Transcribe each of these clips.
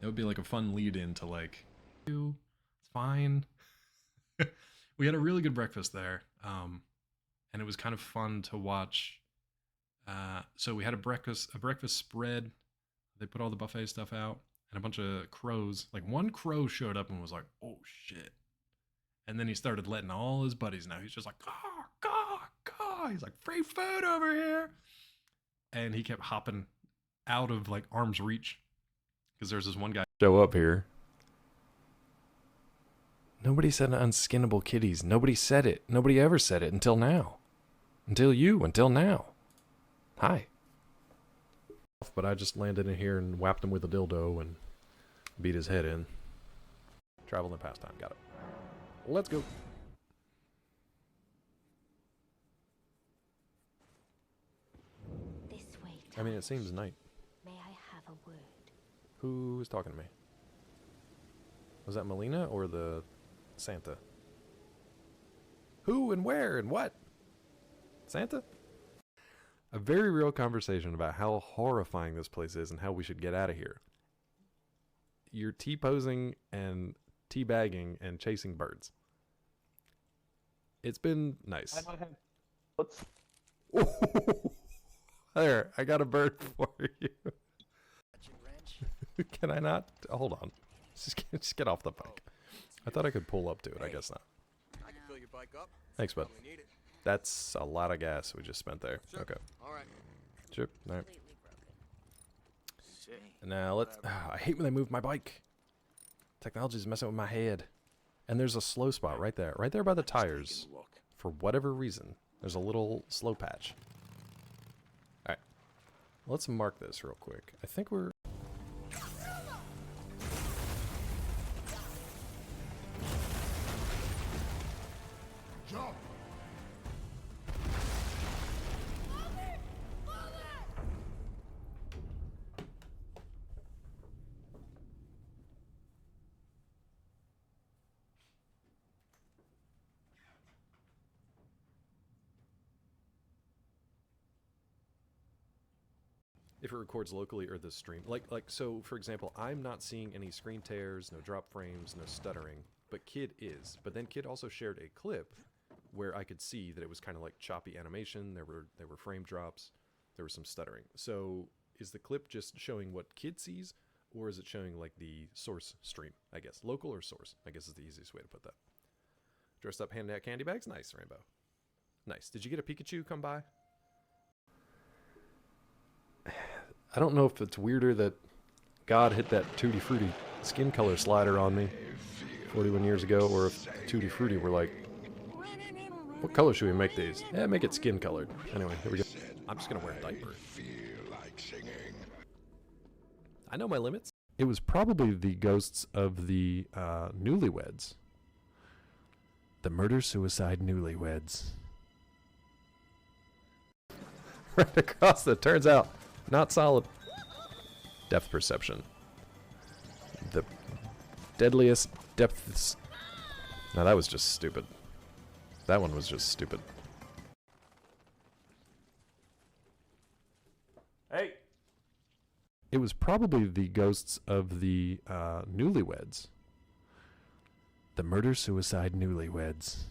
It would be like a fun lead in to like, it's fine. We had a really good breakfast there, and it was kind of fun to watch. So we had a breakfast spread. They put all the buffet stuff out, and a bunch of crows. Like one crow showed up and was like, "Oh shit!" And then he started letting all his buddies know. He's just like, "Caw, caw, caw." He's like, "Free food over here!" And he kept hopping out of like arm's reach because there's this one guy show up here. Nobody said unskinnable kitties. Nobody said it. Nobody ever said it until now. Until now. Hi. But I just landed in here and whapped him with a dildo and beat his head in. Travel and pastime. Got it. Let's go. This way, I mean, it seems night. may I have a word? Who is talking to me? Was that Melina or the Santa? Who and where and what? Santa? A very real conversation about how horrifying this place is and how we should get out of here. You're T-posing and teabagging and chasing birds. It's been nice. Let's. There, I got a bird for you. Can I not? Hold on. Just get off the bike. I thought I could pull up to it. I guess not. I can fill your bike up. Thanks, bud. Probably need it. That's a lot of gas we just spent there. Sure. Okay. All right. Sure. All right. Completely broken. Shit. Now let's. I hate when they move my bike. Technology's messing with my head. And there's a slow spot right there by the tires. For whatever reason, there's a little slow patch. All right. Let's mark this real quick. I think we're. Jump. If it records locally or the stream. So for example, I'm not seeing any screen tears, no drop frames, no stuttering, but Kid is. But then Kid also shared a clip where I could see that it was kind of like choppy animation, there were frame drops, there was some stuttering. So is the clip just showing what Kid sees, or is it showing like the source stream, I guess? Local or source, I guess is the easiest way to put that. Dressed up, handing out candy bags? Nice, Rainbow. Nice. Did you get a Pikachu come by? I don't know if it's weirder that God hit that Tutti Frutti skin color slider on me 41 years ago, or if Tutti Frutti were like, what color should we make these? Yeah, make it skin colored. Anyway, here we go. I'm just gonna wear a diaper. I know my limits. It was probably the ghosts of the newlyweds. The murder-suicide newlyweds. Right across the, turns out, not solid. Depth perception. The deadliest depths. No, that was just stupid. That one was just stupid. Hey. It was probably the ghosts of the newlyweds. The murder-suicide newlyweds.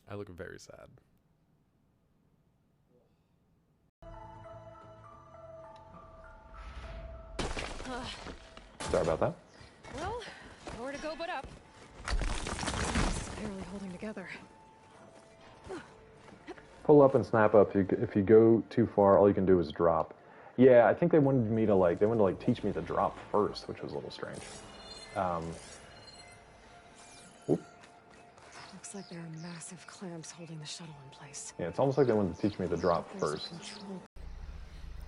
I look very sad. Sorry about that. Well, nowhere to go but up. It's barely holding together. Pull up and snap up. If you go too far, all you can do is drop. Yeah, I think they wanted to teach me to drop first, which was a little strange. Looks like there are massive clamps holding the shuttle in place. Yeah, it's almost like they wanted to teach me to drop There's a first. control.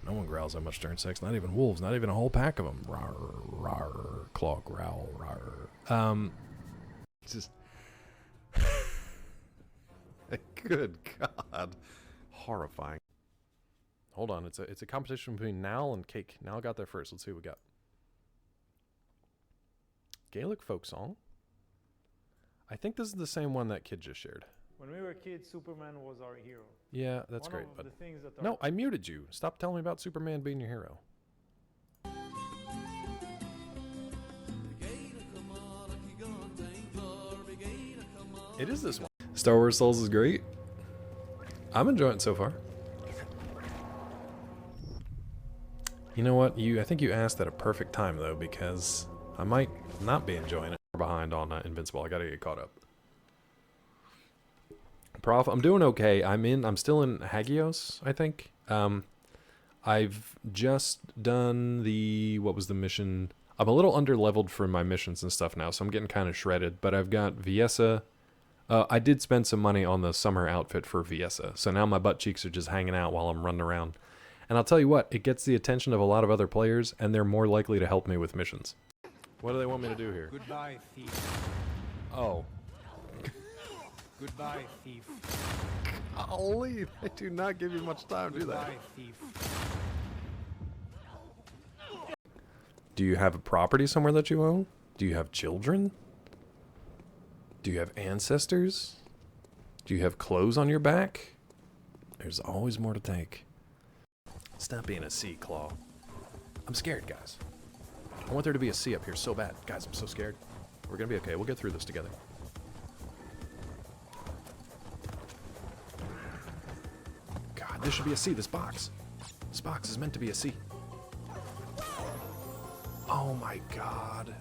No one growls that much during sex. Not even wolves. Not even a whole pack of them. Rawr, rawr, claw growl, rawr. Just. Good God. Horrifying. Hold on. It's a competition between Nal and Cake. Nal got there first. Let's see what we got. Gaelic folk song. I think this is the same one that Kid just shared. When we were kids, Superman was our hero. Yeah, that's One great. of But the things that no, I muted you. Stop telling me about Superman being your hero. It is this one. Star Wars Souls is great. I'm enjoying it so far. You know what? I think you asked at a perfect time though, because I might not be enjoying it. We're behind on Invincible. I gotta get caught up. Prof, I'm doing okay. I'm still in Hagios, I think. I've just done what was the mission? I'm a little under-leveled for my missions and stuff now, so I'm getting kind of shredded, but I've got Viessa. I did spend some money on the summer outfit for Viessa, so now my butt cheeks are just hanging out while I'm running around. And I'll tell you what, it gets the attention of a lot of other players, and they're more likely to help me with missions. What do they want me to do here? Goodbye, thief. Oh. Goodbye, thief. I'll leave. They do not give you much time, do they? Goodbye, thief. Do you have a property somewhere that you own? Do you have children? Do you have ancestors? Do you have clothes on your back? There's always more to take. Stop being a C, Claw. I'm scared, guys. I want there to be a C up here so bad. Guys, I'm so scared. We're gonna be okay. We'll get through this together. God, this should be a C, this box. This box is meant to be a C. Oh my god.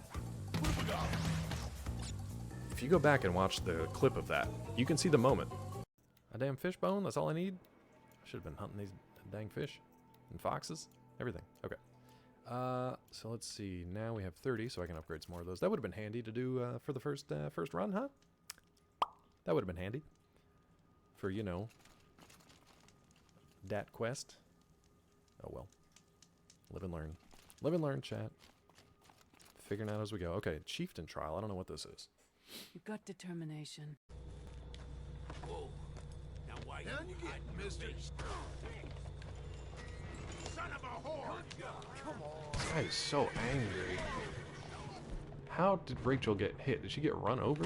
If you go back and watch the clip of that, you can see the moment. A damn fish bone, that's all I need? I should have been hunting these dang fish. And foxes. Everything. Okay. So let's see. Now we have 30, so I can upgrade some more of those. That would have been handy to do for the first run, huh? That would have been handy. For, you know, dat quest. Oh well. Live and learn. Live and learn, chat. Figuring out as we go. Okay, Chieftain Trial. I don't know what this is. You've got determination. Whoa. Now why down you get, mister? Son of a whore! Come on. This guy is so angry. How did Rachel get hit? Did she get run over?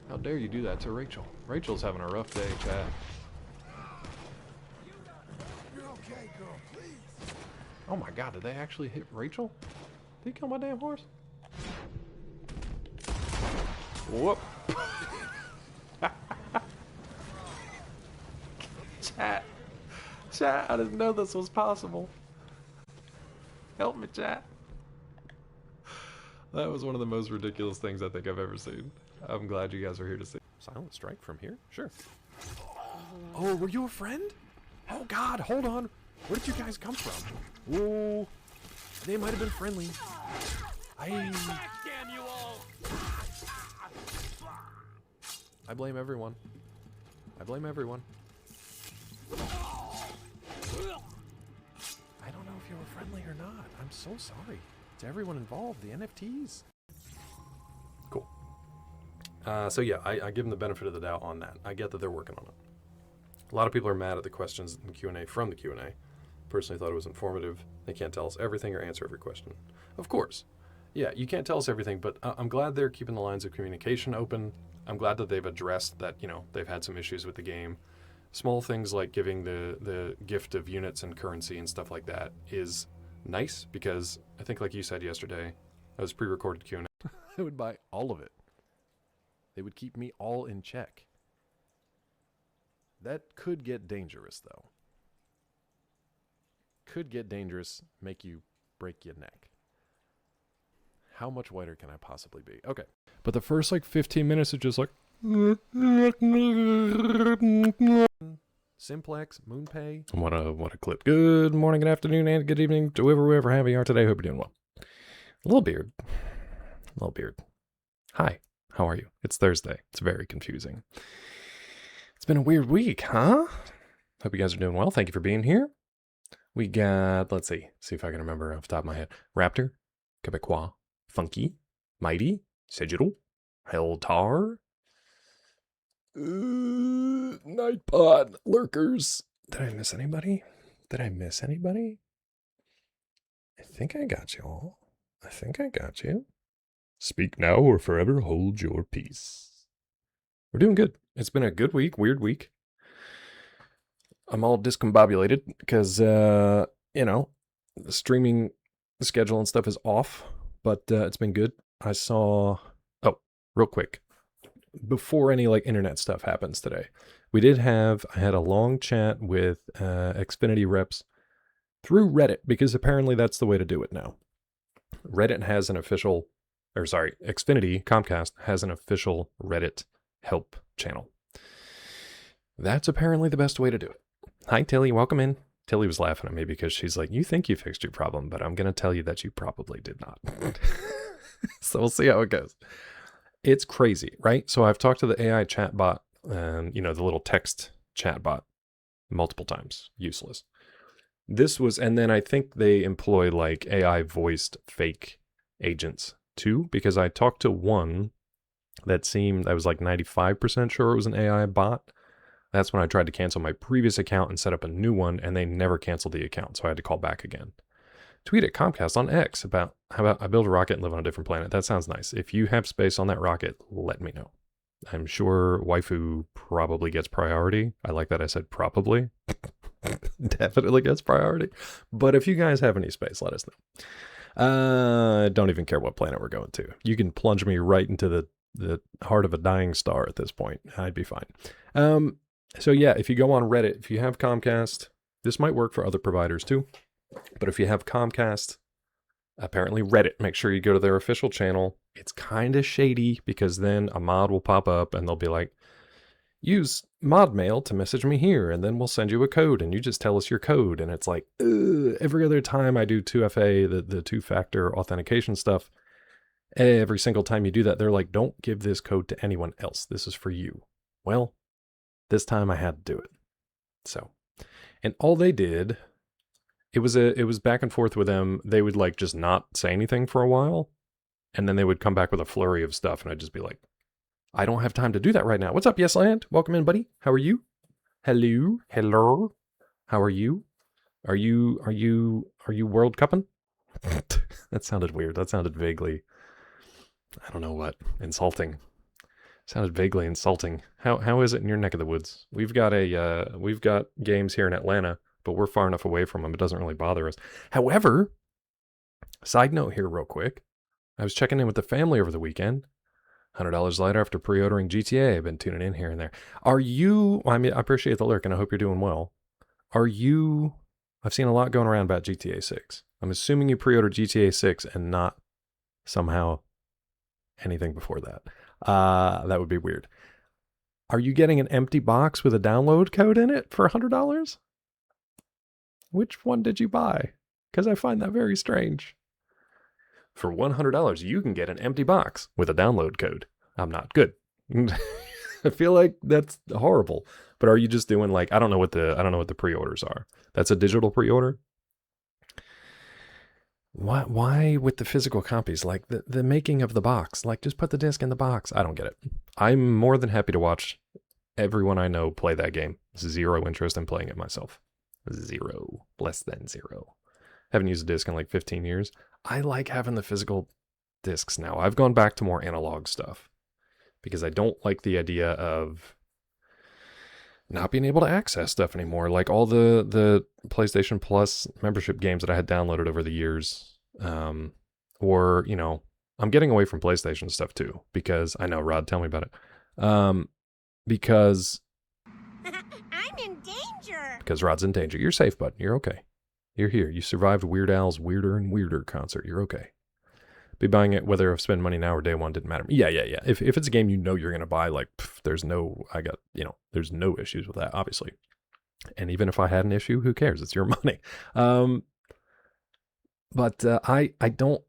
How dare you do that to Rachel? Rachel's having a rough day, chat. You're okay, girl, please. Oh my god, did they actually hit Rachel? Did he kill my damn horse? Whoop. Chat. Chat, I didn't know this was possible. Help me, chat. That was one of the most ridiculous things I think I've ever seen. I'm glad you guys are here to see. Silent strike from here? Sure. Oh, were you a friend? Oh god, hold on. Where did you guys come from? Whoa. They might have been friendly. I blame everyone. I blame everyone. I don't know if you were friendly or not. I'm so sorry. To everyone involved, the NFTs. Cool. So yeah, I give them the benefit of the doubt on that. I get that they're working on it. A lot of people are mad at the questions in the Q&A from the Q&A. Personally thought it was informative. They can't tell us everything or answer every question. Of course. Yeah, you can't tell us everything, but I'm glad they're keeping the lines of communication open. I'm glad that they've addressed that, you know, they've had some issues with the game. Small things like giving the gift of units and currency and stuff like that is nice because I think like you said yesterday, that was pre-recorded Q&A. I would buy all of it. They would keep me all in check. That could get dangerous though. Could get dangerous, make you break your neck. How much whiter can I possibly be? Okay. But the first like 15 minutes is just like Simplex, Moonpay. What a clip. Good morning, good afternoon, and good evening to whoever have you are today. Hope you're doing well. Little beard. Hi, how are you? It's Thursday. It's very confusing. It's been a weird week, huh? Hope you guys are doing well. Thank you for being here. We got, let's see if I can remember off the top of my head. Raptor, Quebecois, Funky, Mighty, Sigil, Heltar, Nightpod, Lurkers. Did I miss anybody? I think I got you all. Speak now or forever hold your peace. We're doing good. It's been a good week, weird week. I'm all discombobulated because, the streaming schedule and stuff is off, but it's been good. I saw, real quick, before any internet stuff happens today, I had a long chat with Xfinity reps through Reddit, because apparently that's the way to do it now. Reddit has an official, Xfinity, Comcast, has an official Reddit help channel. That's apparently the best way to do it. Hi, Tilly. Welcome in. Tilly was laughing at me because she's like, you think you fixed your problem, but I'm going to tell you that you probably did not. So we'll see how it goes. It's crazy, right? So I've talked to the AI chatbot, the little text chatbot, multiple times. Useless. And then I think they employ AI voiced fake agents too, because I talked to one that I was 95% sure it was an AI bot. That's when I tried to cancel my previous account and set up a new one, and they never canceled the account, so I had to call back again. Tweet at Comcast on X about how about I build a rocket and live on a different planet. That sounds nice. If you have space on that rocket, let me know. I'm sure waifu probably gets priority. I like that I said probably. Definitely gets priority. But if you guys have any space, let us know. Don't even care what planet we're going to. You can plunge me right into the heart of a dying star at this point. I'd be fine. So yeah, if you go on Reddit, if you have Comcast, this might work for other providers too. But if you have Comcast, apparently Reddit, make sure you go to their official channel. It's kind of shady because then a mod will pop up and they'll be like, use mod mail to message me here, and then we'll send you a code and you just tell us your code. And it's like, every other time I do 2FA, the two-factor authentication stuff, every single time you do that, they're like, don't give this code to anyone else. This is for you. Well, this time I had to do it. So, and all they did, it was back and forth with them. They would just not say anything for a while, and then they would come back with a flurry of stuff, and I'd just be like, I don't have time to do that right now. What's up, Yes Land? Welcome in, buddy. How are you? Hello. How are you? Are you World Cupping? That sounded weird. That sounded vaguely, I don't know what, insulting. Sounded vaguely insulting. How is it in your neck of the woods? We've got games here in Atlanta, but we're far enough away from them. It doesn't really bother us. However, side note here real quick. I was checking in with the family over the weekend. $100 later after pre-ordering GTA. I've been tuning in here and there. I appreciate the lurk and I hope you're doing well. I've seen a lot going around about GTA 6. I'm assuming you pre-ordered GTA 6 and not somehow anything before that. That would be weird. Are you getting an empty box with a download code in it for $100? Which one did you buy? Because I find that very strange. For $100, you can get an empty box with a download code. I'm not good. I feel like that's horrible. But are you just doing I don't know what the pre-orders are. That's a digital pre-order? Why with the physical copies? The making of the box. Just put the disc in the box. I don't get it. I'm more than happy to watch everyone I know play that game. Zero interest in playing it myself. Zero. Less than zero. Haven't used a disc in 15 years. I like having the physical discs now. I've gone back to more analog stuff because I don't like the idea of not being able to access stuff anymore. All the PlayStation Plus membership games that I had downloaded over the years. I'm getting away from PlayStation stuff too, because I know, Rod, tell me about it. Because I'm in danger. Because Rod's in danger. You're safe, bud. You're okay. You're here. You survived Weird Al's Weirder and Weirder concert. You're okay. Be buying it whether I've spent money now or day one, didn't matter. Yeah. If it's a game you're going to buy, there's no issues with that, obviously. And even if I had an issue, who cares? It's your money. But I don't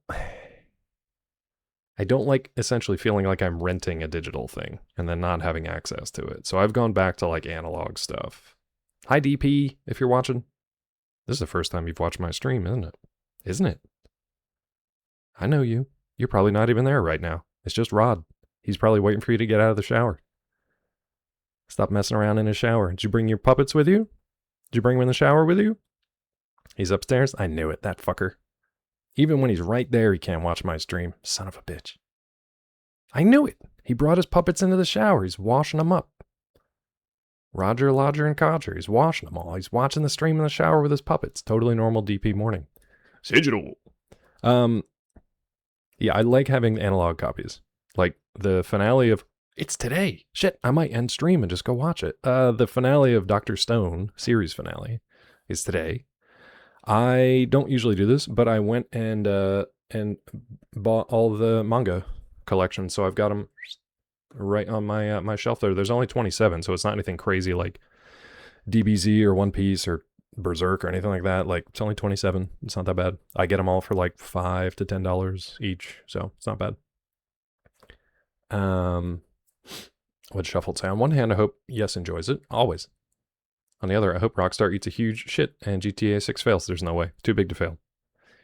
like essentially feeling like I'm renting a digital thing and then not having access to it. So I've gone back to analog stuff. Hi DP, if you're watching. This is the first time you've watched my stream, isn't it? Isn't it? I know you. You're probably not even there right now. It's just Rod. He's probably waiting for you to get out of the shower. Stop messing around in his shower. Did you bring your puppets with you? Did you bring him in the shower with you? He's upstairs? I knew it, that fucker. Even when he's right there, he can't watch my stream. Son of a bitch. I knew it. He brought his puppets into the shower. He's washing them up. Roger, Lodger, and Codger. He's washing them all. He's watching the stream in the shower with his puppets. Totally normal DP morning. Digital. Yeah, I like having analog copies. Like the finale of It's today. Shit, I might end stream and just go watch it. The finale of Dr. Stone, series finale, is today. I don't usually do this, but I went and bought all the manga collection, so I've got them right on my my shelf there. There's only 27, so it's not anything crazy like DBZ or One Piece or Berserk or anything like that. Like, it's only 27. It's not that bad. I get them all for like $5 to $10 each, so it's not bad. What Shuffled say? On one hand, I hope Yes enjoys it, always. On the other, I hope Rockstar eats a huge shit and GTA 6 fails. There's no way. Too big to fail.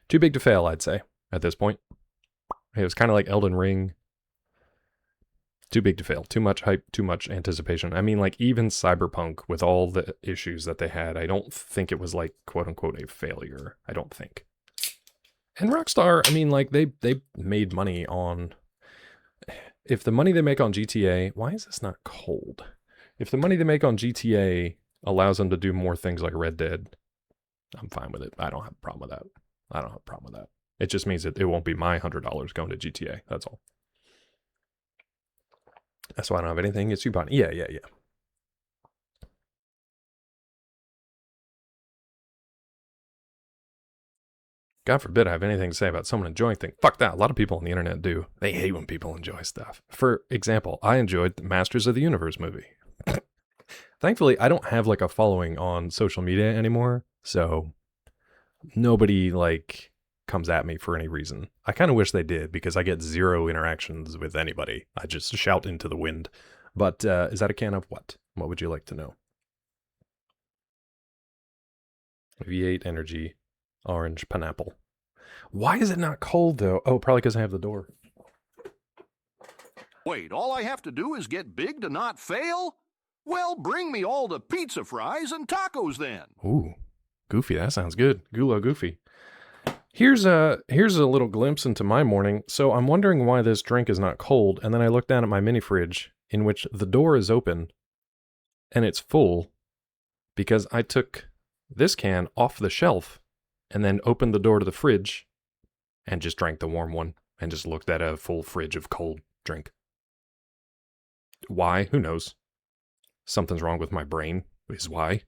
Too big to fail, I'd say, at this point. It was kind of like Elden Ring. Too big to fail. Too much hype, too much anticipation. I mean, like, even Cyberpunk, with all the issues that they had, I don't think it was, like, quote-unquote a failure. I don't think. And Rockstar, I mean, like, they made money on... If the money they make on GTA... Why is this not cold? If the money they make on GTA allows them to do more things like Red Dead, I'm fine with it. I don't have a problem with that. I don't have a problem with that. It just means that it won't be my $100 going to GTA. That's all. That's why I don't have anything against you, Bonnie. Yeah. God forbid I have anything to say about someone enjoying things. Fuck that. A lot of people on the internet do. They hate when people enjoy stuff. For example, I enjoyed the Masters of the Universe movie. Thankfully, I don't have like a following on social media anymore, so nobody like comes at me for any reason. I kind of wish they did, because I get zero interactions with anybody. I just shout into the wind. But is that a can of what? What would you like to know? V8 Energy, orange, pineapple. Why is it not cold though? Oh, probably because I have the door. Wait, all I have to do is get big to not fail? Well, bring me all the pizza fries and tacos then. Ooh, Goofy, that sounds good. Gulo Goofy. Here's a little glimpse into my morning. So I'm wondering why this drink is not cold, and then I look down at my mini fridge, in which the door is open, and it's full, because I took this can off the shelf, and then opened the door to the fridge, and just drank the warm one, and just looked at a full fridge of cold drink. Why? Who knows? Something's wrong with my brain, is why.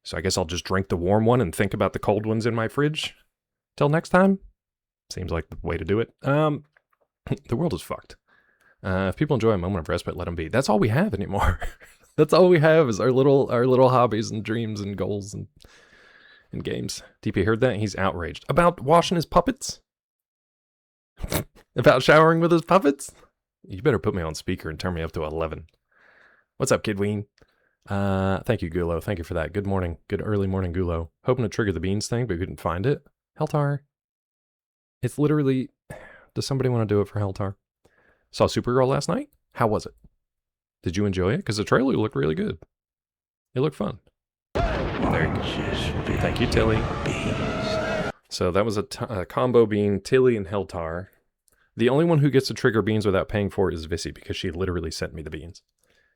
So I guess I'll just drink the warm one and think about the cold ones in my fridge. Till next time? Seems like the way to do it. The world is fucked. If people enjoy a moment of respite, let them be. That's all we have anymore. That's all we have is our little hobbies and dreams and goals and games. DP heard that? He's outraged. About washing his puppets? About showering with his puppets? You better put me on speaker and turn me up to 11. What's up, Kidween? Thank you, Gulo. Thank you for that. Good morning. Good early morning, Gulo. Hoping to trigger the beans thing, but we couldn't find it. Heltar. It's literally... Does somebody want to do it for Heltar? Saw Supergirl last night? How was it? Did you enjoy it? Because the trailer looked really good. It looked fun. There you go. Thank you, Tilly. So that was a combo bean, Tilly and Heltar. The only one who gets to trigger beans without paying for it is Vissy, because she literally sent me the beans.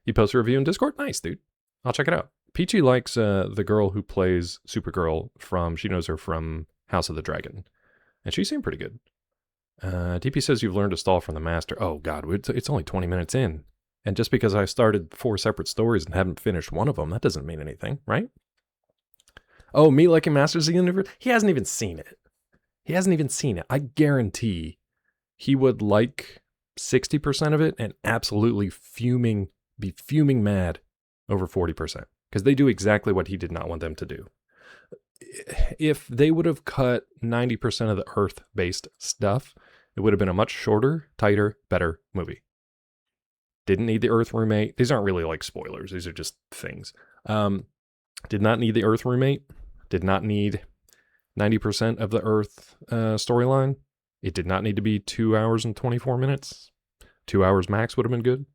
You post a review in Discord? Nice, dude. I'll check it out. Peachy likes the girl who plays Supergirl from, she knows her from House of the Dragon. And she seemed pretty good. DP says you've learned to stall from the master. Oh god, it's only 20 minutes in. And just because I started 4 separate stories and haven't finished one of them, that doesn't mean anything, right? Oh, me liking Masters of the Universe? He hasn't even seen it. He hasn't even seen it. I guarantee he would like 60% of it and absolutely be fuming mad over 40%. Because they do exactly what he did not want them to do. If they would have cut 90% of the Earth-based stuff, it would have been a much shorter, tighter, better movie. Didn't need the Earth roommate. These aren't really like spoilers. These are just things. Did not need the Earth roommate. Did not need 90% of the Earth storyline. It did not need to be 2 hours and 24 minutes. 2 hours max would have been good.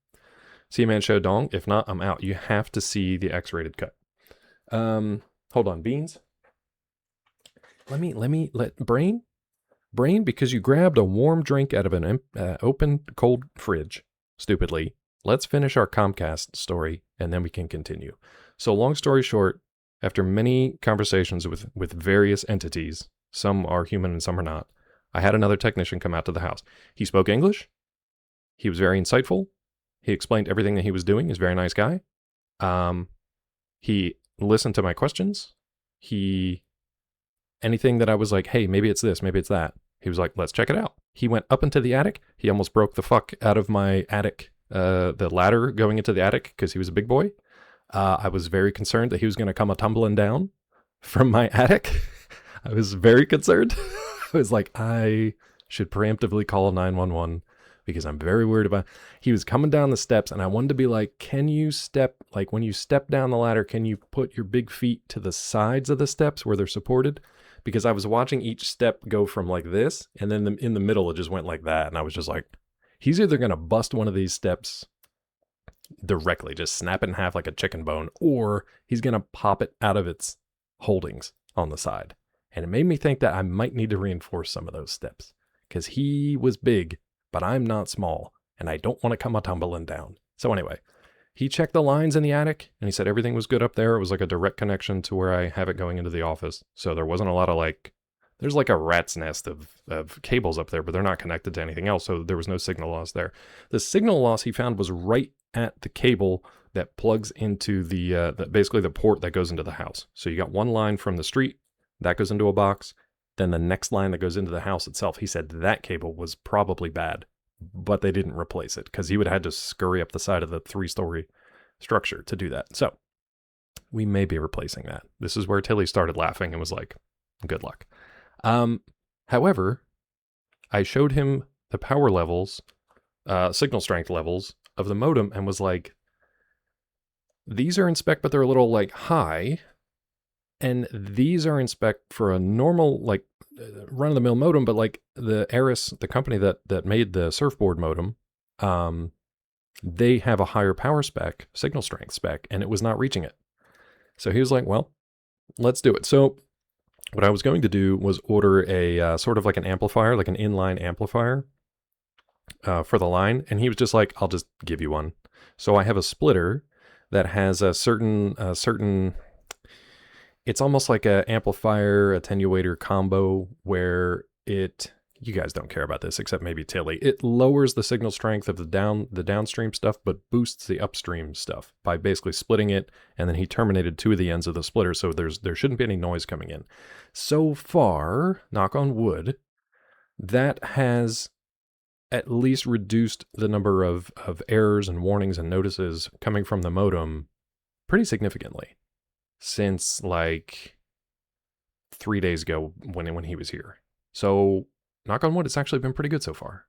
See a man show dong. If not, I'm out. You have to see the X-rated cut. Hold on, beans. Let brain. Brain, because you grabbed a warm drink out of an open, cold fridge, stupidly. Let's finish our Comcast story, and then we can continue. So long story short, after many conversations with various entities, some are human and some are not, I had another technician come out to the house. He spoke English. He was very insightful. He explained everything that he was doing. He's a very nice guy. He listened to my questions. Anything that I was like, hey, maybe it's this, maybe it's that. He was like, let's check it out. He went up into the attic. He almost broke the fuck out of my attic, the ladder going into the attic because he was a big boy. I was very concerned that he was going to come a-tumbling down from my attic. I was very concerned. I was like, I should preemptively call 911 because I'm very worried about. He was coming down the steps and I wanted to be like, can you step, like when you step down the ladder, can you put your big feet to the sides of the steps where they're supported? Because I was watching each step go from like this, and then in the middle, it just went like that. And I was just like, he's either going to bust one of these steps directly, just snap it in half like a chicken bone, or he's going to pop it out of its holdings on the side. And it made me think that I might need to reinforce some of those steps because he was big, but I'm not small, and I don't want to come a-tumbling down. So anyway, he checked the lines in the attic, and he said everything was good up there. It was like a direct connection to where I have it going into the office. So there wasn't a lot of like, there's like a rat's nest of cables up there, but they're not connected to anything else. So there was no signal loss there. The signal loss he found was right at the cable that plugs into basically the port that goes into the house. So you got one line from the street that goes into a box. Then the next line that goes into the house itself. He said that cable was probably bad, but they didn't replace it because he would have had to scurry up the side of the 3-story structure to do that. So we may be replacing that. This is where Tilly started laughing and was like, good luck. However, I showed him the power levels, signal strength levels of the modem and was like, these are in spec, but they're a little like high. And these are in spec for a normal, like run-of-the-mill modem, but like the Artus, the company that made the surfboard modem, they have a higher power spec, signal strength spec, and it was not reaching it. So he was like, well, let's do it. So what I was going to do was order a sort of like an amplifier, like an inline amplifier for the line. And he was just like, I'll just give you one. So I have a splitter that has a certain it's almost like a amplifier attenuator combo where you guys don't care about this except maybe Tilly. It lowers the signal strength of the downstream stuff, but boosts the upstream stuff by basically splitting it. And then he terminated 2 of the ends of the splitter, so there shouldn't be any noise coming in. So far, knock on wood, that has at least reduced the number of errors and warnings and notices coming from the modem pretty significantly since like 3 days ago when he was here. So knock on wood, it's actually been pretty good so far.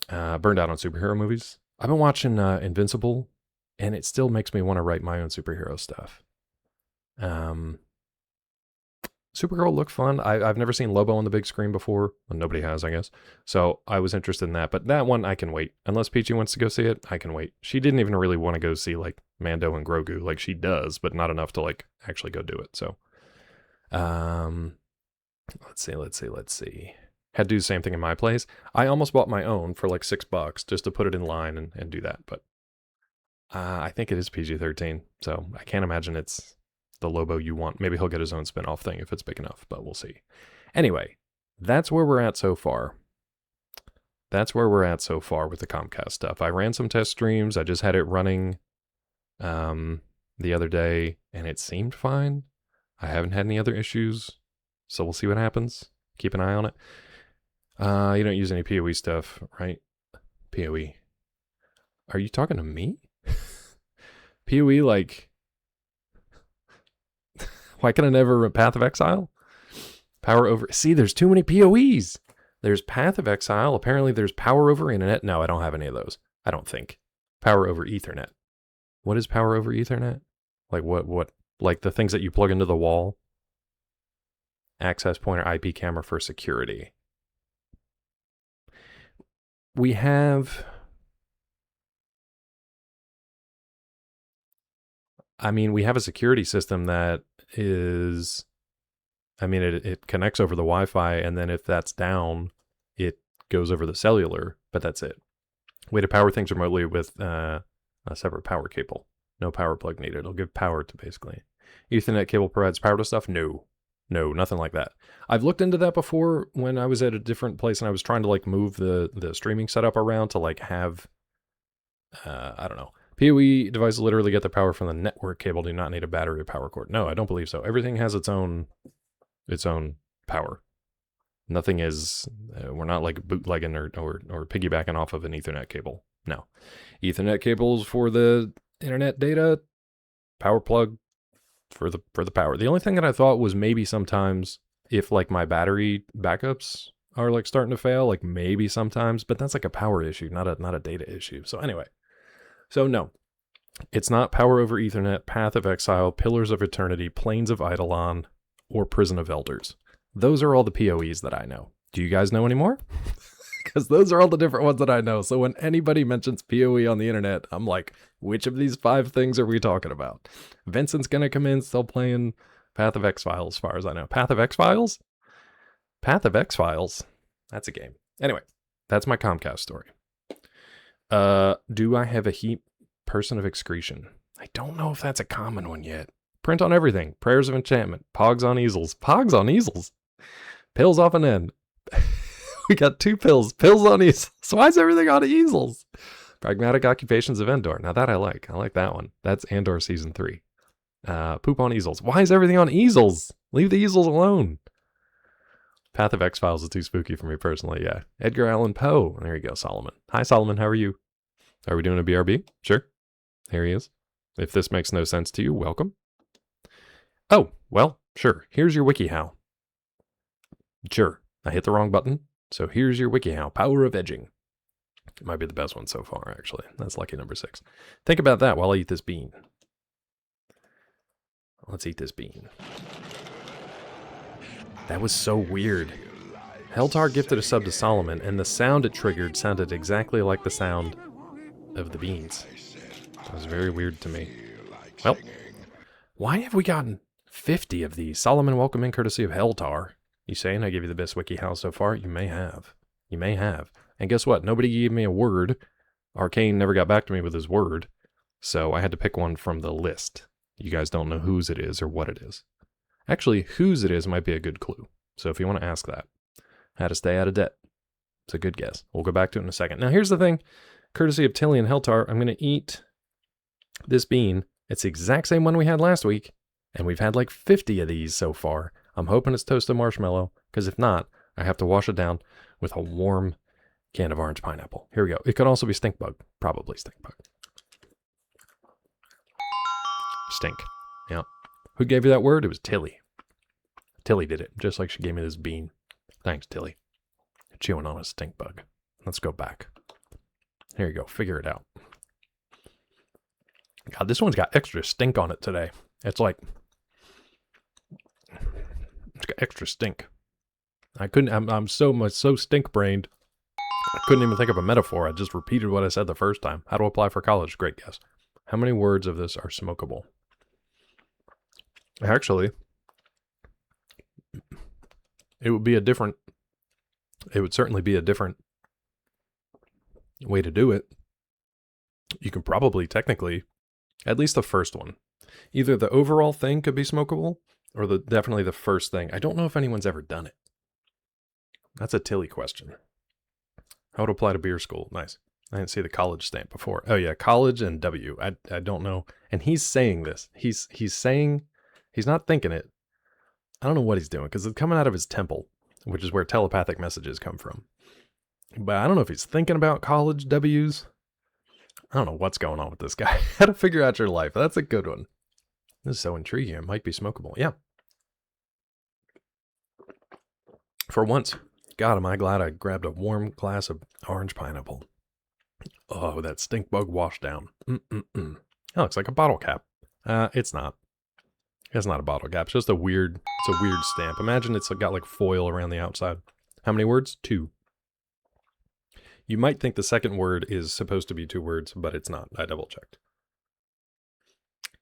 Burned out on superhero movies. I've been watching Invincible, and it still makes me want to write my own superhero stuff. Supergirl looked fun. I've never seen Lobo on the big screen before. Well, nobody has, I guess. So I was interested in that. But that one, I can wait. Unless Peachy wants to go see it, I can wait. She didn't even really want to go see, like, Mando and Grogu. Like, she does, but not enough to, like, actually go do it. So, let's see. Had to do the same thing in my place. I almost bought my own for, like, $6 just to put it in line and do that. But I think it is PG-13. So I can't imagine it's the Lobo you want. Maybe he'll get his own spin-off thing if it's big enough, but we'll see. Anyway, that's where we're at so far. That's where we're at so far with the Comcast stuff. I ran some test streams. I just had it running the other day, and it seemed fine. I haven't had any other issues, so we'll see what happens. Keep an eye on it. You don't use any PoE stuff, right? PoE. Are you talking to me? PoE, like... Why can I never Path of Exile? Power over... See, there's too many PoEs. There's Path of Exile. Apparently there's Power over Internet. No, I don't have any of those. I don't think. Power over Ethernet. What is Power over Ethernet? Like what? Like the things that you plug into the wall? Access pointer, IP camera for security. We have... I mean, we have a security system that is I mean, it connects over the Wi-Fi, and then if that's down, it goes over the cellular, but that's it. Way to power things remotely with a separate power cable. No power plug needed. It'll give power to basically. Ethernet cable provides power to stuff? No, nothing like that. I've looked into that before when I was at a different place and I was trying to like move the streaming setup around to like have, I don't know. PoE devices literally get their power from the network cable, do not need a battery or power cord. No, I don't believe so. Everything has its own power. Nothing is, we're not like bootlegging or piggybacking off of an Ethernet cable. No. Ethernet cables for the internet data, power plug for the power. The only thing that I thought was maybe sometimes if like my battery backups are like starting to fail, like maybe sometimes, but that's like a power issue, not a data issue. So anyway, so no, it's not power over Ethernet, Path of Exile, Pillars of Eternity, Plains of Eidolon, or Prison of Elders. Those are all the PoEs that I know. Do you guys know any more? Because those are all the different ones that I know. So when anybody mentions PoE on the internet, I'm like, which of these 5 things are we talking about? Vincent's going to come in still playing Path of Exile as far as I know. Path of X-Files? Path of X-Files? That's a game. Anyway, that's my Comcast story. Do I have a heap person of excretion? I don't know if that's a common one yet. Print on everything. Prayers of enchantment. Pogs on easels. Pogs on easels. Pills off an end. We got 2 pills. Pills on easels. So why is everything on easels? Pragmatic Occupations of Endor. Now that I like. I like that one. That's Andor Season 3. Poop on easels. Why is everything on easels? Leave the easels alone. Path of X-Files is too spooky for me personally, yeah. Edgar Allan Poe. There you go, Solomon. Hi, Solomon. How are you? Are we doing a BRB? Sure. Here he is. If this makes no sense to you, welcome. Oh, well, sure. Here's your WikiHow. Sure. I hit the wrong button. So here's your WikiHow. Power of edging. It might be the best one so far, actually. That's lucky number 6. Think about that while I eat this bean. Let's eat this bean. That was so weird. Heltar gifted a sub to Solomon, and the sound it triggered sounded exactly like the sound of the beans. That was very weird to me. Well, why have we gotten 50 of these? Solomon, welcome in courtesy of Heltar. You saying I gave you the best WikiHow so far? You may have. You may have. And guess what? Nobody gave me a word. Arcane never got back to me with his word. So I had to pick one from the list. You guys don't know whose it is or what it is. Actually, whose it is might be a good clue. So if you want to ask that. How to stay out of debt. It's a good guess. We'll go back to it in a second. Now here's the thing. Courtesy of Tilly and Heltar, I'm going to eat this bean. It's the exact same one we had last week. And we've had like 50 of these so far. I'm hoping it's toasted marshmallow, because if not, I have to wash it down with a warm can of orange pineapple. Here we go. It could also be stink bug. Probably stink bug. Stink. Yeah. Who gave you that word? It was Tilly. Tilly did it, just like she gave me this bean. Thanks, Tilly. Chewing on a stink bug. Let's go back. Here you go. Figure it out. God, this one's got extra stink on it today. It's like... It's got extra stink. I'm so stink-brained. I couldn't even think of a metaphor. I just repeated what I said the first time. How to apply for college? Great guess. How many words of this are smokable? Actually, it would certainly be a different way to do it. You can probably technically, at least the first one, either the overall thing could be smokable, or definitely the first thing. I don't know if anyone's ever done it. That's a Tilly question. How to apply to beer school? Nice. I didn't see the college stamp before. Oh yeah, college and W. I don't know. And he's saying this. He's saying, he's not thinking it. I don't know what he's doing, because it's coming out of his temple, which is where telepathic messages come from. But I don't know if he's thinking about college W's. I don't know what's going on with this guy. How to figure out your life. That's a good one. This is so intriguing. It might be smokable. Yeah. For once. God, am I glad I grabbed a warm glass of orange pineapple. Oh, that stink bug washdown. That looks like a bottle cap. It's not. It's not a bottle cap. It's just it's a weird stamp. Imagine it's got like foil around the outside. How many words? 2. You might think the second word is supposed to be 2 words, but it's not. I double checked.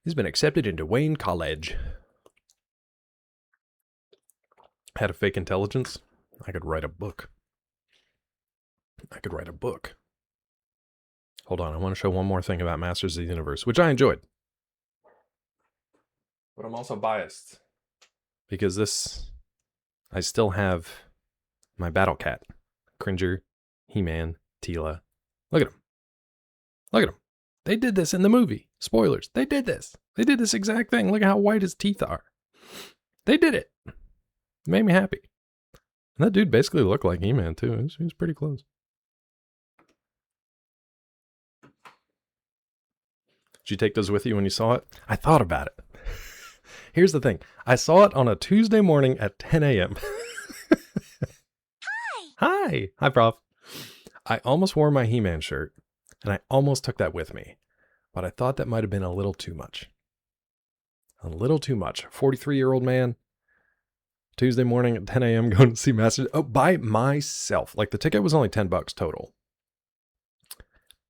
He's been accepted into Wayne College. had a fake intelligence, I could write a book. I could write a book. Hold on, I want to show one more thing about Masters of the Universe, which I enjoyed. But I'm also biased. Because this... I still have my Battle Cat. Cringer, He-Man, Tila. Look at him. Look at him. They did this in the movie. Spoilers. They did this. They did this exact thing. Look at how white his teeth are. They did it. It made me happy. And that dude basically looked like He-Man, too. He was pretty close. Did you take those with you when you saw it? I thought about it. Here's the thing. I saw it on a Tuesday morning at 10 a.m. Hi. Hi, Prof. I almost wore my He-Man shirt, and I almost took that with me. But I thought that might have been a little too much. A little too much. 43-year-old man, Tuesday morning at 10 a.m. going to see Masters. Oh, by myself. Like, the ticket was only $10 total.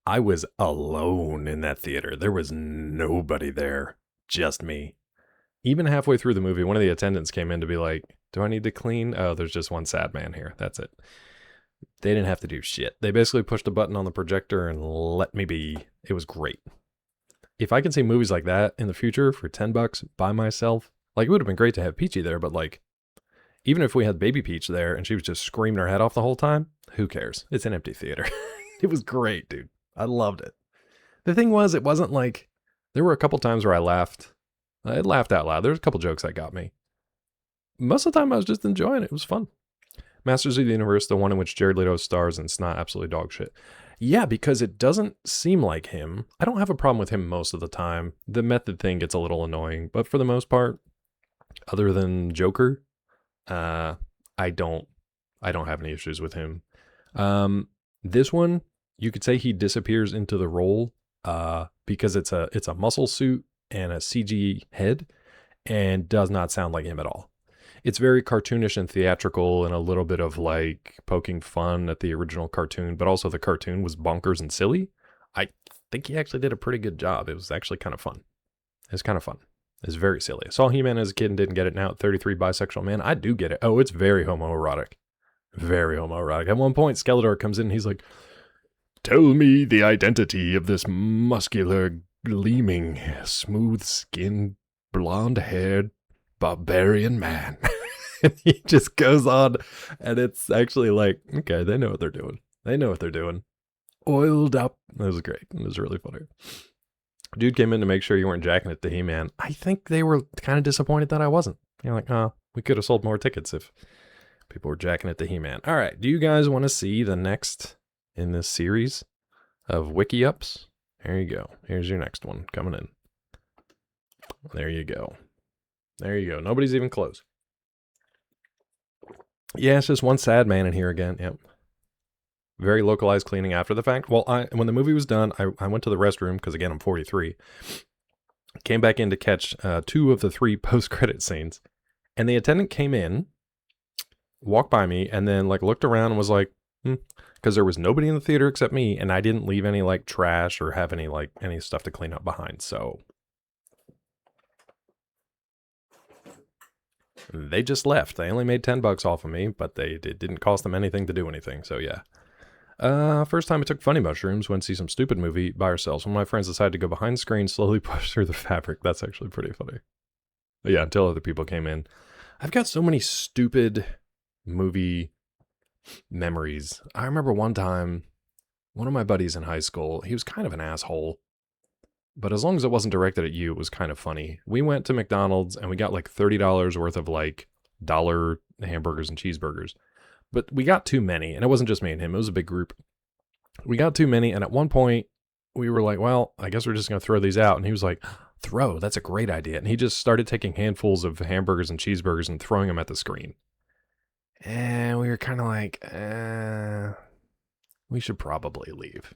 I was alone in that theater. There was nobody there. Just me. Even halfway through the movie, one of the attendants came in to be like, do I need to clean? Oh, there's just one sad man here. That's it. They didn't have to do shit. They basically pushed a button on the projector and let me be. It was great. If I can see movies like that in the future for $10 by myself, like, it would have been great to have Peachy there, but like, even if we had Baby Peach there and she was just screaming her head off the whole time, who cares? It's an empty theater. It was great, dude. I loved it. The thing was, it wasn't like, there were a couple times where I laughed. I laughed out loud. There was a couple jokes that got me. Most of the time I was just enjoying it. It was fun. Masters of the Universe, the one in which Jared Leto stars, and it's not absolutely dog shit. Yeah, because it doesn't seem like him. I don't have a problem with him most of the time. The method thing gets a little annoying, but for the most part, other than Joker, I don't have any issues with him. This one, you could say he disappears into the role because it's a muscle suit and a CG head, and does not sound like him at all. It's very cartoonish and theatrical and a little bit of like poking fun at the original cartoon, but also the cartoon was bonkers and silly. I think he actually did a pretty good job. It was actually kind of fun. It's kind of fun. It's very silly. I saw He-Man as a kid and didn't get it. Now at 33, bisexual man, I do get it. Oh, it's very homoerotic. Very homoerotic. At one point, Skeletor comes in and he's like, tell me the identity of this muscular, gleaming, smooth-skinned, blonde-haired barbarian man. And he just goes on, and it's actually like, okay, they know what they're doing. They know what they're doing. Oiled up. That was great. It was really funny. Dude came in to make sure you weren't jacking it to He-Man. I think they were kind of disappointed that I wasn't. You're like, oh, we could have sold more tickets if people were jacking it to He-Man. All right, do you guys want to see the next in this series of wiki ups? There you go. Here's your next one coming in. There you go. There you go. Nobody's even close. Yeah, it's just one sad man in here again. Yep. Very localized cleaning after the fact. Well, when the movie was done, I went to the restroom because, again, I'm 43. Came back in to catch 2 of the 3 post-credit scenes. And the attendant came in, walked by me, and then like looked around and was like, because there was nobody in the theater except me, and I didn't leave any like trash or have any stuff to clean up behind. So they just left. They only made $10 off of me, but it didn't cost them anything to do anything. So yeah. First time I took funny mushrooms, went to see some stupid movie by ourselves. One of my friends decided to go behind the screen, slowly push through the fabric. That's actually pretty funny. But yeah, until other people came in. I've got so many stupid movie memories. I remember one time, one of my buddies in high school, he was kind of an asshole, but as long as it wasn't directed at you, it was kind of funny. We went to McDonald's and we got like $30 worth of like dollar hamburgers and cheeseburgers, but we got too many, and it wasn't just me and him, it was a big group. We got too many, and at one point we were like, well, I guess we're just going to throw these out. And he was like, throw, that's a great idea. And he just started taking handfuls of hamburgers and cheeseburgers and throwing them at the screen. And we were kind of like, we should probably leave.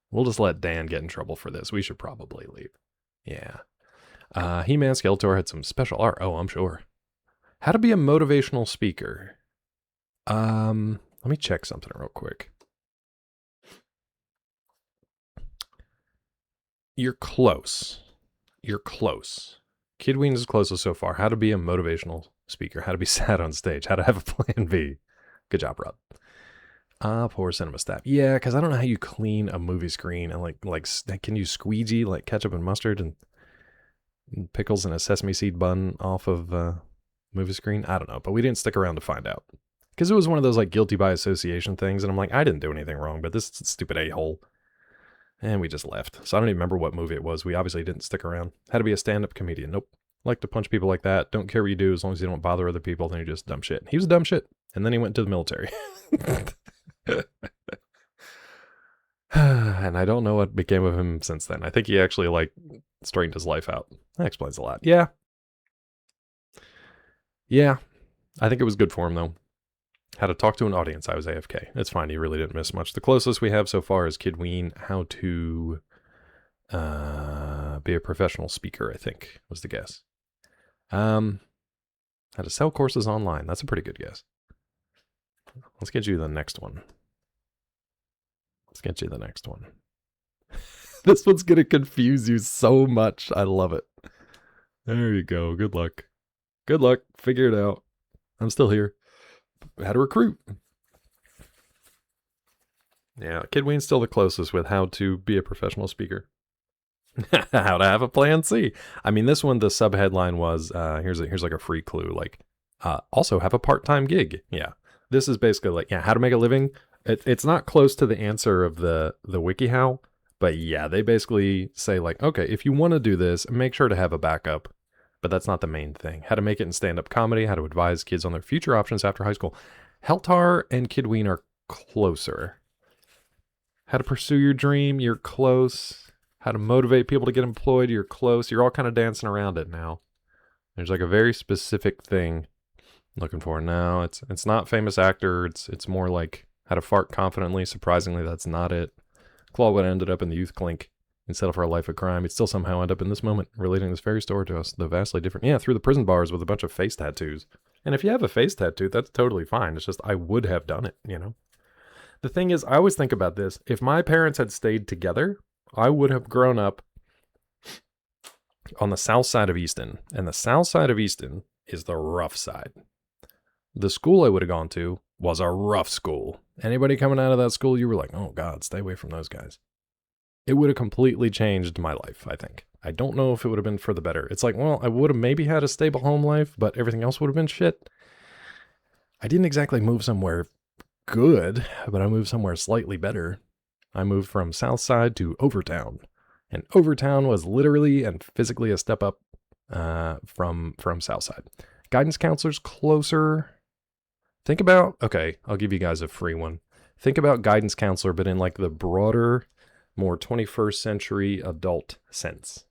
We'll just let Dan get in trouble for this. We should probably leave. Yeah. He-Man Skeletor had some special art. Oh, I'm sure. How to be a motivational speaker. Let me check something real quick. You're close. You're close. Kidween is closest so far. How to be a motivational speaker, how to be sad on stage, how to have a plan B. Good job, Rob. Poor cinema staff. Yeah, because I don't know how you clean a movie screen and can you squeegee like ketchup and mustard and pickles and a sesame seed bun off of movie screen? I don't know, but we didn't stick around to find out because it was one of those like guilty by association things, and I'm like, I didn't do anything wrong, but this stupid a-hole, and we just left. So I don't even remember what movie it was. We obviously didn't stick around. How to be a stand-up comedian? Nope. Like to punch people like that. Don't care what you do as long as you don't bother other people. Then you're just dumb shit. He was dumb shit, and then he went to the military. And I don't know what became of him since then. I think he actually like straightened his life out. That explains a lot. Yeah. I think it was good for him though. How to talk to an audience. I was AFK. It's fine. You really didn't miss much. The closest we have so far is Kid Ween. How to be a professional speaker, I think was the guess. How to sell courses online. That's a pretty good guess. Let's get you the next one. This one's going to confuse you so much. I love it. There you go. Good luck. Figure it out. I'm still here. How to recruit. Yeah, Kid Ween's still the closest with how to be a professional speaker. How to have a plan C. I mean, this one, the sub headline was, here's like a free clue. Like, also have a part-time gig. Yeah. This is basically like, how to make a living. It's not close to the answer of the WikiHow, but yeah, they basically say like, okay, if you want to do this, make sure to have a backup, but that's not the main thing. How to make it in stand-up comedy, how to advise kids on their future options after high school. Heltar and Kid Ween are closer. How to pursue your dream, you're close. How to motivate people to get employed, you're close. You're all kind of dancing around it now. There's like a very specific thing I'm looking for. No, it's not famous actor. It's more like how to fart confidently. Surprisingly, that's not it. Claw would have ended up in the youth clink instead of our life of crime. He'd still somehow end up in this moment, relating this very story to us, though vastly different. Yeah, through the prison bars with a bunch of face tattoos. And if you have a face tattoo, that's totally fine. It's just I would have done it, you know? The thing is, I always think about this. If my parents had stayed together, I would have grown up on the south side of Easton. And the south side of Easton is the rough side. The school I would have gone to was a rough school. Anybody coming out of that school, you were like, oh God, stay away from those guys. It would have completely changed my life, I think. I don't know if it would have been for the better. It's like, well, I would have maybe had a stable home life, but everything else would have been shit. I didn't exactly move somewhere good, but I moved somewhere slightly better. I moved from South Side to Overtown. And Overtown was literally and physically a step up from South Side. Guidance counselors closer. Think about, okay, I'll give you guys a free one. Think about guidance counselor, but in like the broader, more 21st century adult sense.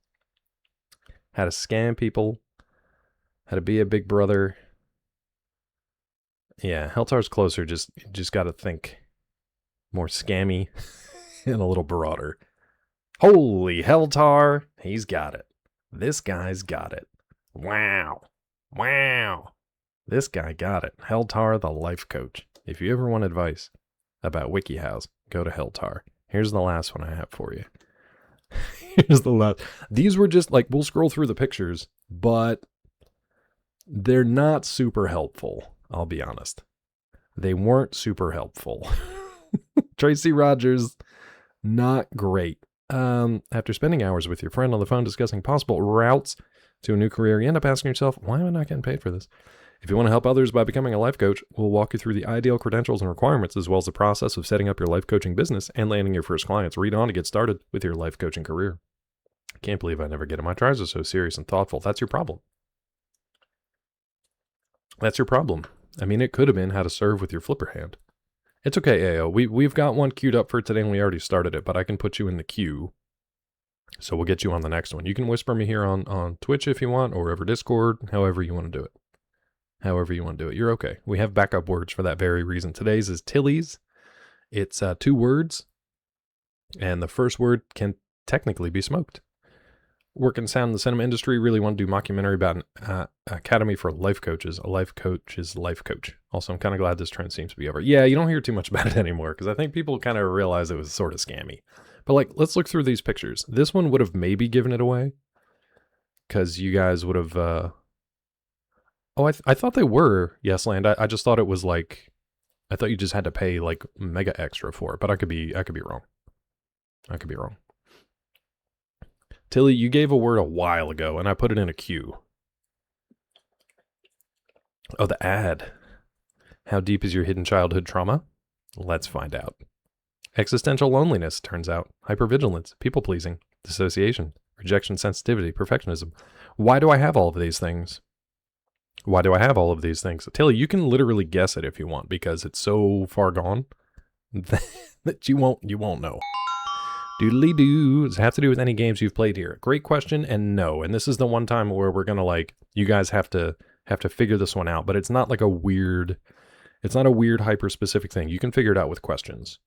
How to scam people. How to be a big brother. Yeah, Heltar's closer, just got to think more scammy and a little broader. Holy Heltar, he's got it. This guy's got it. Wow. This guy got it. Heltar, the life coach. If you ever want advice about WikiHows, go to Heltar. Here's the last one I have for you. Here's the last. These were just like, we'll scroll through the pictures, but they're not super helpful. I'll be honest. They weren't super helpful. Tracy Rogers, not great. After spending hours with your friend on the phone discussing possible routes to a new career, you end up asking yourself, why am I not getting paid for this? If you want to help others by becoming a life coach, we'll walk you through the ideal credentials and requirements, as well as the process of setting up your life coaching business and landing your first clients. Read on to get started with your life coaching career. I can't believe I never get it. My tries are so serious and thoughtful. That's your problem. I mean, it could have been how to serve with your flipper hand. It's okay, AO. We've got one queued up for today and we already started it, but I can put you in the queue. So we'll get you on the next one. You can whisper me here on Twitch if you want, or over Discord, however you want to do it. You're okay. We have backup words for that very reason. Today's is Tilly's. It's 2 words, and the first word can technically be smoked. Work in sound in the cinema industry. Really want to do mockumentary about an academy for life coaches. A life coach is life coach. Also, I'm kind of glad this trend seems to be over. Yeah, you don't hear too much about it anymore because I think people kind of realize it was sort of scammy. But like, let's look through these pictures. This one would have maybe given it away because you guys would have Oh, I thought they were Yes Land. I just thought it was like, I thought you just had to pay like mega extra for it, but I could be wrong. I could be wrong. Tilly, you gave a word a while ago, and I put it in a queue. Oh, the ad. How deep is your hidden childhood trauma? Let's find out. Existential loneliness, turns out. Hypervigilance, people-pleasing, dissociation, rejection sensitivity, perfectionism. Why do I have all of these things? Why do I have all of these things? Tilly, you can literally guess it if you want, because it's so far gone that you won't know. Doodly-doo. Does it have to do with any games you've played here? Great question, and no. And this is the one time where we're gonna like, you guys have to figure this one out, but it's not like a weird, it's not a weird hyper-specific thing. You can figure it out with questions.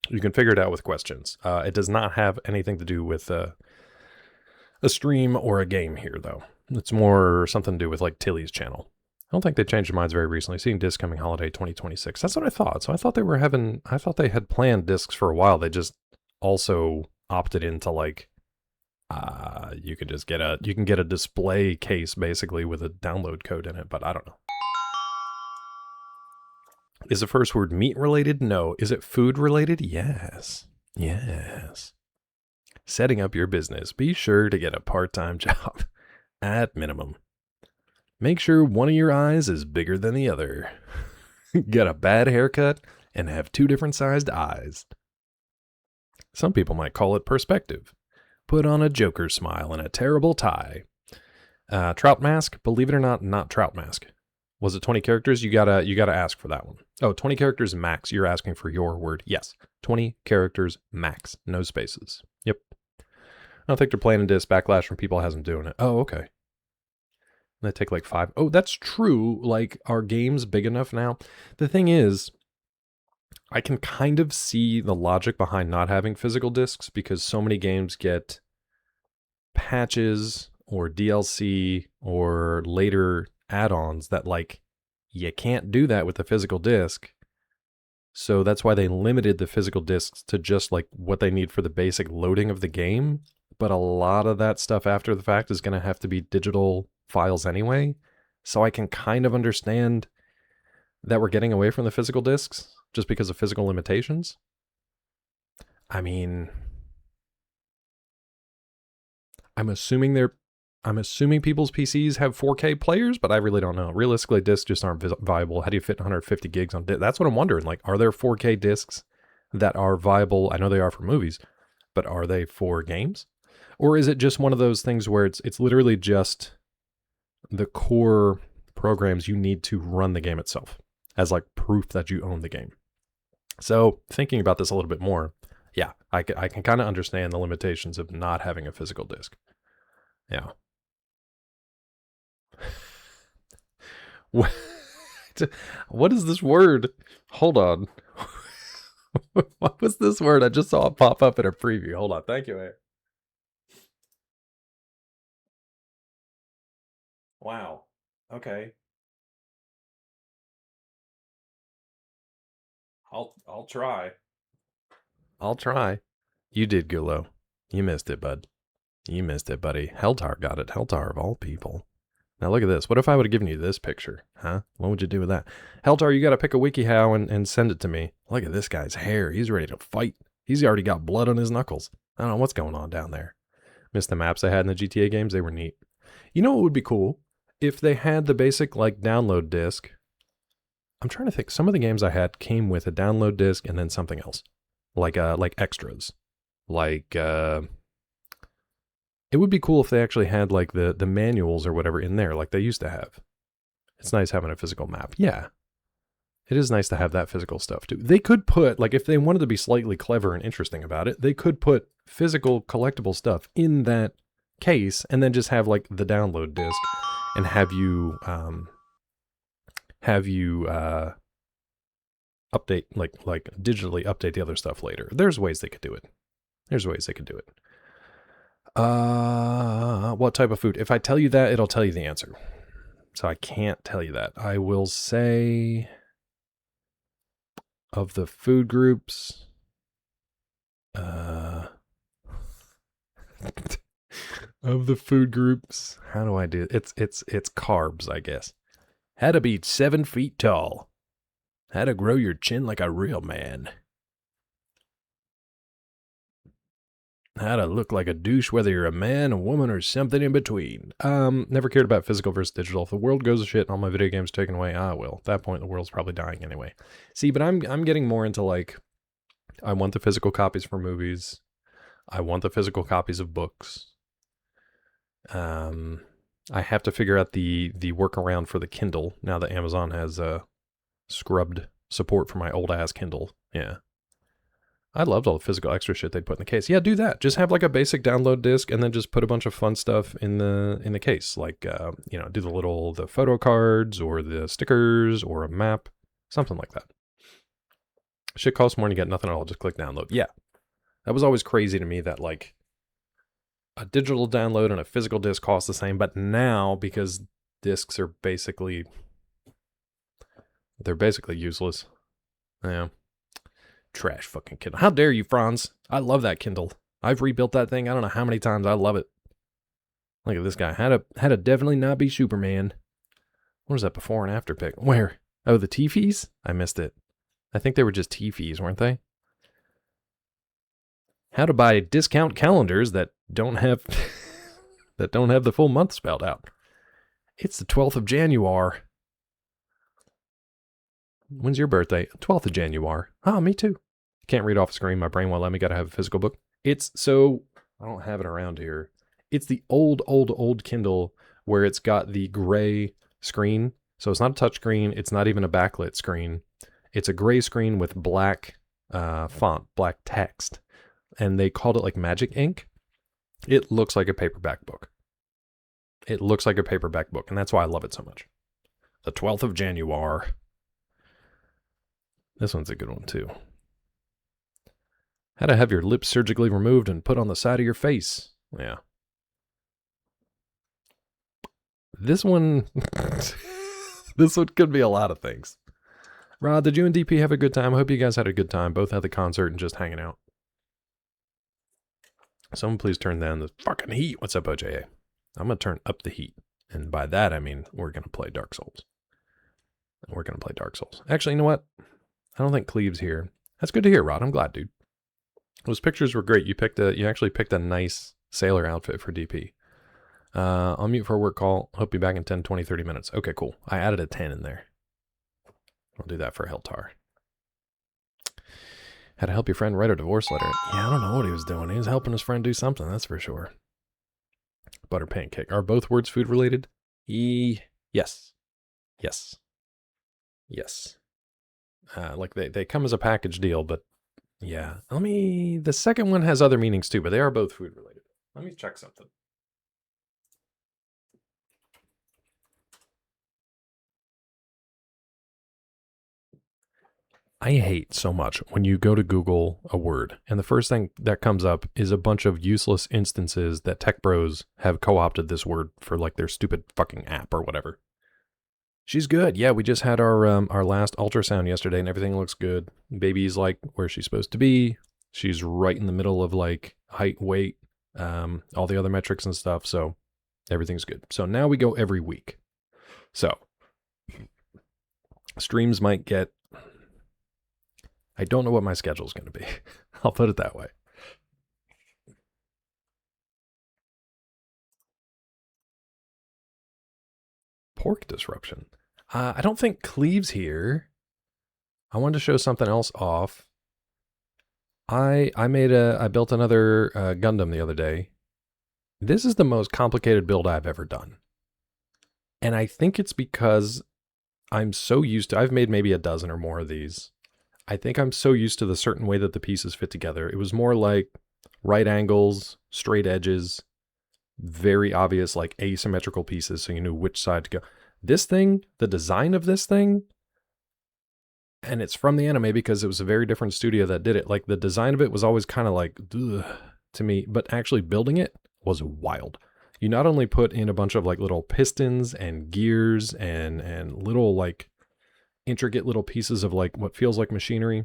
You can figure it out with questions. It does not have anything to do with a stream or a game here, though. It's more something to do with like Tilly's channel. I don't think they changed their minds very recently. Seeing disc coming holiday 2026. That's what I thought. So I thought they had planned discs for a while. They just also opted into like, you can get a display case basically with a download code in it, but I don't know. Is the first word meat related? No. Is it food related? Yes. Yes. Setting up your business. Be sure to get a part-time job at minimum. Make sure one of your eyes is bigger than the other. Get a bad haircut and have 2 different sized eyes. Some people might call it perspective. Put on a Joker smile and a terrible tie. Trout mask, believe it or not trout mask. Was it 20 characters? You gotta ask for that one. Oh, 20 characters max. You're asking for your word. Yes. 20 characters max. No spaces. Yep. I don't think they're planning this. Backlash from people hasn't doing it. Oh, okay. They take like 5. Oh, that's true. Like, are games big enough now? The thing is, I can kind of see the logic behind not having physical discs because so many games get patches or DLC or later add-ons that like you can't do that with the physical disc. So that's why they limited the physical discs to just like what they need for the basic loading of the game. But a lot of that stuff after the fact is going to have to be digital files anyway. So I can kind of understand that we're getting away from the physical discs just because of physical limitations. I mean, I'm assuming people's PCs have 4K players, but I really don't know. Realistically, discs just aren't viable. How do you fit 150 gigs on disc? That's what I'm wondering. Like, are there 4K discs that are viable? I know they are for movies, but are they for games? Or is it just one of those things where it's literally just the core programs you need to run the game itself as like proof that you own the game? So thinking about this a little bit more, yeah, I can kind of understand the limitations of not having a physical disc. Yeah. What is this word? Hold on. What was this word? I just saw it pop up in a preview. Hold on. Thank you, Eric. Wow. Okay. I'll try. I'll try. You did, Gulo. You missed it, bud. You missed it, buddy. Heltar got it. Heltar of all people. Now look at this. What if I would have given you this picture? Huh? What would you do with that? Heltar, you got to pick a WikiHow and send it to me. Look at this guy's hair. He's ready to fight. He's already got blood on his knuckles. I don't know what's going on down there. Missed the maps I had in the GTA games. They were neat. You know what would be cool? If they had the basic like download disc. I'm trying to think. Some of the games I had came with a download disc and then something else. Like extras. Like, it would be cool if they actually had like the manuals or whatever in there like they used to have. It's nice having a physical map. Yeah. It is nice to have that physical stuff too. They could put, like if they wanted to be slightly clever and interesting about it, they could put physical collectible stuff in that case and then just have like the download disc and have you update, like digitally update the other stuff later. There's ways they could do it. What type of food? If I tell you that, it'll tell you the answer. So I can't tell you that. I will say of the food groups, Of the food groups, how do I do it? It's carbs, I guess. How to be 7 feet tall. How to grow your chin like a real man. How to look like a douche, whether you're a man, a woman, or something in between. Never cared about physical versus digital. If the world goes to shit and all my video games taken away, I will. At that point, the world's probably dying anyway. See, but I'm getting more into like, I want the physical copies for movies. I want the physical copies of books. I have to figure out the workaround for the Kindle now that Amazon has scrubbed support for my old ass Kindle. Yeah. I loved all the physical extra shit they'd put in the case. Yeah, do that. Just have like a basic download disc and then just put a bunch of fun stuff in the case. Like you know, do the photo cards or the stickers or a map, something like that. Shit costs more and you get nothing at all. Just click download. Yeah. That was always crazy to me that like a digital download and a physical disc cost the same, but now because discs are basically useless. Yeah. Trash fucking Kindle. How dare you, Franz? I love that Kindle. I've rebuilt that thing I don't know how many times. I love it. Look at this guy. How to definitely not be Superman. What is that before and after pic? Where? Oh, the T-fees? I missed it. I think they were just T-fees, weren't they? How to buy discount calendars that don't have the full month spelled out. It's the 12th of January. When's your birthday? 12th of January. Ah, me too. Can't read off screen. My brain won't let me. Gotta have a physical book. It's so, I don't have it around here. It's the old Kindle where it's got the gray screen. So it's not a touch screen. It's not even a backlit screen. It's a gray screen with black font, black text. And they called it like magic ink. It looks like a paperback book. It looks like a paperback book. And that's why I love it so much. The 12th of January. This one's a good one too. How to have your lips surgically removed and put on the side of your face. Yeah. This one, this one could be a lot of things. Rod, did you and DP have a good time? I hope you guys had a good time, both at the concert and just hanging out. Someone please turn down the fucking heat. What's up, OJA? I'm going to turn up the heat. And by that, I mean, we're going to play Dark Souls. Actually, you know what? I don't think Cleve's here. That's good to hear, Rod. I'm glad, dude. Those pictures were great. You actually picked a nice sailor outfit for DP. I'll mute for a work call. Hope you're back in 10, 20, 30 minutes. Okay, cool. I added a 10 in there. I'll do that for Heltar. How to help your friend write a divorce letter. Yeah, I don't know what he was doing. He was helping his friend do something, that's for sure. Butter pancake. Are both words food related? Yes. Like they come as a package deal, but yeah. The second one has other meanings too, but they are both food related. Let me check something. I hate so much when you go to Google a word and the first thing that comes up is a bunch of useless instances that tech bros have co-opted this word for like their stupid fucking app or whatever. She's good. Yeah, we just had our last ultrasound yesterday and everything looks good. Baby's like where she's supposed to be. She's right in the middle of like height, weight, all the other metrics and stuff. So everything's good. So now we go every week. So streams might get, I don't know what my schedule's going to be. I'll put it that way. Pork disruption. I don't think Cleve's here. I wanted to show something else off. I built another Gundam the other day. This is the most complicated build I've ever done. And I think it's because I'm so used to, I've made maybe a dozen or more of these. I think I'm so used to the certain way that the pieces fit together. It was more like right angles, straight edges, very obvious like asymmetrical pieces so you knew which side to go. This thing, the design of this thing, and it's from the anime because it was a very different studio that did it. Like the design of it was always kind of like ugh, to me, but actually building it was wild. You not only put in a bunch of like little pistons and gears and little like intricate little pieces of like what feels like machinery,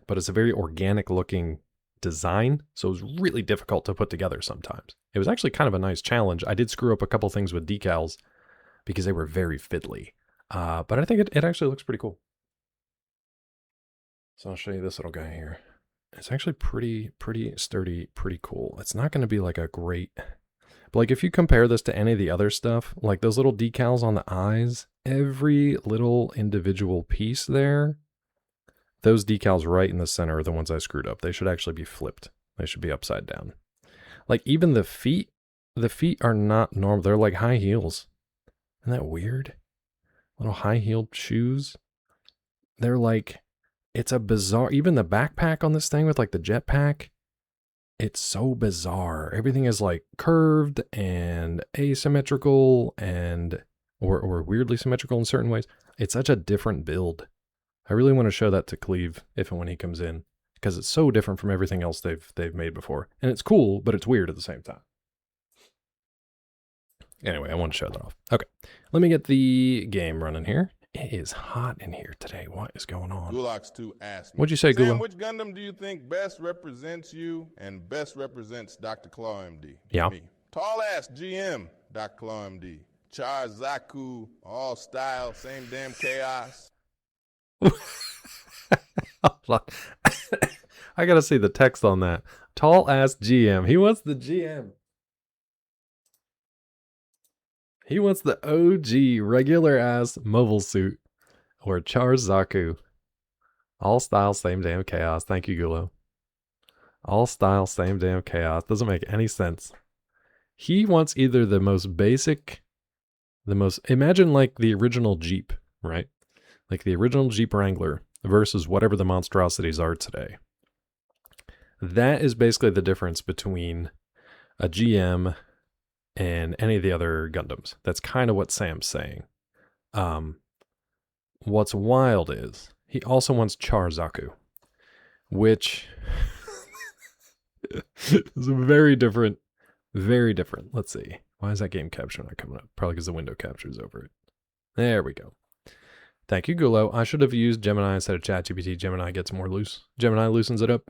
but it's a very organic looking design, so it was really difficult to put together sometimes. It was actually kind of a nice challenge. I did screw up a couple things with decals because they were very fiddly. But I think it actually looks pretty cool. So I'll show you this little guy here. It's actually pretty sturdy, pretty cool. It's not going to be like a great... But like if you compare this to any of the other stuff, like those little decals on the eyes, every little individual piece there, those decals right in the center are the ones I screwed up. They should actually be flipped. They should be upside down. Like even the feet are not normal. They're like high heels. Isn't that weird? Little high-heeled shoes. They're like, it's a bizarre, even the backpack on this thing with like the jetpack, it's so bizarre. Everything is like curved and asymmetrical and, or weirdly symmetrical in certain ways. It's such a different build. I really want to show that to Cleve if and when he comes in, because it's so different from everything else they've made before. And it's cool, but it's weird at the same time. Anyway, I want to show that off. Okay, let me get the game running here. It is hot in here today. What is going on? Gulax2 asked me, What'd you say, Sam, Gula? which Gundam do you think best represents you and best represents Dr. Claw MD? Yeah. Me. Tall-ass GM, Dr. Claw MD. Char Zaku, all style, same damn chaos. Hold on. I gotta see the text on that. Tall ass GM. He wants the GM. He wants the OG regular ass mobile suit or Char Zaku. All style, same damn chaos. Thank you, Gulo. All style, same damn chaos. Doesn't make any sense. He wants either the most basic, imagine like the original Jeep, right? Like the original Jeep Wrangler versus whatever the monstrosities are today. That is basically the difference between a GM and any of the other Gundams. That's kind of what Sam's saying. What's wild is he also wants Char Zaku, which is very different. Very different. Let's see. Why is that game capture not coming up? Probably because the window capture is over it. There we go. Thank you, Gulo. I should have used Gemini instead of ChatGPT. Gemini gets more loose. Gemini loosens it up.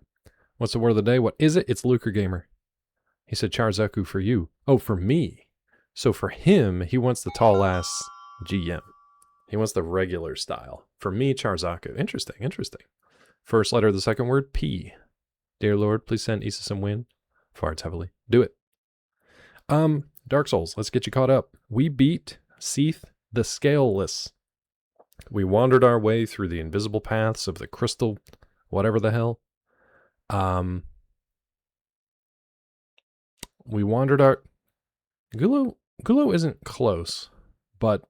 What's the word of the day? What is it? It's Luker Gamer. He said Char Zaku for you. Oh, for me. So for him, he wants the tall ass GM. He wants the regular style. For me, Char Zaku. Interesting, interesting. First letter of the second word, P. Dear Lord, please send Issa some wind. Farts heavily. Do it. Dark Souls, let's get you caught up. We beat Seath the Scaleless. We wandered our way through the invisible paths of the crystal, whatever the hell. We wandered our... Gulo isn't close, but...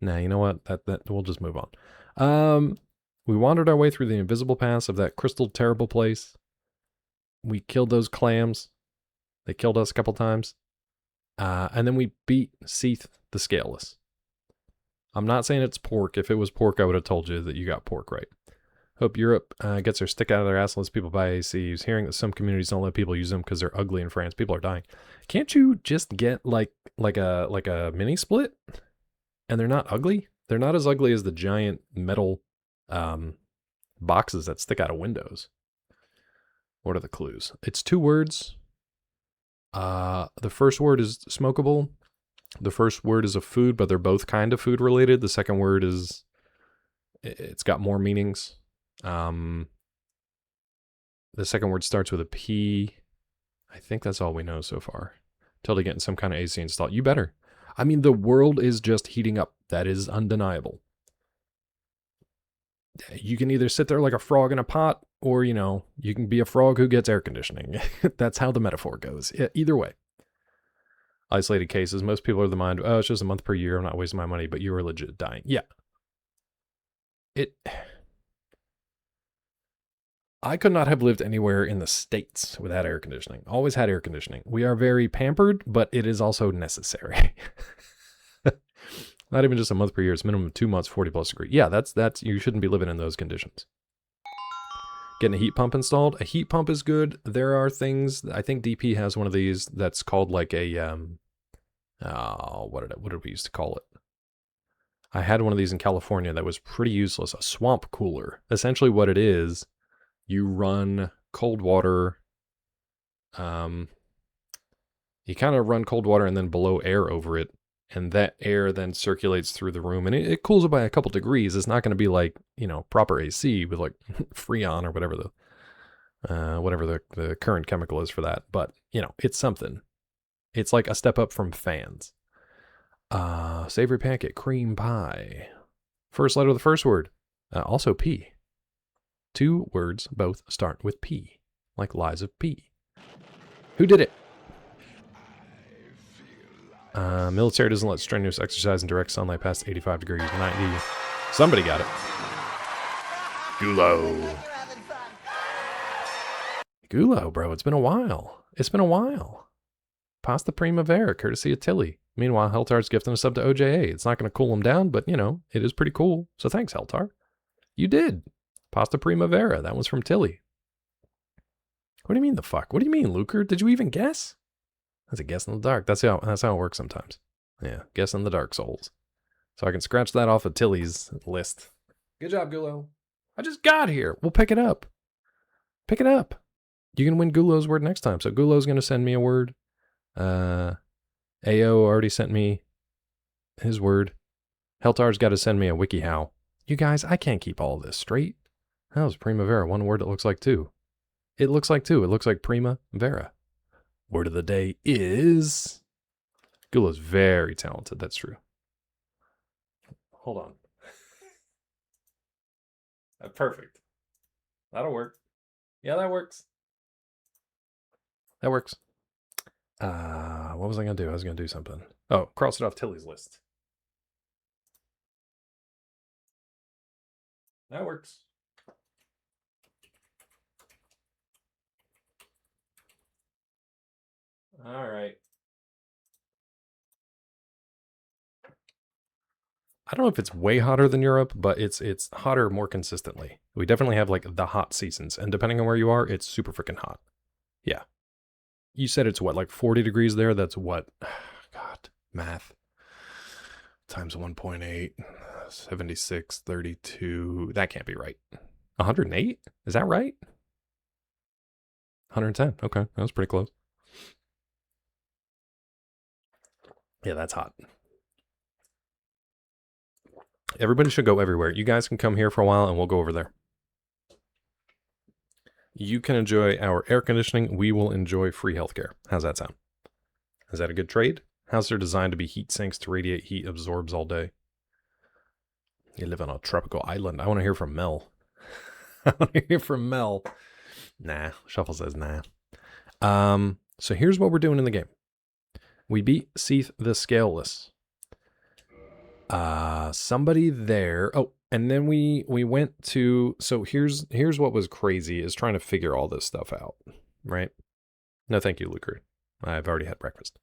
Nah, you know what? That we'll just move on. We wandered our way through the invisible paths of that crystal terrible place. We killed those clams. They killed us a couple times. And then we beat Seath the Scaleless. I'm not saying it's pork. If it was pork, I would have told you that you got pork right. Hope Europe gets their stick out of their ass and lets people buy ACs. Hearing that some communities don't let people use them because they're ugly in France. People are dying. Can't you just get like a mini split? And they're not ugly? They're not as ugly as the giant metal boxes that stick out of windows. What are the clues? It's 2 words. The first word is smokable. The first word is a food, but they're both kind of food related. The second word is, it's got more meanings. The second word starts with a P. I think that's all we know so far. Totally getting some kind of AC installed. You better. I mean, the world is just heating up. That is undeniable. You can either sit there like a frog in a pot, or, you know, you can be a frog who gets air conditioning. That's how the metaphor goes. Either way. Isolated cases. Most people are of the mind, oh, it's just a month per year. I'm not wasting my money, but you are legit dying. Yeah. I could not have lived anywhere in the States without air conditioning. Always had air conditioning. We are very pampered, but it is also necessary. Not even just a month per year. It's minimum of 2 months, 40 plus degree. Yeah, that's you shouldn't be living in those conditions. Getting a heat pump installed. A heat pump is good. There are things, I think DP has one of these that's called like a, what did we used to call it? I had one of these in California that was pretty useless. A swamp cooler. Essentially what it is, you run cold water. You kind of run cold water and then blow air over it, and that air then circulates through the room, and it cools it by a couple degrees. It's not going to be like, you know, proper AC with like Freon or whatever the current chemical is for that. But, you know, it's something. It's like a step up from fans. Savory pancake, cream pie. First letter of the first word. Also P. 2 words both start with P, like lies of P. Who did it? Military doesn't let strenuous exercise in direct sunlight past 85 degrees, 90. Somebody got it. Gulo. Gulo, bro. It's been a while. It's been a while. Pasta Primavera, courtesy of Tilly. Meanwhile, Heltar's gifting a sub to OJA. It's not going to cool him down, but, you know, it is pretty cool. So thanks, Heltar. You did. Pasta Primavera. That was from Tilly. What do you mean the fuck? What do you mean, Luker? Did you even guess? That's a guess in the dark. That's how it works sometimes. Yeah, guess in the dark, souls. So I can scratch that off of Tilly's list. Good job, Gulo. I just got here. We'll pick it up. Pick it up. You can win Gulo's word next time. So Gulo's going to send me a word. AO already sent me his word. Heltar's got to send me a WikiHow. You guys, I can't keep all of this straight. That was Primavera. One word that looks like 2. It looks like 2. It looks like Primavera. Word of the day is... Gulo's very talented. That's true. Hold on. Perfect. That'll work. Yeah, that works. That works. What was I going to do? I was going to do something. Oh, cross it off Tilly's list. That works. All right. I don't know if it's way hotter than Europe, but it's hotter more consistently. We definitely have like the hot seasons, and depending on where you are, it's super freaking hot. Yeah. You said it's what, like 40 degrees there? That's what? God, math. Times 1.8, 76, 32. That can't be right. 108? Is that right? 110. Okay, that was pretty close. Yeah, that's hot. Everybody should go everywhere. You guys can come here for a while and we'll go over there. You can enjoy our air conditioning. We will enjoy free healthcare. How's that sound? Is that a good trade? Houses are designed to be heat sinks to radiate heat, absorbs all day. You live on a tropical island. I want to hear from Mel. I want to hear from Mel. Nah. Shuffle says nah. So here's what we're doing in the game. We beat Seath the Scaleless. Somebody there. Oh, and then we went to, so here's what was crazy is trying to figure all this stuff out, right? No, thank you, Luker. I've already had breakfast.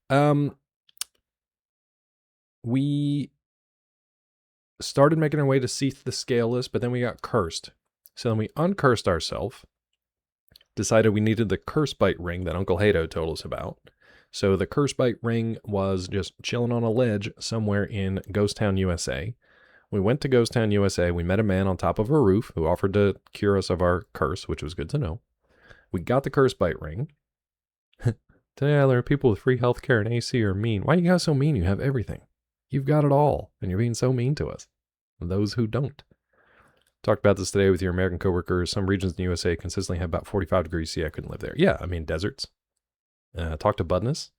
We started making our way to Seath the Scaleless, but then we got cursed. So then we uncursed ourselves, decided we needed the curse bite ring that Uncle Hato told us about. So the curse bite ring was just chilling on a ledge somewhere in Ghost Town, USA. We went to Ghost Town, USA. We met a man on top of a roof who offered to cure us of our curse, which was good to know. We got the curse bite ring. Taylor, people with free healthcare and AC are mean. Why are you guys so mean? You have everything. You've got it all, and you're being so mean to us. Those who don't. Talked about this today with your American coworkers. Some regions in the USA consistently have about 45 degrees C. I couldn't live there. Yeah, I mean, deserts. Talk to Budness.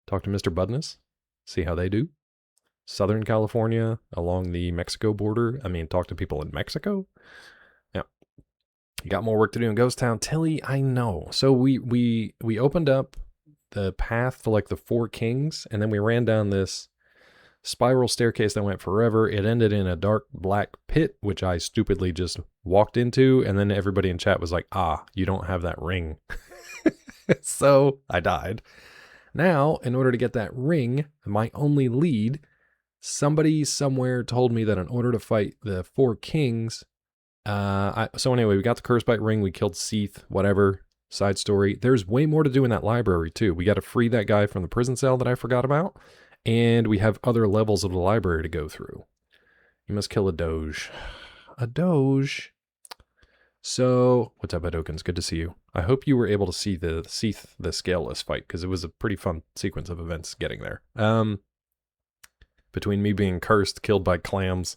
Talk to Mr. Budness. See how they do. Southern California, along the Mexico border. I mean, talk to people in Mexico. Yeah. You got more work to do in Ghost Town. Tilly, I know. So we opened up the path to like the Four Kings, and then we ran down this spiral staircase that went forever. It ended in a dark black pit, which I stupidly just walked into, and then everybody in chat was like, you don't have that ring. So I died. Now, in order to get that ring, my only lead, somebody somewhere told me that in order to fight the Four Kings, so anyway, we got the curse bite ring, we killed Seath, whatever, side story. There's way more to do in that library too. We got to free that guy from the prison cell that I forgot about, and we have other levels of the library to go through. You must kill a doge. A doge? So, what's up, Hadokens? Good to see you. I hope you were able to see the scaleless fight, because it was a pretty fun sequence of events getting there. Between me being cursed, killed by clams,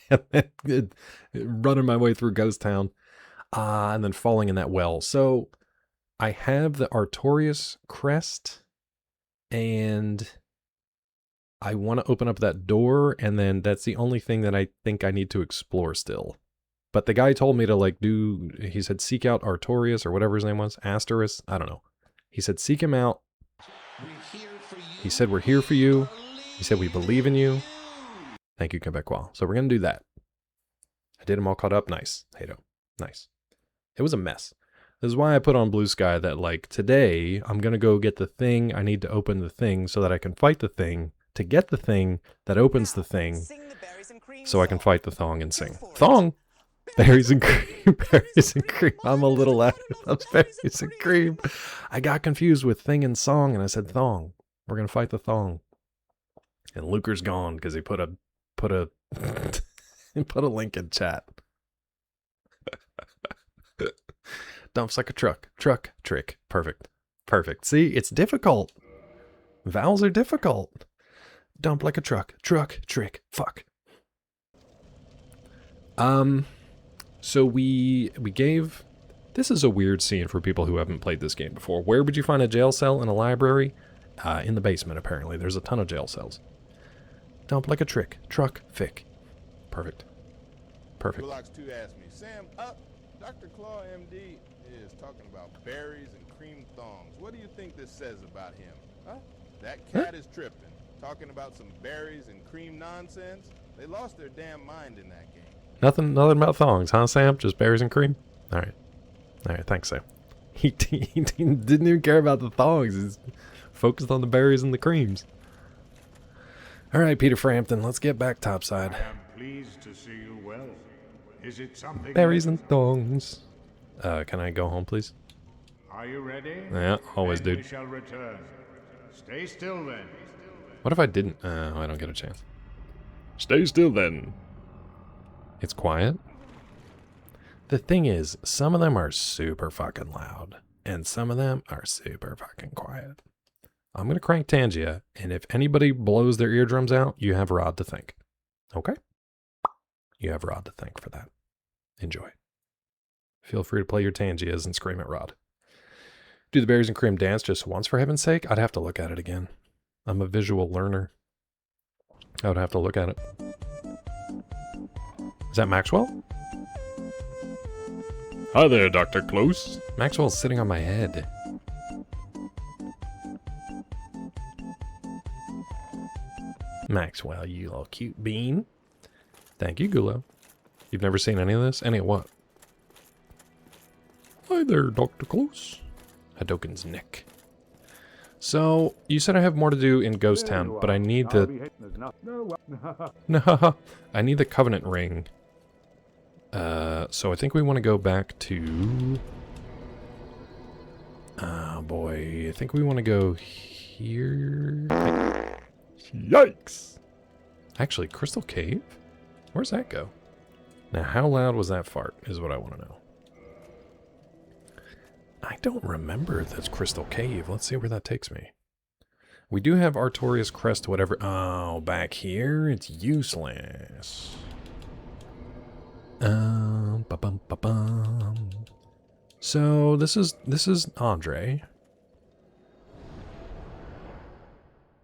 and then running my way through Ghost Town, and then falling in that well. So, I have the Artorius crest, and I want to open up that door, and then that's the only thing that I think I need to explore still. But the guy told me to like he said seek out Artorius or whatever his name was, Artus, I don't know. He said seek him out. He said we're here for you. He said we believe in you. Thank you, Quebecois. So we're going to do that. I did them all caught up. Nice. Hado. Nice. It was a mess. This is why I put on Blue Sky that like today I'm going to go get the thing. I need to open the thing so that I can fight the thing to get the thing that opens the thing so I can fight the thong and sing. Thong! Berries and cream, berries and cream. I'm a little out of berries and cream. I got confused with thing and song, and I said thong. We're gonna fight the thong. And Luker's gone because he put a link in chat. Dumps like a truck, trick. Perfect. See, it's difficult. Vowels are difficult. Dump like a truck, trick, fuck. So we gave, this is a weird scene for people who haven't played this game before. Where would you find a jail cell in a library? In the basement, apparently. There's a ton of jail cells. Dump like a truck, fick. Perfect. Relax 2 asked me, Sam, Dr. Claw MD is talking about berries and cream thongs. What do you think this says about him? Huh? That cat is tripping. Talking about some berries and cream nonsense. They lost their damn mind in that game. Nothing about thongs, huh, Sam? Just berries and cream? All right, thanks, Sam. He didn't even care about the thongs. He's focused on the berries and the creams. All right, Peter Frampton, let's get back topside. I am pleased to see you well. Is it something? Berries and thongs. Can I go home, please? Are you ready? Yeah, always, then dude. We shall return. Stay still then. What if I didn't? I don't get a chance. Stay still then. It's quiet. The thing is, some of them are super fucking loud, and some of them are super fucking quiet. I'm going to crank Tangia, and if anybody blows their eardrums out, you have Rod to thank. Okay? You have Rod to thank for that. Enjoy. Feel free to play your Tangias and scream at Rod. Do the berries and cream dance just once, for heaven's sake? I'd have to look at it again. I'm a visual learner. I would have to look at it. Is that Maxwell? Hi there, Dr. Close. Maxwell's sitting on my head. Maxwell, you little cute bean. Thank you, Gulo. You've never seen any of this? Any of what? Hi there, Dr. Close. Hadoken's Nick. So, you said I have more to do in Ghost Town, but I need the... No, I need the Covenant Ring. So I think we want to go back to... Oh boy, I think we want to go here... Yikes! Actually, Crystal Cave? Where's that go? Now, how loud was that fart, is what I want to know. I don't remember this Crystal Cave. Let's see where that takes me. We do have Artorius Crest, whatever. Oh, back here? It's useless. Ba-bum. So, this is Andre.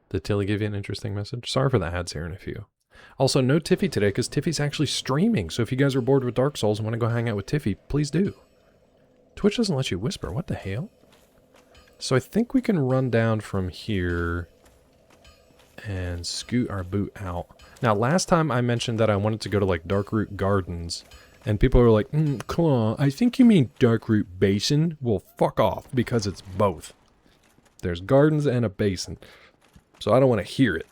Did Tilly give you an interesting message? Sorry for the ads here in a few. Also, no Tiffy today, because Tiffy's actually streaming. So if you guys are bored with Dark Souls and want to go hang out with Tiffy, please do. Twitch doesn't let you whisper. What the hell? So I think we can run down from here and scoot our boot out. Now, last time I mentioned that I wanted to go to, like, Darkroot Gardens, and people were like, Claw, I think you mean Darkroot Basin. Well, fuck off, because it's both. There's gardens and a basin. So I don't want to hear it.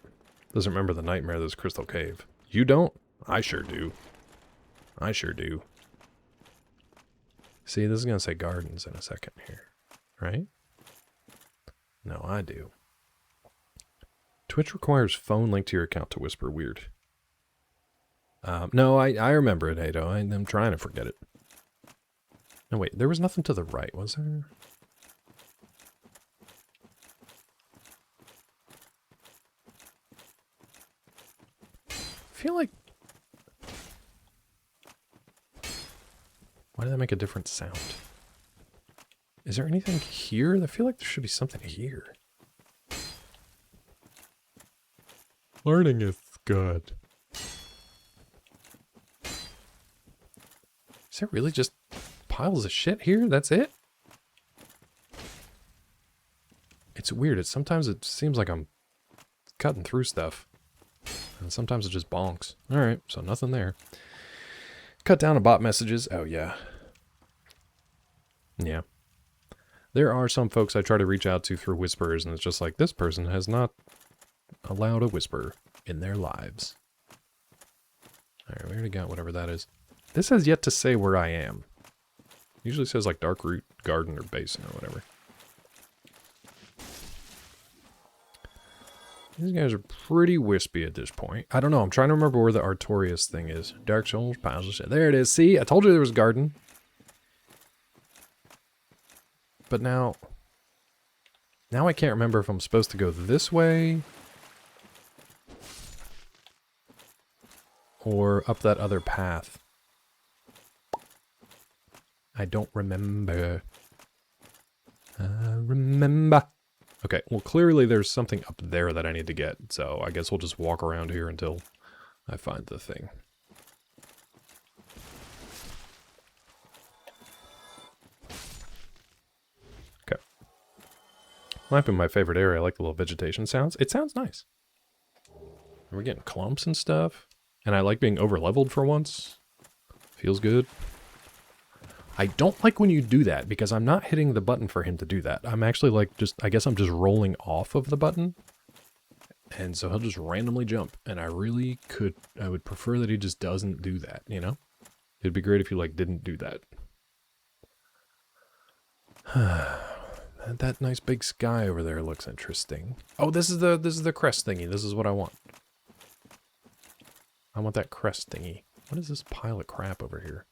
Doesn't remember the nightmare of this Crystal Cave. You don't? I sure do. I sure do. See, this is going to say gardens in a second here. Right? No, I do. Twitch requires phone link to your account to whisper. Weird. No, I remember it, Ado. I'm trying to forget it. No, wait, there was nothing to the right, was there? I feel like... Why did that make a different sound? Is there anything here? I feel like there should be something here. Learning is good. Is there really just piles of shit here? That's it? It's weird. Sometimes it seems like I'm cutting through stuff. And sometimes it just bonks. Alright, so nothing there. Cut down to bot messages. Oh, yeah. Yeah. There are some folks I try to reach out to through whispers, and it's just like, this person has not allowed a whisper in their lives. Alright, we already got whatever that is. This has yet to say where I am. Usually says like Dark Root, Garden, or Basin, or whatever. These guys are pretty wispy at this point. I don't know, I'm trying to remember where the Artorius thing is. Dark Souls, piles of shit. There it is. See, I told you there was a garden. But now I can't remember if I'm supposed to go this way or up that other path. I don't remember. Remember. Okay, well clearly there's something up there that I need to get, so I guess we'll just walk around here until I find the thing. Okay. Might be my favorite area. I like the little vegetation sounds. It sounds nice. And we're getting clumps and stuff. And I like being over-leveled for once. Feels good. I don't like when you do that, because I'm not hitting the button for him to do that. I'm actually like I guess I'm just rolling off of the button. And so he'll just randomly jump. And I would prefer that he just doesn't do that, you know? It'd be great if he like didn't do that. That nice big sky over there looks interesting. Oh, this is the crest thingy. This is what I want. I want that crest thingy. What is this pile of crap over here?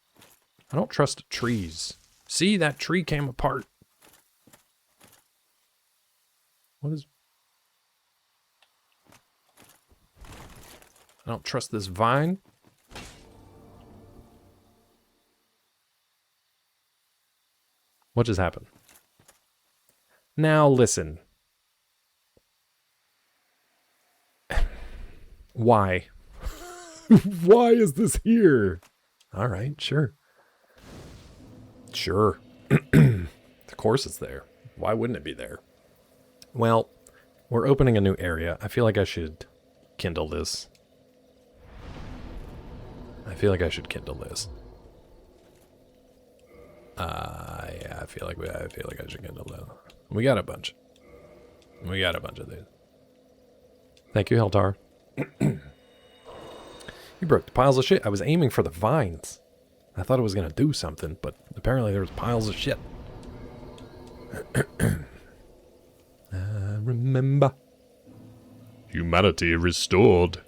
I don't trust trees. See, that tree came apart. What is... I don't trust this vine. What just happened? Now listen. Why? Why is this here? Alright, sure. Sure. Of course it's there. Why wouldn't it be there? Well, we're opening a new area. I feel like I should kindle this. I feel like I should kindle this. Yeah, I feel like I should kindle that. We got a bunch. We got a bunch of these. Thank you, Heltar. You broke the piles of shit. I was aiming for the vines. I thought it was gonna do something, but apparently there was piles of shit. I remember. Humanity restored.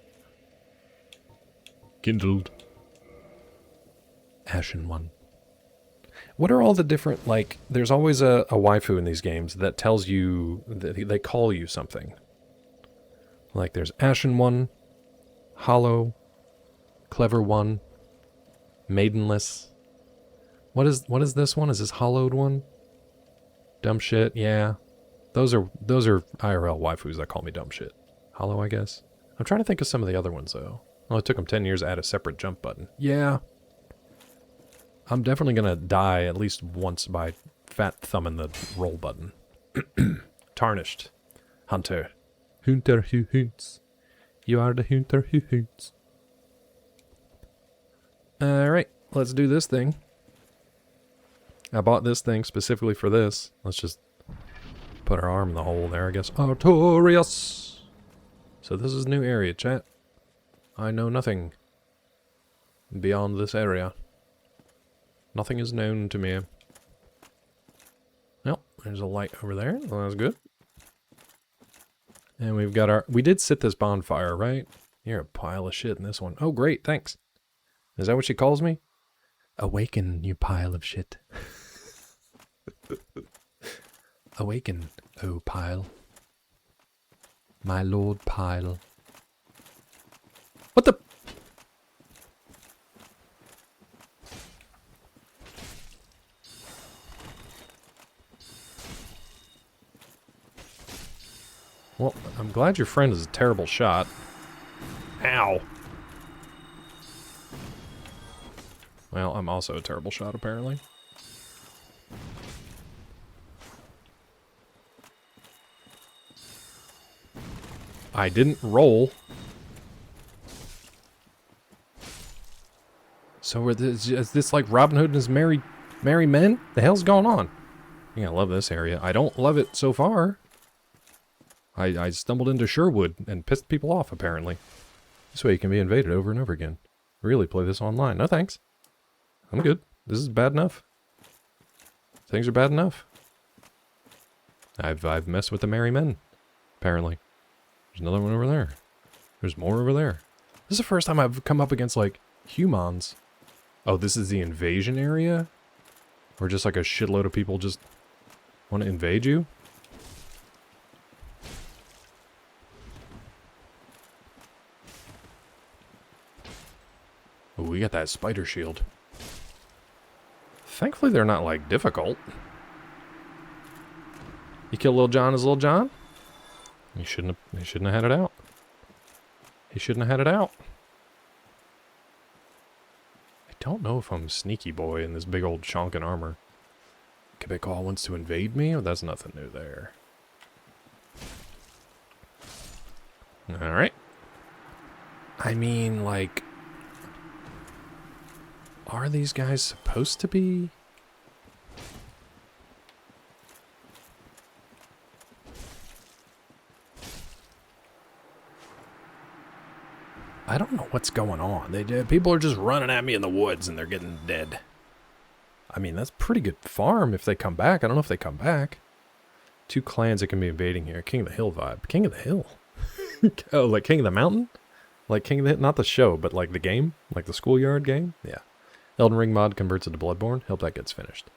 Kindled. Ashen one. What are all the different, like, there's always a waifu in these games that tells you, that they call you something. Like there's Ashen one, Hollow, Clever one, Maidenless. What is this one? Is this Hollowed one? Dumb shit, yeah. Those are IRL waifus that call me dumb shit. Hollow, I guess. I'm trying to think of some of the other ones though. Well, it took them 10 years to add a separate jump button. Yeah. I'm definitely gonna die at least once by fat thumbing the roll button. Tarnished. Hunter. Hunter who hunts. You are the hunter who hunts. Alright, let's do this thing. I bought this thing specifically for this. Let's just put our arm in the hole there, I guess. Artorius! So this is a new area, chat. I know nothing beyond this area. Nothing is known to me. Well, there's a light over there. Well, that's good. And we've got our... We did sit this bonfire, right? You're a pile of shit in this one. Oh, great, thanks. Is that what she calls me? Awaken, you pile of shit. Awaken, O Pile. My Lord Pile. What the? Well, I'm glad your friend is a terrible shot. Ow. Well, I'm also a terrible shot, apparently. I didn't roll. So is this like Robin Hood and his merry men? The hell's going on? Yeah, I love this area. I don't love it so far. I stumbled into Sherwood and pissed people off, apparently. This way you can be invaded over and over again. Really play this online. No thanks. I'm good. This is bad enough. Things are bad enough. I've messed with the merry men, apparently. There's another one over there. There's more over there. This is the first time I've come up against, like, humans. Oh, this is the invasion area? Or just like a shitload of people just want to invade you? Oh, we got that spider shield. Thankfully they're not, like, difficult. You kill Lil John as Lil John? He shouldn't have had it out. He shouldn't have had it out. I don't know if I'm Sneaky Boy in this big old chonkin armor. Quebecois wants to invade me? Oh, that's nothing new there. Alright. I mean, like... Are these guys supposed to be... I don't know what's going on. People are just running at me in the woods and they're getting dead. I mean, that's pretty good farm if they come back. I don't know if they come back. 2 clans that can be invading here. King of the Hill vibe. King of the Hill? Oh, like King of the Mountain? Like King of the Hill? Not the show, but like the game? Like the schoolyard game? Yeah. Elden Ring mod converts it to Bloodborne. Hope that gets finished.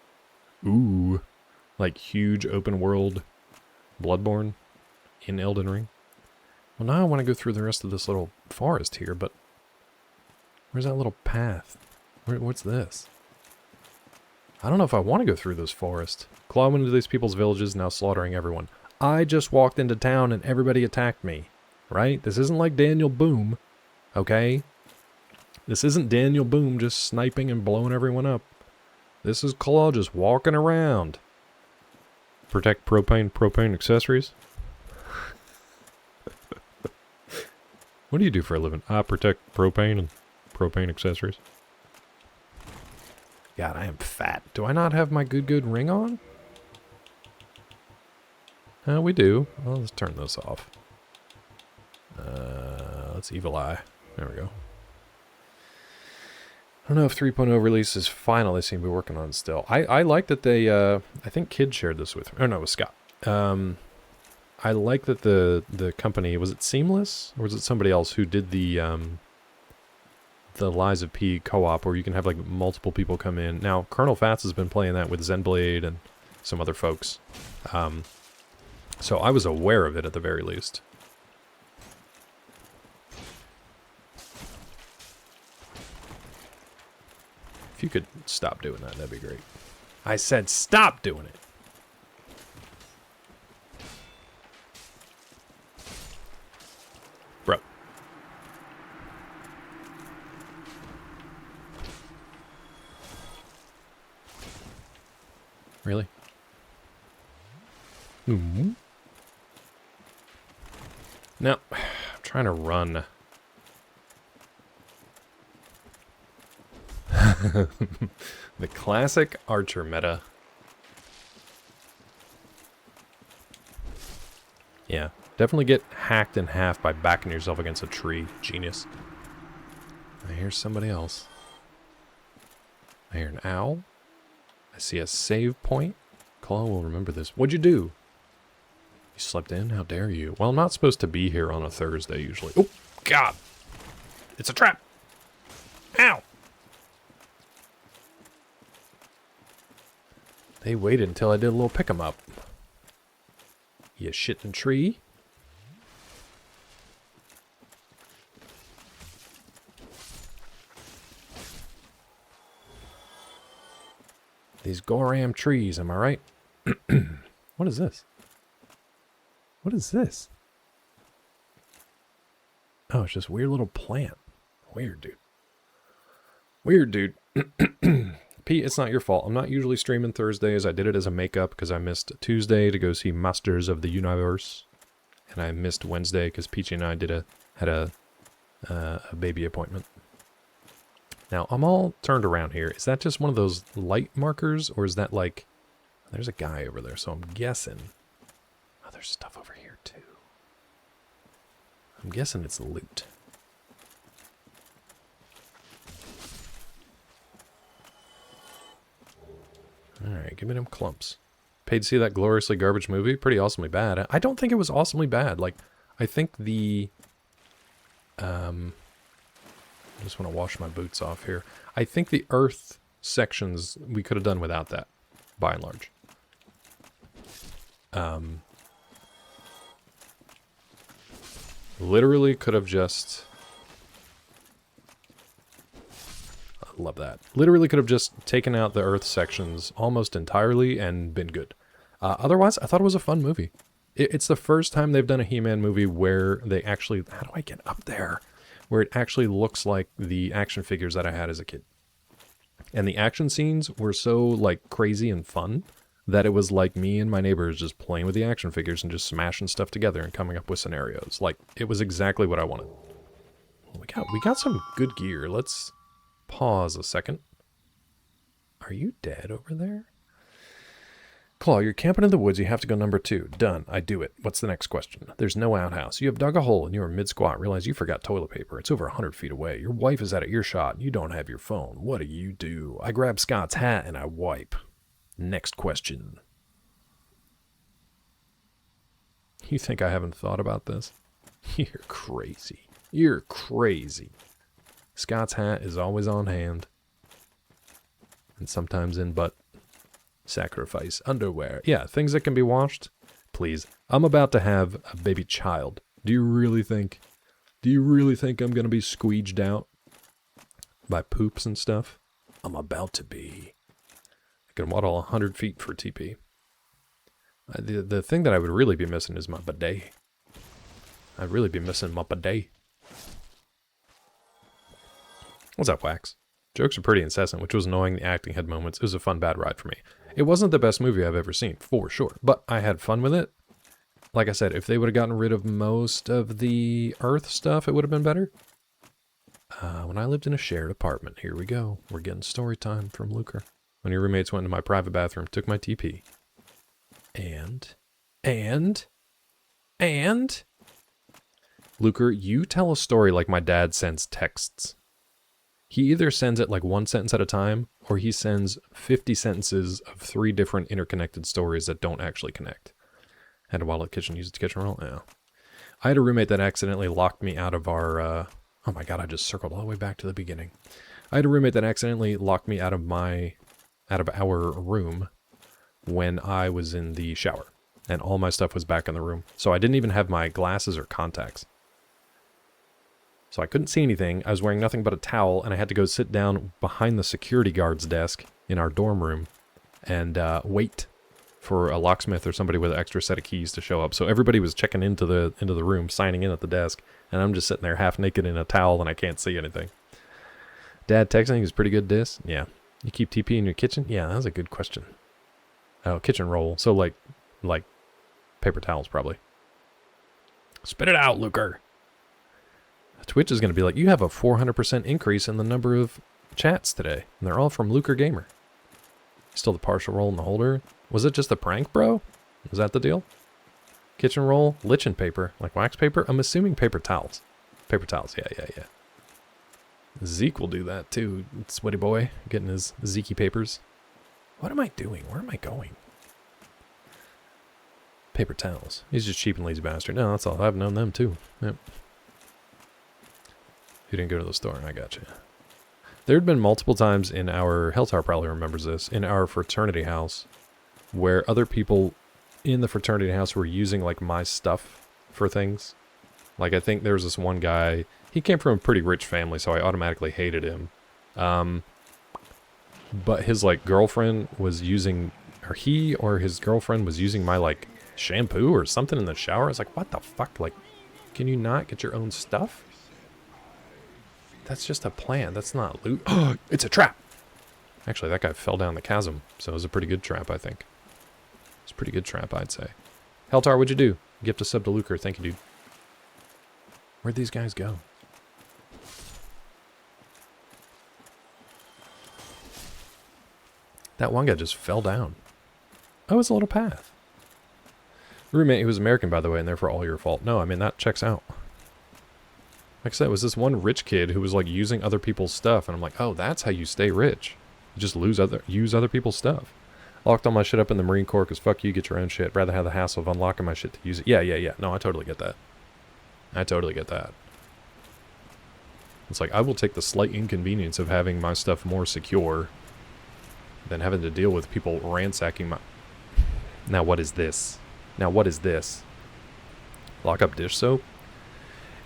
Ooh. Like huge open world Bloodborne in Elden Ring. Well, now I want to go through the rest of this little forest here, but... Where's that little path? What's this? I don't know if I want to go through this forest. Clawing into these people's villages, now slaughtering everyone. I just walked into town and everybody attacked me. Right? This isn't like Daniel Boom. Okay? This isn't Daniel Boom just sniping and blowing everyone up. This is Claw just walking around. Protect propane accessories. What do you do for a living? I protect propane and propane accessories. God, I am fat. Do I not have my good ring on? We do. Well, let's turn this off. Let's evil eye. There we go. I don't know if 3.0 release is final. They seem to be working on it still. I like that they, I think Kid shared this with me. Oh, no, it was Scott. I like that the company, was it Seamless? Or was it somebody else who did the Lies of P co-op where you can have like multiple people come in. Now, Colonel Fats has been playing that with Zenblade and some other folks. So I was aware of it at the very least. If you could stop doing that, that'd be great. I said stop doing it. Bro. Really? Mm-hmm. Now, I'm trying to run. The classic archer meta. Yeah, definitely get hacked in half by backing yourself against a tree. Genius. I hear somebody else. I hear an owl. I see a save point. Claw will remember this. What'd you do? You slept in? How dare you? Well, I'm not supposed to be here on a Thursday usually. Oh, God. It's a trap. Ow. They waited until I did a little pick 'em up. You shitting tree. These Goram trees, am I right? What is this? What is this? Oh, it's just a weird little plant. Weird, dude. Weird, dude. Pete, it's not your fault. I'm not usually streaming Thursdays. I did it as a makeup because I missed Tuesday to go see Masters of the Universe. And I missed Wednesday because Peachy and I had a baby appointment. Now, I'm all turned around here. Is that just one of those light markers? Or is that like... There's a guy over there, so I'm guessing... Oh, there's stuff over here, too. I'm guessing it's loot. Alright, give me them clumps. Paid to see that gloriously garbage movie? Pretty awesomely bad. I don't think it was awesomely bad. Like, I think the... I just want to wash my boots off here. I think the Earth sections we could have done without that, by and large. Literally could have just... I love that. Literally could have just taken out the Earth sections almost entirely and been good. Otherwise, I thought it was a fun movie. It's the first time they've done a He-Man movie where they actually... How do I get up there? Where it actually looks like the action figures that I had as a kid. And the action scenes were so, like, crazy and fun that it was like me and my neighbors just playing with the action figures and just smashing stuff together and coming up with scenarios. Like, it was exactly what I wanted. We got some good gear. Let's pause a second. Are you dead over there? Claw, you're camping in the woods. You have to go number 2. Done. I do it. What's the next question? There's no outhouse. You have dug a hole and you are mid-squat. Realize you forgot toilet paper. It's over 100 feet away. Your wife is at earshot. You don't have your phone. What do? I grab Scott's hat and I wipe. Next question. You think I haven't thought about this? You're crazy. You're crazy. Scott's hat is always on hand. And sometimes in butt. Sacrifice. Underwear. Yeah, things that can be washed. Please. I'm about to have a baby child. Do you really think I'm going to be squeeged out by poops and stuff? I'm about to be. I can waddle 100 feet for TP. The thing that I would really be missing is my bidet. I'd really be missing my bidet. What's up, Wax? Jokes are pretty incessant, which was annoying. The acting had moments. It was a fun, bad ride for me. It wasn't the best movie I've ever seen, for sure. But I had fun with it. Like I said, if they would have gotten rid of most of the Earth stuff, it would have been better. When I lived in a shared apartment, here we go. We're getting story time from Luker. When your roommates went into my private bathroom, took my TP. And... Luker, you tell a story like my dad sends texts. He either sends it like one sentence at a time, or he sends 50 sentences of 3 different interconnected stories that don't actually connect. Had a wallet kitchen, use the kitchen roll? Yeah. I had a roommate that accidentally locked me out of our, oh my god, I just circled all the way back to the beginning. I had a roommate that accidentally locked me out of our room when I was in the shower. And all my stuff was back in the room. So I didn't even have my glasses or contacts. So I couldn't see anything. I was wearing nothing but a towel, and I had to go sit down behind the security guard's desk in our dorm room and wait for a locksmith or somebody with an extra set of keys to show up. So everybody was checking into the room, signing in at the desk, and I'm just sitting there half naked in a towel, and I can't see anything. Dad texting is pretty good dis? Yeah. You keep TP in your kitchen? Yeah, that was a good question. Oh, kitchen roll. So like paper towels, probably. Spit it out, Luker. Twitch is going to be like, you have a 400% increase in the number of chats today. And they're all from Luker Gamer. Still the partial roll in the holder. Was it just a prank, bro? Was that the deal? Kitchen roll, lichen paper. Like wax paper? I'm assuming paper towels. Paper towels, yeah. Zeke will do that too. Sweaty boy, getting his Zeke papers. What am I doing? Where am I going? Paper towels. He's just cheap and lazy bastard. No, that's all. I've known them too. Yep. You didn't go to the store. I got you. There had been multiple times in our... Helltower probably remembers this. In our fraternity house where other people in the fraternity house who were using, like, my stuff for things. Like, I think there was this one guy, he came from a pretty rich family, so I automatically hated him. But his, like, girlfriend was using, or he or his girlfriend was using my, like, shampoo or something in the shower. I was like, what the fuck? Like, can you not get your own stuff? That's just a plan. That's not loot. Oh, it's a trap! Actually, that guy fell down the chasm, so it was a pretty good trap, I think. It's a pretty good trap, I'd say. Heltar, what'd you do? Gift a sub to Luker. Thank you, dude. Where'd these guys go? That one guy just fell down. Oh, it's a little path. Roommate, he was American, by the way, and therefore all your fault. No, I mean, that checks out. Like I said, it was this one rich kid who was, like, using other people's stuff, and I'm like, oh, that's how you stay rich. You just use other people's stuff. Locked all my shit up in the Marine Corps, because fuck you, get your own shit. Rather have the hassle of unlocking my shit to use it. Yeah. No, I totally get that. I totally get that. It's like, I will take the slight inconvenience of having my stuff more secure than having to deal with people ransacking my... Now what is this? Now what is this? Lock up dish soap?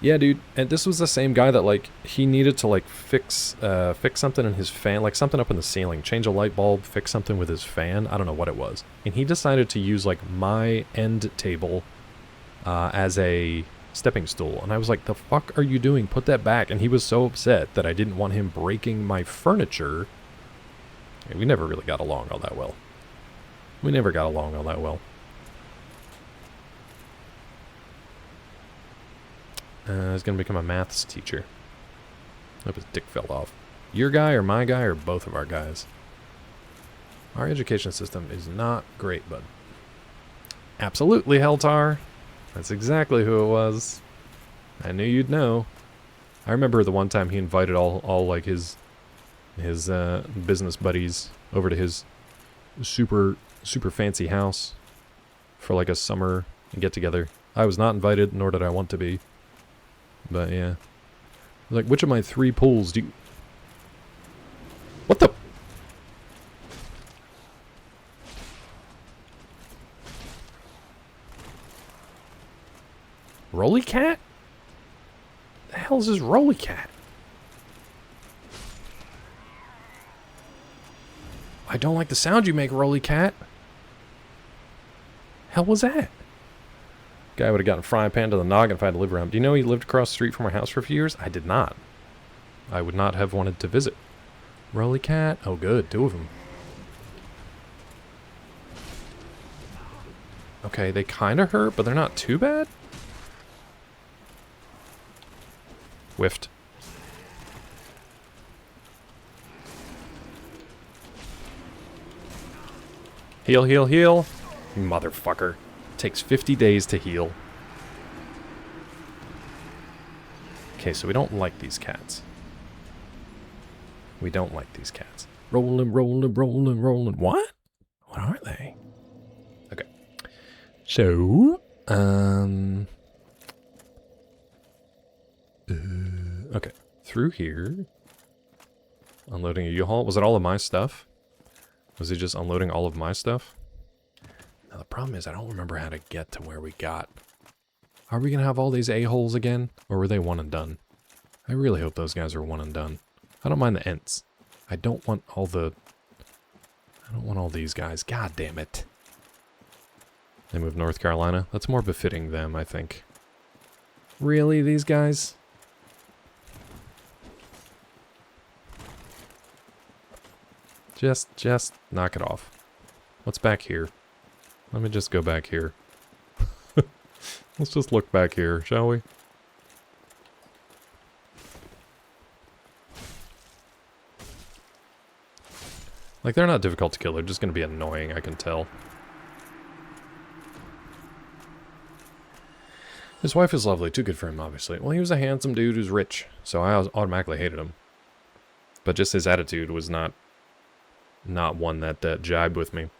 Yeah, dude, and this was the same guy that, like, he needed to, like, fix something in his fan, like, something up in the ceiling, change a light bulb, fix something with his fan, I don't know what it was. And he decided to use, like, my end table as a stepping stool. And I was like, the fuck are you doing? Put that back. And he was so upset that I didn't want him breaking my furniture. And we never really got along all that well. We never got along all that well. He's going to become a maths teacher. Hope his dick fell off. Your guy or my guy or both of our guys? Our education system is not great, bud. Absolutely, Heltar. That's exactly who it was. I knew you'd know. I remember the one time he invited all like his business buddies over to his super fancy house for like a summer get together. I was not invited, nor did I want to be. But yeah. Like, which of my 3 pools do you... What the... Rolly Cat? The hell is this Rolly Cat? I don't like the sound you make, Rolly Cat. Hell was that? Guy would have gotten frying pan to the noggin if I had to live around. Do you know he lived across the street from our house for a few years? I did not. I would not have wanted to visit. Rolly Cat. Oh, good. 2 of them. Okay, they kind of hurt, but they're not too bad. Whiffed. Heal, heal, heal. Motherfucker. Takes 50 days to heal. Okay, so we don't like these cats. We don't like these cats. Rolling, rolling, rolling, rolling. What? What are they? Okay. So, okay. Through here. Unloading a U-Haul. Was it all of my stuff? Was he just unloading all of my stuff? Now the problem is I don't remember how to get to where we got. Are we going to have all these a-holes again? Or were they one and done? I really hope those guys are one and done. I don't mind the Ents. I don't want all these guys. God damn it. They moved North Carolina. That's more befitting them, I think. Really, these guys? Just knock it off. What's back here? Let me just go back here. Let's just look back here, shall we? Like, they're not difficult to kill. They're just going to be annoying, I can tell. His wife is lovely. Too good for him, obviously. Well, he was a handsome dude who's rich, so I automatically hated him. But just his attitude was not one that jibed with me.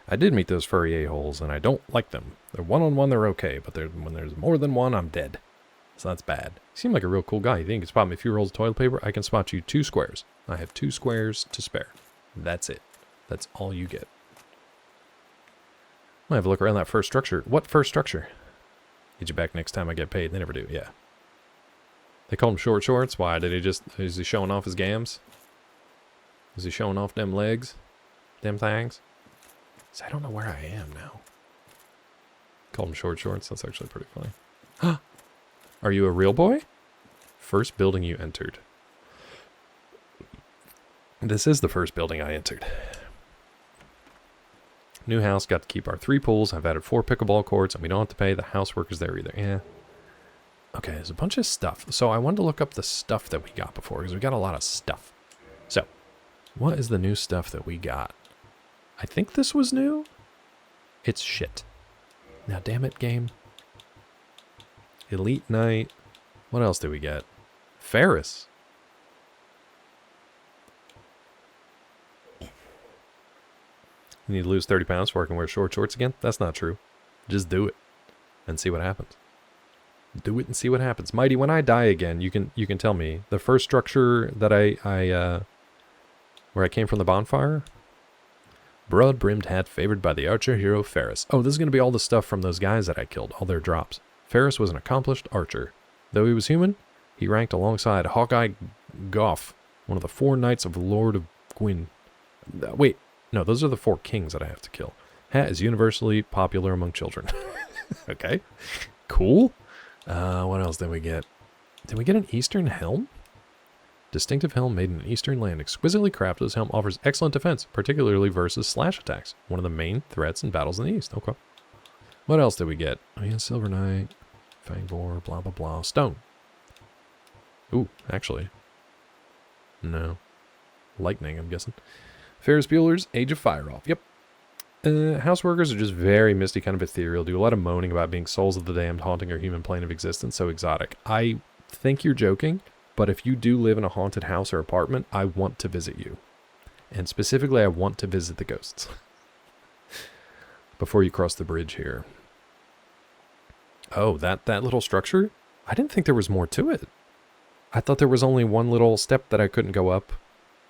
I did meet those furry a-holes, and I don't like them. They're one-on-one, they're okay, but when there's more than one, I'm dead. So that's bad. You seem like a real cool guy. You think you can spot me a few rolls of toilet paper? I can spot you 2 squares. I have 2 squares to spare. That's it. That's all you get. might have a look around that first structure. What first structure? Get you back next time I get paid. They never do, yeah. They call him Short Shorts. Why? Is he showing off his gams? Is he showing off them legs? Them things? See, I don't know where I am now. Call him Short Shorts. That's actually pretty funny. Huh? Are you a real boy? First building you entered. This is the first building I entered. New house, got to keep our 3 pools. I've added 4 pickleball courts, and we don't have to pay the house workers there either. Yeah. Okay, there's a bunch of stuff. So I wanted to look up the stuff that we got before, because we got a lot of stuff. So, what is the new stuff that we got? I think this was new. It's shit. Now, damn it, game. Elite Knight. What else did we get? Ferris. You need to lose 30 pounds before I can wear short shorts again? That's not true. Just do it and see what happens. Do it and see what happens. Mighty, when I die again, you can tell me. The first structure that where I came from the bonfire? Broad-brimmed hat favored by the archer hero Ferris. Oh, this is going to be all the stuff from those guys that I killed, all their drops. Ferris was an accomplished archer. Though he was human, he ranked alongside Hawkeye Goff, one of the 4 knights of Lord of Gwyn. Wait, no, those are the 4 kings that I have to kill. Hat is universally popular among children. Okay, cool. What else did we get? Did we get an Eastern helm? Distinctive helm made in an Eastern land. Exquisitely crafted, this helm offers excellent defense, particularly versus slash attacks. One of the main threats in battles in the East. Okay. What else did we get? Oh yeah, Silver Knight, Fangbore, blah blah blah. Stone. Ooh, actually. No. Lightning, I'm guessing. Ferris Bueller's Age of Fire off. Yep. Houseworkers are just very misty, kind of ethereal. Do a lot of moaning about being souls of the damned haunting our human plane of existence. So exotic. I think you're joking, but if you do live in a haunted house or apartment, I want to visit you. And specifically, I want to visit the ghosts. Before you cross the bridge here. Oh, that little structure? I didn't think there was more to it. I thought there was only one little step that I couldn't go up.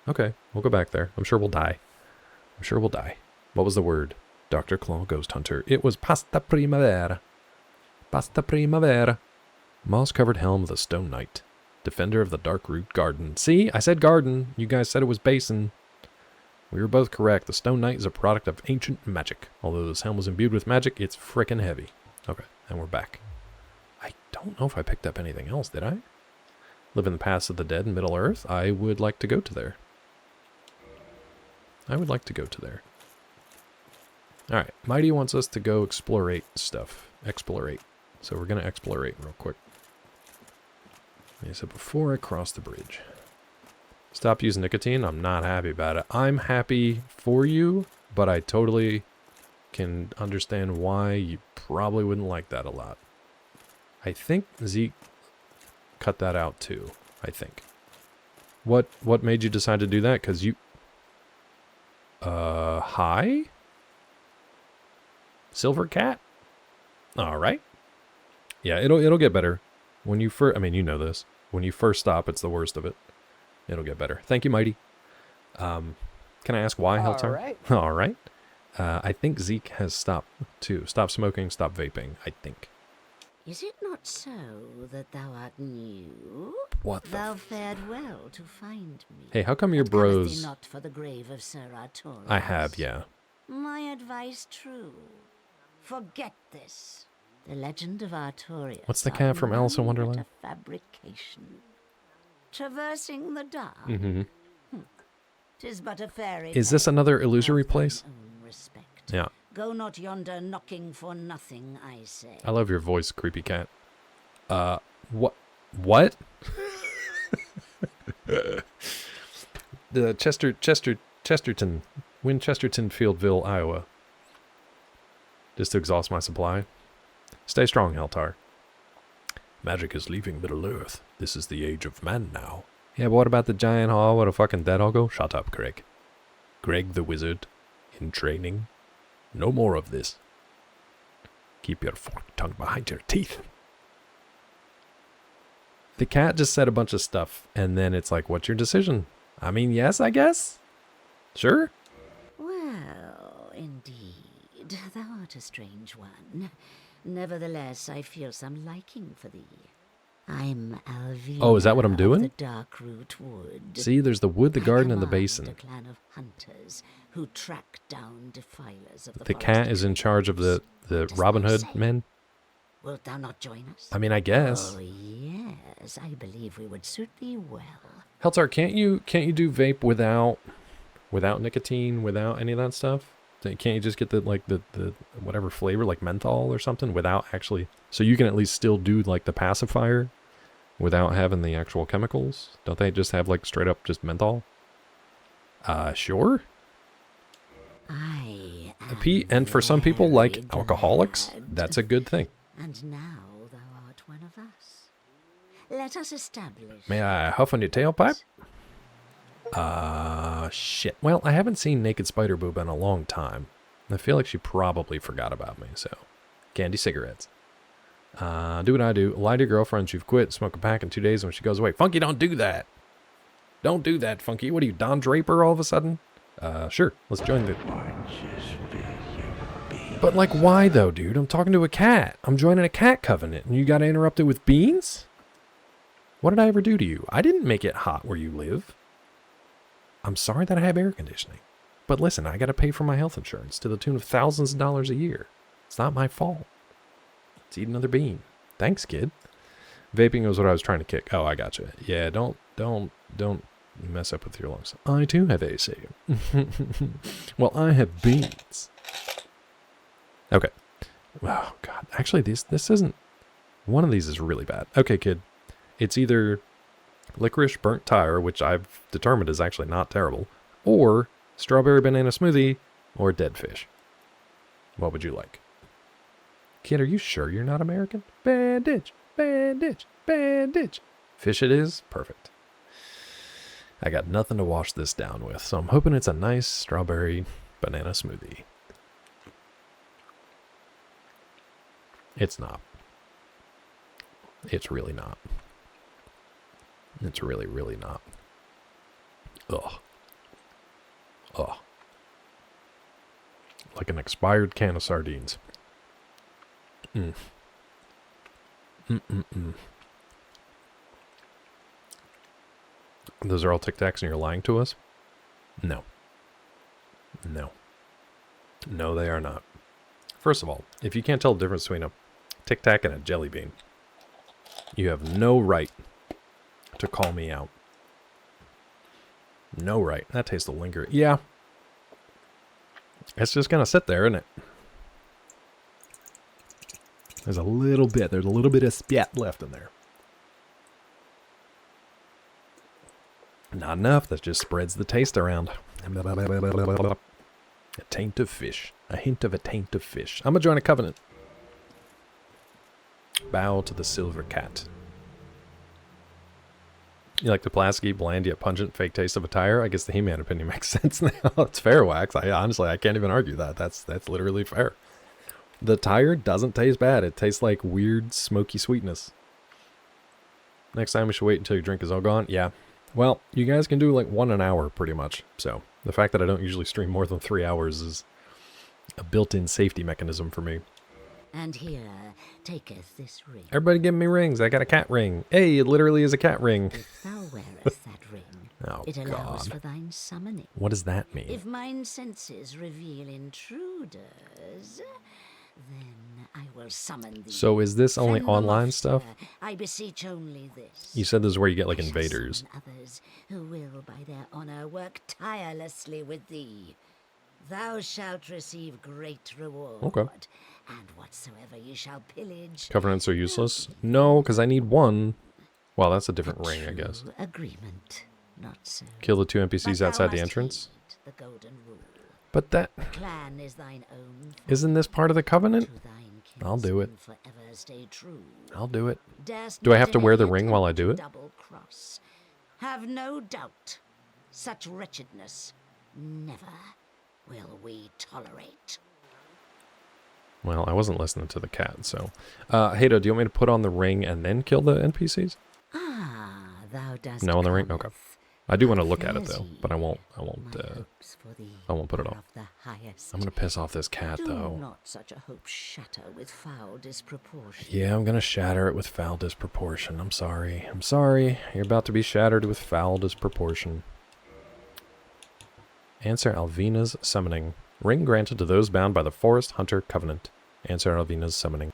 Okay, we'll go back there. I'm sure we'll die. I'm sure we'll die. What was the word? Dr. Claw Ghost Hunter. It was Pasta Primavera. Pasta Primavera. Moss-covered helm of the Stone Knight. Defender of the Dark Root Garden. See? I said garden. You guys said it was basin. We were both correct. The Stone Knight is a product of ancient magic. Although this helm was imbued with magic, it's frickin' heavy. Okay, and we're back. I don't know if I picked up anything else, did I? Live in the Paths of the Dead in Middle Earth. I would like to go to there. I would like to go to there. Alright, Mighty wants us to go explorate stuff. Explorate. So we're going to explorate real quick. He said, before I cross the bridge. Stop using nicotine. I'm not happy about it. I'm happy for you, but I totally can understand why you probably wouldn't like that a lot. I think Zeke cut that out too, I think. What made you decide to do that? Because you... hi? Silver Cat? Alright. Yeah, it'll get better. When you first... I mean, you know this. When you first stop, it's the worst of it. It'll get better. Thank you, Mighty. Can I ask why, Helltar? Alright. Alright. I think Zeke has stopped, too. Stop smoking, stop vaping, I think. Is it not so that thou art new? What the Thou fared well to find me. Hey, how come your But comest bros... thee not for the grave of Sir Artorius? I have, yeah. My advice true. Forget this. The legend of Artorius. What's the cat from Alice in Wonderland? A fabrication. Traversing the dark. Mm-hmm. 'Tis but a fairy. Is this another illusory place? Own respect. Yeah. Go not yonder knocking for nothing, I say. I love your voice, creepy cat. What? What? The Chesterton, Winchesterton Fieldville, Iowa. Just to exhaust my supply. Stay strong, Heltar. Magic is leaving Middle Earth. This is the age of man now. Yeah, but what about the giant hall with a fucking dead hoggle? Shut up, Greg. Greg the wizard. In training. No more of this. Keep your forked tongue behind your teeth. The cat just said a bunch of stuff, and then it's like, what's your decision? I mean, yes, I guess? Sure? Well, indeed, thou art not a strange one. Nevertheless, I feel some liking for thee. I'm Alvina. Oh, is that what I'm of doing? The Darkroot Wood. See, there's the wood, the I garden, and the command basin. a clan of hunters who track down defilers of the The forest cat is in charge of the Dost Robin thou Hood say? men? Wilt thou not join us? I mean, I guess. Oh, yes. I believe we would suit thee well. Heltzar, can't you do vape without nicotine, without any of that stuff? Can't you just get the whatever flavor, like menthol or something, without actually? So you can at least still do like the pacifier without having the actual chemicals. Don't they just have like straight up just menthol? Sure. I am Pete, and for some people like very alcoholics, glad. that's a good thing. And now thou art one of us. Let us establish. May I huff on your tailpipe? Shit. Well, I haven't seen Naked Spider Boob in a long time. I feel like she probably forgot about me, so. Candy cigarettes. Do what I do. Lie to your girlfriend you've quit. Smoke a pack in 2 days when she goes away. Funky, don't do that. Don't do that, Funky. What are you, Don Draper all of a sudden? Sure. Let's join the... But like, why though, dude? I'm talking to a cat. I'm joining a cat covenant, and you gotta interrupt it with beans? What did I ever do to you? I didn't make it hot where you live. I'm sorry that I have air conditioning. But listen, I gotta pay for my health insurance to the tune of thousands of dollars a year. It's not my fault. Let's eat another bean. Thanks, kid. Vaping was what I was trying to kick. Oh, I gotcha. Yeah, don't mess up with your lungs. I too have AC. Well, I have beans. Okay. Oh, God. Actually, this isn't... One of these is really bad. Okay, kid. It's either licorice burnt tire, which I've determined is actually not terrible, or strawberry banana smoothie, or dead fish. What would you like? Kid, are you sure you're not American? Bandage, bandage, bandage. Fish it is? Perfect. I got nothing to wash this down with, so I'm hoping it's a nice strawberry banana smoothie. It's not. It's really not. It's really, really not. Ugh. Ugh. Like an expired can of sardines. Mm. Mm-mm-mm. Those are all Tic Tacs and you're lying to us? No. No. No, they are not. First of all, if you can't tell the difference between a Tic Tac and a jelly bean, you have no right to call me out. No right. That tastes will linger. Yeah. It's just gonna sit there, isn't it? There's a little bit of spat left in there. Not enough. That just spreads the taste around. A taint of fish. A hint of a taint of fish. I'm gonna join a covenant. Bow to the silver cat. You like the plasticky, bland yet pungent fake taste of a tire? I guess the He-Man opinion makes sense now. It's fair, Wax. I can't even argue that. That's literally fair. The tire doesn't taste bad. It tastes like weird, smoky sweetness. Next time we should wait until your drink is all gone. Yeah. Well, you guys can do like 1 an hour pretty much. So the fact that I don't usually stream more than 3 hours is a built-in safety mechanism for me. And here taketh this ring. Everybody give me rings. I got a cat ring. Hey, it literally is a cat ring. If thou wearest that ring, Oh, it allows God. for thine summoning. What does that mean? If mine senses reveal intruders, then I will summon thee. So is this only Send them online off, stuff? sir. I beseech only this. You said this is where you get like I shall invaders. summon others who will by their honor work tirelessly with thee. Thou shalt receive great reward. Okay. And whatsoever ye shall pillage. Covenants are useless? No, because I need one. Well, that's a different a ring, I guess. true Agreement, not so. Kill the 2 But NPCs thou outside the must entrance? heed the golden rule. But that... The clan is thine own. Isn't this part of the covenant? To thine I'll do it. kinsmen forever stay true. I'll do it. Darest Do I not have to in wear the any ring while I do it? attempt to double cross. Have no doubt, such wretchedness never will we tolerate. Well, I wasn't listening to the cat, so... Hato, do you want me to put on the ring and then kill the NPCs? Ah, thou dost No on the ring? Okay. cometh. I do want to look at it though, but I won't my hopes for thee I won't put it are on. of the highest. I'm gonna piss off this cat Do though. not such a hope shatter with foul disproportion. Yeah, I'm gonna shatter it with foul disproportion. I'm sorry. I'm sorry. You're about to be shattered with foul disproportion. Answer Alvina's summoning. Ring granted to those bound by the Forest Hunter Covenant. Answer Alvina's summoning.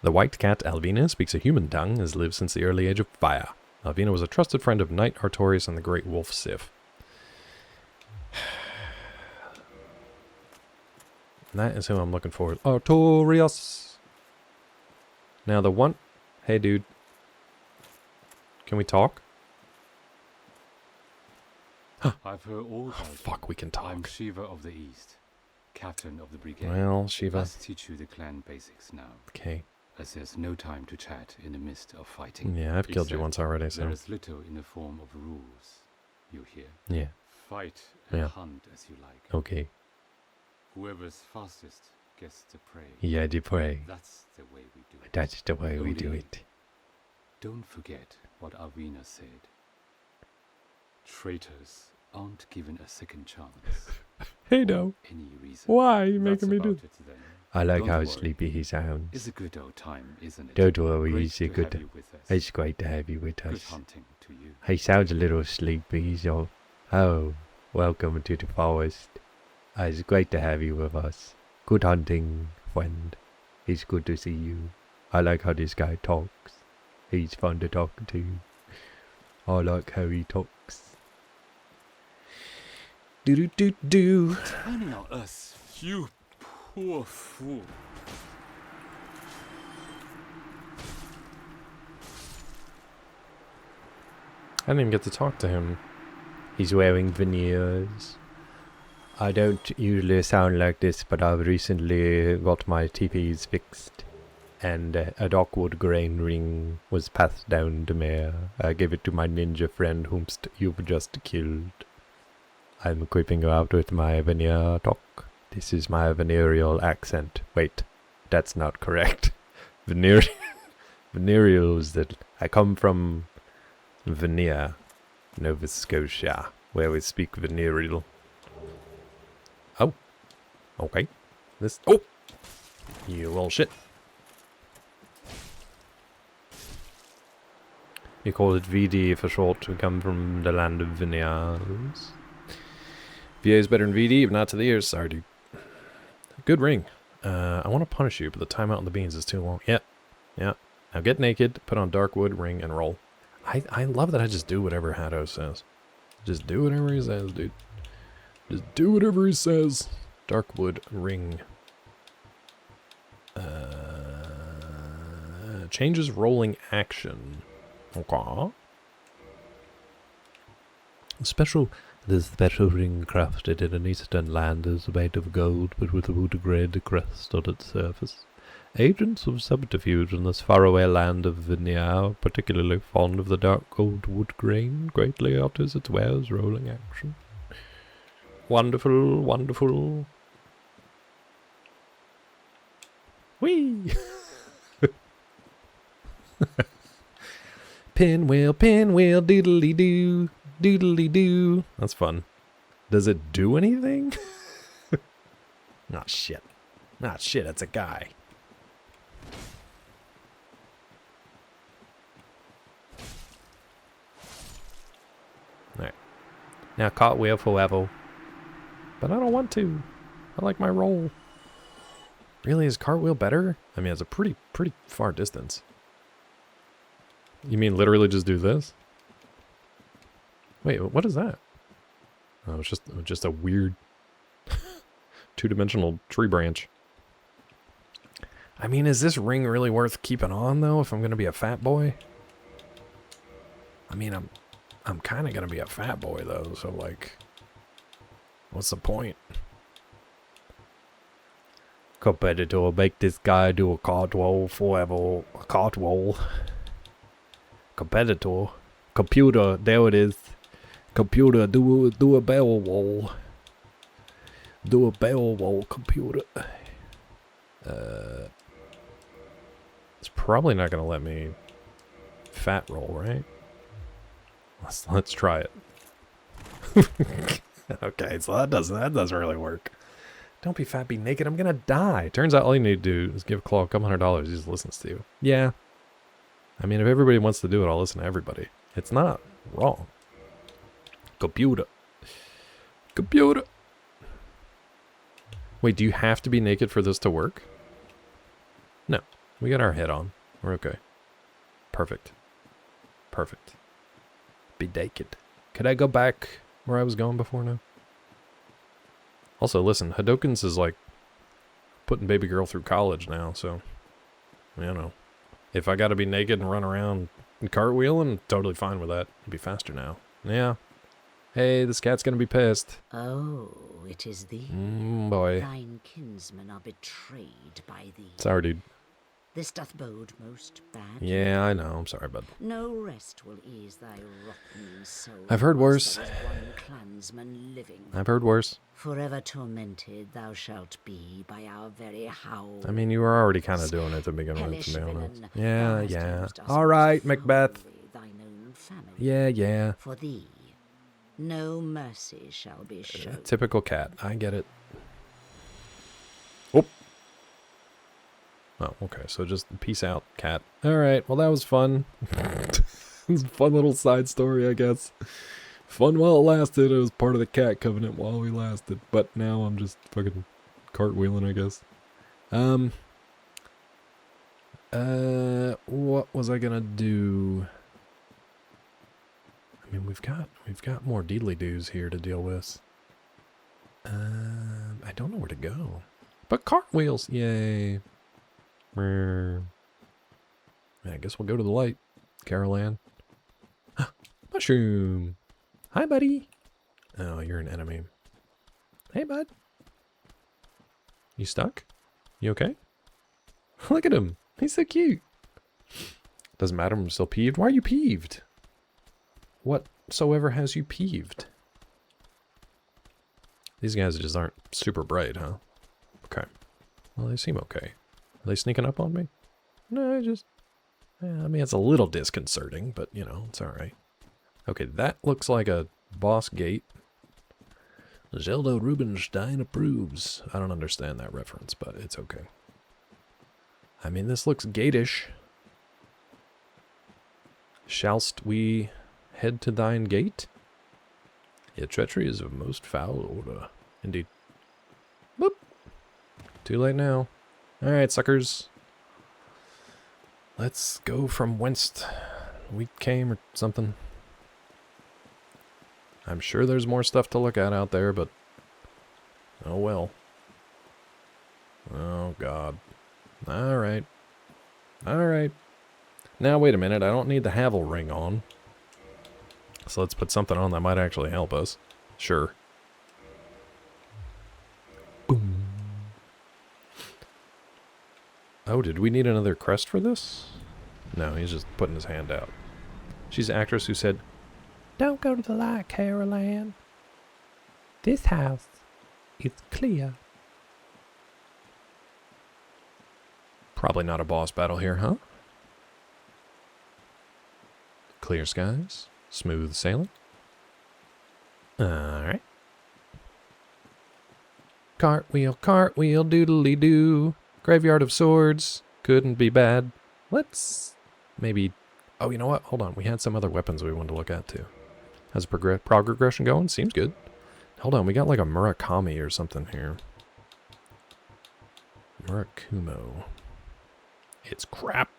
The white cat Alvina speaks a human tongue and has lived since the early age of fire. Alvina was a trusted friend of Knight Artorius and the great wolf Sif. That is who I'm looking for. Artorius! Now the one... Hey, dude. Can we talk? I've heard all about you. Fuck, we can talk. I'm Shiva of the East, captain of the brigade. Well, Shiva. Let's teach you the clan basics now. Okay. As there's no time to chat in the midst of fighting. Yeah, I've killed you Except once already, so... There is little in the form of rules. You hear? Yeah. Fight and Yeah. hunt as you like. Okay. Whoever's fastest gets the prey. Yeah, the prey. That's the way we do it. That's the way we do Only it. Don't forget what Arvina said. Traitors aren't given a second chance. Hey, no. Any reason. Why are you That's making me do about it then. I like Don't how worry. sleepy he sounds. It's a good old time, isn't it? Don't worry, Great he's to a good... have you with us. It's great to have you with Good us. hunting to you. He sounds a little sleepy, so... Oh, welcome to the forest. It's great to have you with us. Good hunting, friend. It's good to see you. I like how this guy talks. He's fun to talk to. I like how he talks. Do-do-do-do. Turning on us, you poor fool. I didn't even get to talk to him. He's wearing veneers. I don't usually sound like this, but I've recently got my TPs fixed. And a darkwood grain ring was passed down to me. I gave it to my ninja friend whom you've just killed. I'm creeping out with my veneer talk. This is my venereal accent. Wait, that's not correct. Venereal is that I come from Veneer, Nova Scotia, where we speak venereal. Oh, okay. This. Oh, you little shit. You call it VD for short. We come from the land of Veneers. VA is better than VD, but not to the ears. Sorry, dude. Good ring. I want to punish you, but the timeout on the beans is too long. Yep. Yeah. Now get naked, put on dark wood, ring, and roll. I love that I just do whatever Hatto says. Just do whatever he says, dude. Just do whatever he says. Dark wood, ring. Changes rolling action. Okay. The special ring crafted in an eastern land is made of gold, but with a wood-grade crest on its surface. Agents of subterfuge in this faraway land of Veneer are particularly fond of the dark gold wood grain, greatly alters its wares rolling action. Wonderful, wonderful. Whee! Pinwheel, pinwheel, doodly-doo, doodly-doo. That's fun. Does it do anything? Oh, shit. Ah, shit, it's a guy. Alright. Now cartwheel forever. But I don't want to. I like my roll. Really, is cartwheel better? I mean, it's a pretty far distance. You mean literally just do this? Wait, what is that? Oh, it's just a weird two-dimensional tree branch. I mean, is this ring really worth keeping on though if I'm gonna be a fat boy? I mean, I'm kind of gonna be a fat boy though, so like, what's the point? Competitor, make this guy do a cartwheel forever. A cartwheel. Competitor. Computer, there it is. Computer, do a barrel roll. Do a barrel roll, computer. It's probably not gonna let me fat roll, right? Let's try it. Okay, so that doesn't really work. Don't be fat, be naked. I'm gonna die. Turns out all you need to do is give Claw a couple $100. He just listens to you. Yeah. I mean, if everybody wants to do it, I'll listen to everybody. It's not wrong. Computer. Computer. Wait, do you have to be naked for this to work? No. We got our head on. We're okay. Perfect. Perfect. Be naked. Could I go back where I was going before now? Also, listen, Hadokens is like putting baby girl through college now, so, you know. If I gotta be naked and run around and cartwheel, I'm totally fine with that. It'd be faster now. Yeah. Hey, this cat's gonna be pissed. Oh, it is thee. Boy. Thine kinsmen are betrayed by thee. Sorry, dude. This doth bode most bad. Yeah, I know. I'm sorry, bud. No rest will ease thy rotten soul. I've heard worse. There is one clansman living. I've heard worse. Forever tormented thou shalt be by our very howl. I mean, you were already kind of doing it to begin with, to be honest. Villain, Yeah, thou hast yeah. used us All right, most Macbeth. foully, thine own family. Yeah, yeah. For thee, no mercy shall be shown. Typical cat. I get it. Oh. Oh, okay. So just peace out, cat. All right. Well, that was fun. It was a fun little side story, I guess. Fun while it lasted. It was part of the cat covenant while we lasted. But now I'm just fucking cartwheeling, I guess. What was I gonna do? I mean, we've got more deedly-doos here to deal with. I don't know where to go. But cartwheels, yay. I guess we'll go to the light, Carol Ann. Mushroom. Hi, buddy. Oh, you're an enemy. Hey, bud. You stuck? You okay? Look at him. He's so cute. Doesn't matter. I'm still peeved. Why are you peeved? Whatsoever has you peeved? These guys just aren't super bright, huh? Okay. Well, they seem okay. Are they sneaking up on me? No, I mean, it's a little disconcerting, but, you know, it's alright. Okay, that looks like a boss gate. Zelda Rubinstein approves. I don't understand that reference, but it's okay. I mean, this looks gatish. Shallst we head to thine gate? Yet treachery is of most foul order. Indeed. Boop. Too late now. Alright, suckers. Let's go from whence we came or something. I'm sure there's more stuff to look at out there, but... oh well. Oh god. Alright. Alright. Now wait a minute, I don't need the Havel ring on. So let's put something on that might actually help us. Sure. Boom. Oh, did we need another crest for this? No, he's just putting his hand out. She's the actress who said, "Don't go to the light, Carol Ann. This house is clear." Probably not a boss battle here, huh? Clear skies. Smooth sailing. Alright. Cartwheel, cartwheel, doodly-doo. Graveyard of Swords. Couldn't be bad. Let's maybe... oh, you know what? Hold on. We had some other weapons we wanted to look at, too. How's the progression going? Seems good. Hold on. We got like a Murakami or something here. Murakumo. It's crap.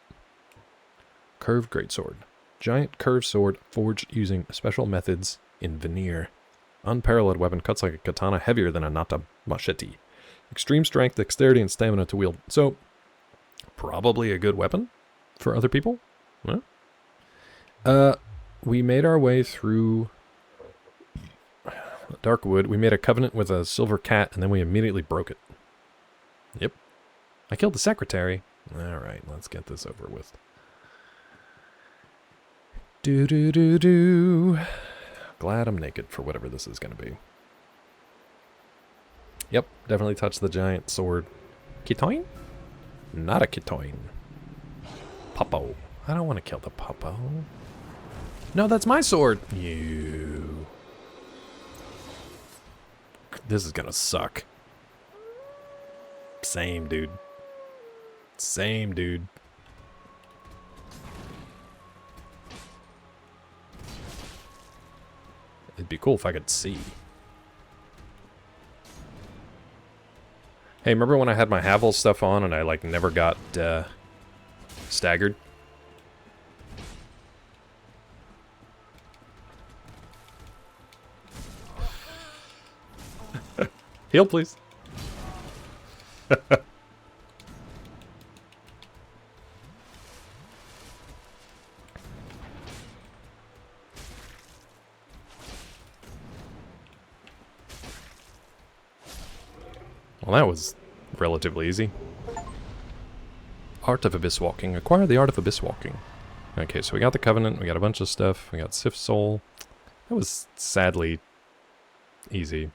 Curved greatsword. Giant curved sword forged using special methods in veneer. Unparalleled weapon, cuts like a katana, heavier than a nata machete. Extreme strength, dexterity, and stamina to wield. So, probably a good weapon for other people? Huh? We made our way through Darkwood. We made a covenant with a silver cat, and then we immediately broke it. Yep. I killed the secretary. Alright, let's get this over with. Do. Glad I'm naked for whatever this is going to be. Yep, definitely touched the giant sword. Kitoin? Not a Kitoin. Popo. I don't want to kill the Popo. No, that's my sword. You. This is gonna suck. Same, dude. Same, dude. It'd be cool if I could see. Hey, remember when I had my Havel stuff on and I, like, never got, staggered? Heal, please. Well, that was relatively easy. Art of Abyss Walking. Acquire the Art of Abyss Walking. Okay, so we got the Covenant, we got a bunch of stuff, we got Sif Soul. That was sadly easy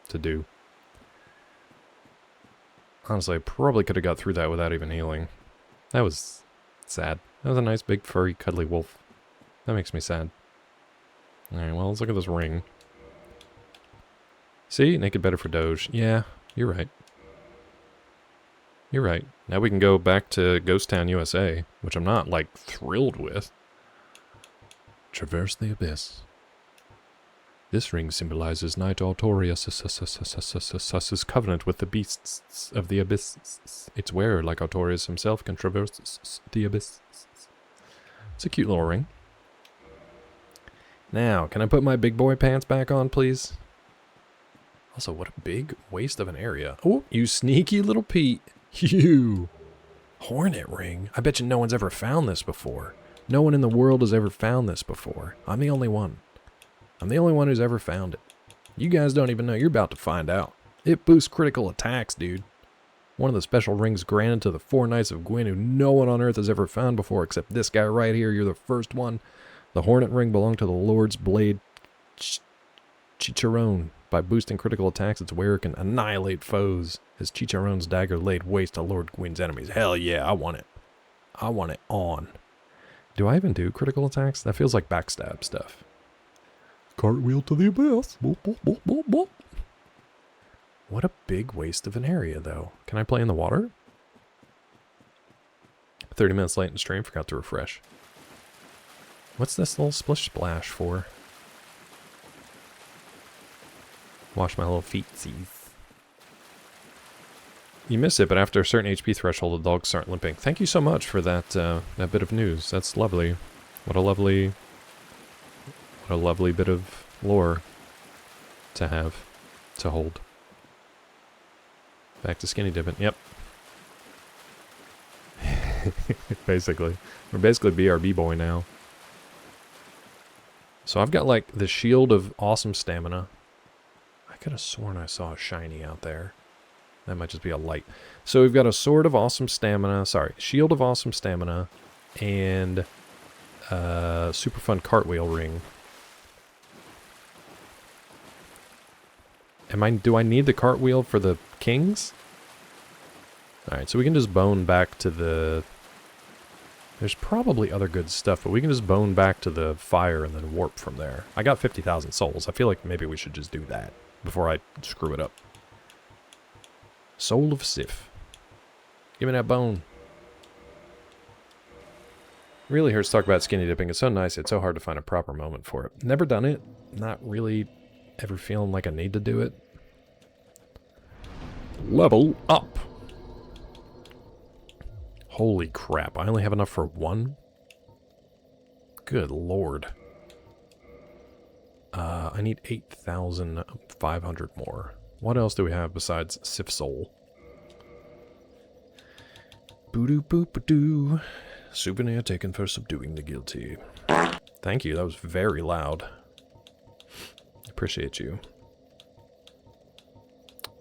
to do. Honestly, I probably could have got through that without even healing. That was sad. That was a nice, big, furry, cuddly wolf. That makes me sad. Alright, well, let's look at this ring. See? Naked better for Doge. Yeah, you're right. You're right. Now we can go back to Ghost Town, USA, which I'm not, like, thrilled with. Traverse the Abyss. This ring symbolizes Knight Artorius' covenant with the beasts of the abyss. Its wearer, like Artorius himself, can traverse the abyss. It's a cute little ring. Now, can I put my big boy pants back on, please? Also, what a big waste of an area. Oh, you sneaky little Pete. You. Hornet ring? I bet you no one's ever found this before. No one in the world has ever found this before. I'm the only one. I'm the only one who's ever found it. You guys don't even know. You're about to find out. It boosts critical attacks, dude. One of the special rings granted to the 4 Knights of Gwyn who no one on Earth has ever found before except this guy right here. You're the first one. The Hornet ring belonged to the Lord's Blade Chicharron. By boosting critical attacks, its wearer can annihilate foes. As Chicharron's dagger laid waste to Lord Gwyn's enemies. Hell yeah, I want it. I want it on. Do I even do critical attacks? That feels like backstab stuff. Cartwheel to the abyss. Boop, boop, boop, boop, boop. What a big waste of an area, though. Can I play in the water? 30 minutes late in the stream, forgot to refresh. What's this little splish splash for? Wash my little feetsies. You miss it, but after a certain HP threshold, the dogs start limping. Thank you so much for that that bit of news. That's lovely. What a lovely bit of lore to have, to hold. Back to skinny dipping. Yep. Basically. We're basically BRB boy now. So I've got like the shield of awesome stamina. I could have sworn I saw a shiny out there. That might just be a light. So we've got a sword of awesome stamina. Sorry, shield of awesome stamina. And super fun cartwheel ring. Do I need the cartwheel for the kings? Alright, so we can just bone back to the... There's probably other good stuff, but we can just bone back to the fire and then warp from there. I got 50,000 souls. I feel like maybe we should just do that before I screw it up. Soul of Sif. Give me that bone. Really hurts to talk about skinny dipping. It's so nice. It's so hard to find a proper moment for it. Never done it. Not really ever feeling like I need to do it. Level up. Holy crap. I only have enough for one? Good lord. I need 8,500 more. What else do we have besides Sif Soul? Boo-doo boop-a-doo. Souvenir taken for subduing the guilty. Thank you, that was very loud. Appreciate you.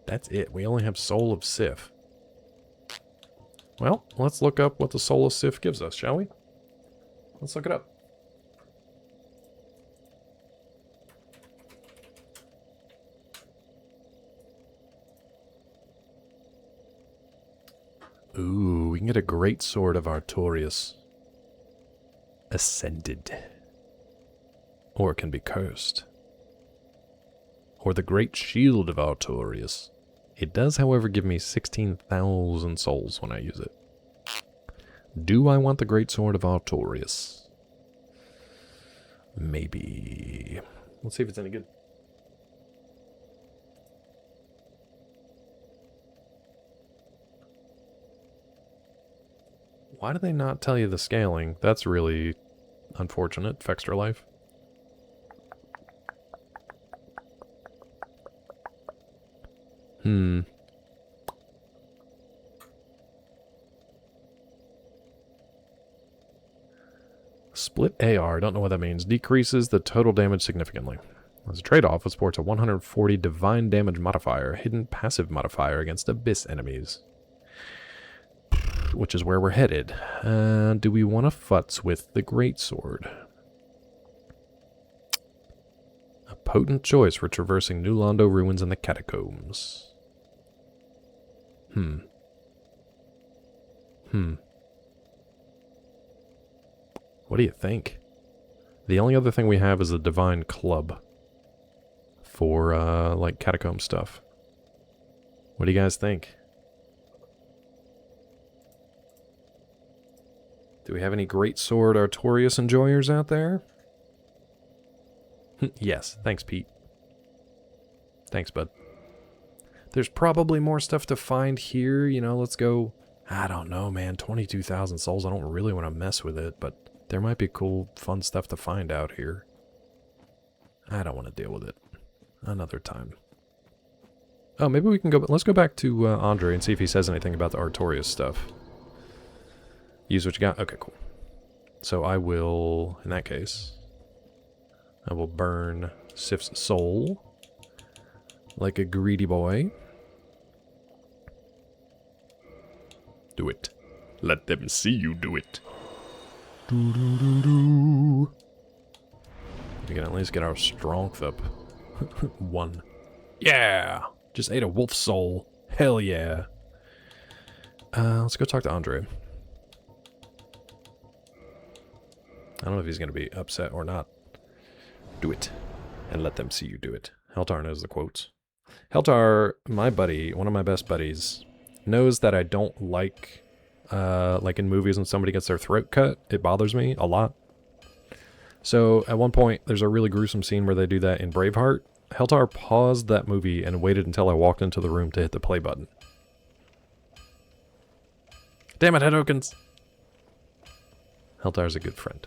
That's it. We only have Soul of Sif. Well, let's look up what the Soul of Sif gives us, shall we? Let's look it up. Ooh, we can get a great sword of Artorius. Ascended. Or it can be cursed. Or the Great Shield of Artorius. It does, however, give me 16,000 souls when I use it. Do I want the Great Sword of Artorius? Maybe. Let's see if it's any good. Why do they not tell you the scaling? That's really unfortunate. Fextra life. Split AR, don't know what that means. Decreases the total damage significantly. As a trade-off, it sports a 140 divine damage modifier, hidden passive modifier against abyss enemies. Which is where we're headed. Do we want to futz with the greatsword? A potent choice for traversing New Londo ruins and the catacombs. What do you think? The only other thing we have is a divine club for, like, catacomb stuff. What do you guys think? Do we have any greatsword Artorius enjoyers out there? Yes, thanks, Pete. Thanks, bud. There's probably more stuff to find here, you know, let's go... I don't know, man, 22,000 souls, I don't really want to mess with it, but there might be cool, fun stuff to find out here. I don't want to deal with it. Another time. Oh, maybe we can go... Let's go back to Andre and see if he says anything about the Artorius stuff. Use what you got? Okay, cool. So I will, in that case, I will burn Sif's soul like a greedy boy. Do it. Let them see you do it. We can at least get our strength up. 1. Yeah! Just ate a wolf soul. Hell yeah. Let's go talk to Andre. I don't know if he's going to be upset or not. Do it. And let them see you do it. Heltar knows the quotes. Heltar, my buddy, one of my best buddies, knows that I don't like in movies when somebody gets their throat cut. It bothers me a lot. So at one point, there's a really gruesome scene where they do that in Braveheart. Heltar paused that movie and waited until I walked into the room to hit the play button. Damn it, Hedokins! Heltar's a good friend.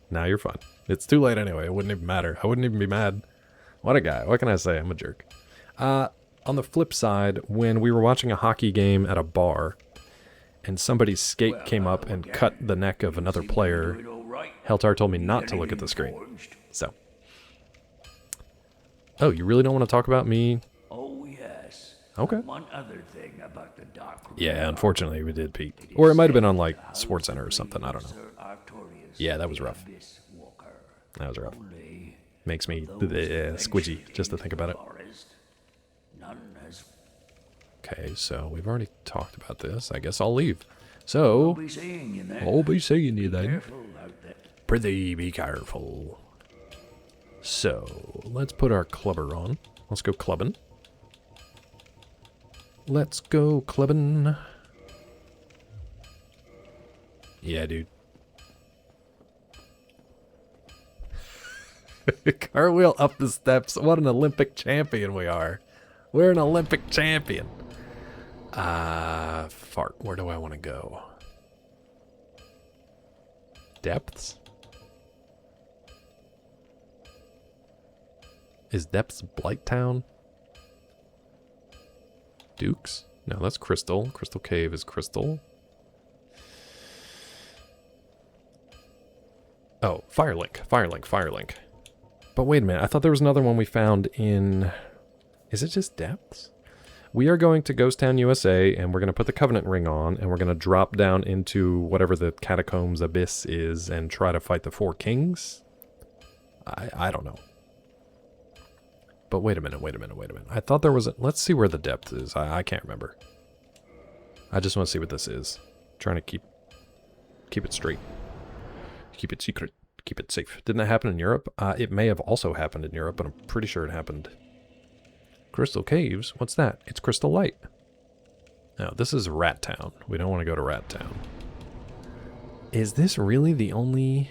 Now you're fine. It's too late anyway. It wouldn't even matter. I wouldn't even be mad. What a guy. What can I say? I'm a jerk. On the flip side, when we were watching a hockey game at a bar, and somebody's skate came up and cut the neck of another player, Heltar told me not to look at the screen. So. Oh, you really don't want to talk about me? Oh, yes. Okay. One other thing about the dark. Yeah, unfortunately we did, Pete. Or it might have been on, like, SportsCenter or something. I don't know. Yeah, that was rough. That was rough. Makes me squidgy just to think about it. Okay, so we've already talked about this. I guess I'll leave. So, I'll be seeing you then. Prithee, be careful. So, let's put our clubber on. Let's go clubbing. Let's go clubbing. Yeah, dude. Cartwheel up the steps. What an Olympic champion we are. We're an Olympic champion. Fart. Where do I want to go? Depths? Is Depths Blighttown? Dukes? No, that's Crystal. Crystal Cave is Crystal. Oh, Firelink. Firelink. Firelink. But wait a minute. I thought there was another one we found in... Is it just Depths? We are going to Ghost Town, USA, and we're going to put the Covenant ring on, and we're going to drop down into whatever the Catacombs Abyss is and try to fight the Four Kings? I don't know. But wait a minute, wait a minute, wait a minute. I thought there was a... Let's see where the depth is. I can't remember. I just want to see what this is. Trying to keep it straight. Keep it secret. Keep it safe. Didn't that happen in Europe? It may have also happened in Europe, but I'm pretty sure it happened. Crystal Caves? What's that? It's Crystal Light. No, this is Rat Town. We don't want to go to Rat Town. Is this really the only...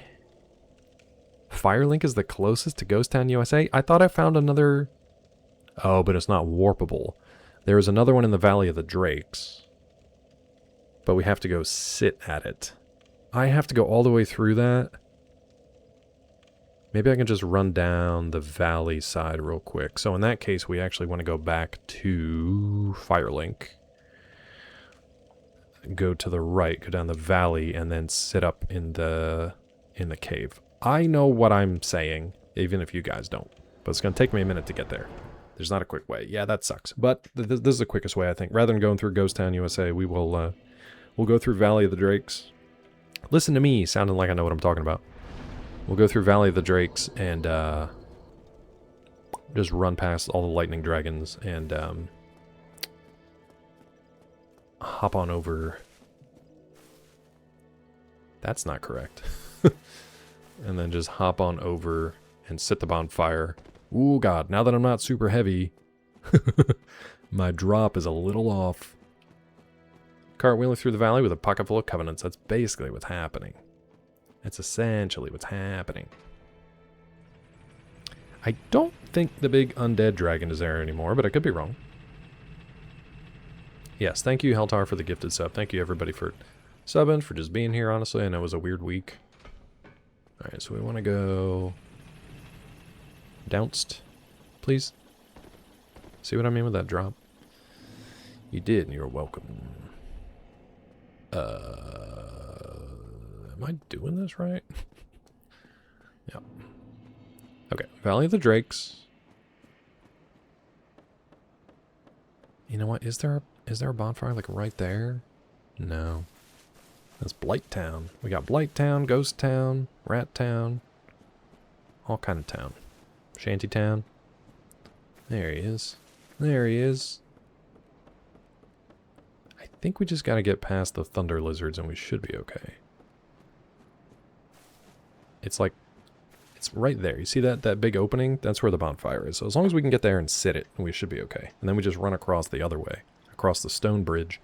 Firelink is the closest to Ghost Town, USA? I thought I found another... Oh, but it's not warpable. There is another one in the Valley of the Drakes. But we have to go sit at it. I have to go all the way through that. Maybe I can just run down the valley side real quick. So in that case, we actually want to go back to Firelink. Go to the right, go down the valley, and then sit up in the cave. I know what I'm saying, even if you guys don't. But it's going to take me a minute to get there. There's not a quick way. Yeah, that sucks. But this is the quickest way, I think. Rather than going through Ghost Town, USA, we will we'll go through Valley of the Drakes. Listen to me, sounding like I know what I'm talking about. We'll go through Valley of the Drakes and just run past all the lightning dragons and hop on over. That's not correct. And then just hop on over and sit the bonfire. Ooh, God, now that I'm not super heavy, my drop is a little off. Cartwheeling through the valley with a pocket full of covenants. That's basically what's happening. That's essentially what's happening. I don't think the big undead dragon is there anymore, but I could be wrong. Yes, thank you, Heltar, for the gifted sub. Thank you, everybody, for subbing, for just being here, honestly. I know it was a weird week. Alright, so we want to go... Dounced, please. See what I mean with that drop? You did, and you're welcome. Am I doing this right? Yeah. Okay, Valley of the Drakes. You know what? Is there a bonfire like right there? No. That's Blight Town. We got Blight Town, Ghost Town, Rat Town, all kind of town. Shanty Town. There he is. There he is. I think we just gotta get past the thunder lizards and we should be okay. It's like, it's right there. You see that big opening? That's where the bonfire is. So as long as we can get there and sit it, we should be okay. And then we just run across the other way, across the stone bridge.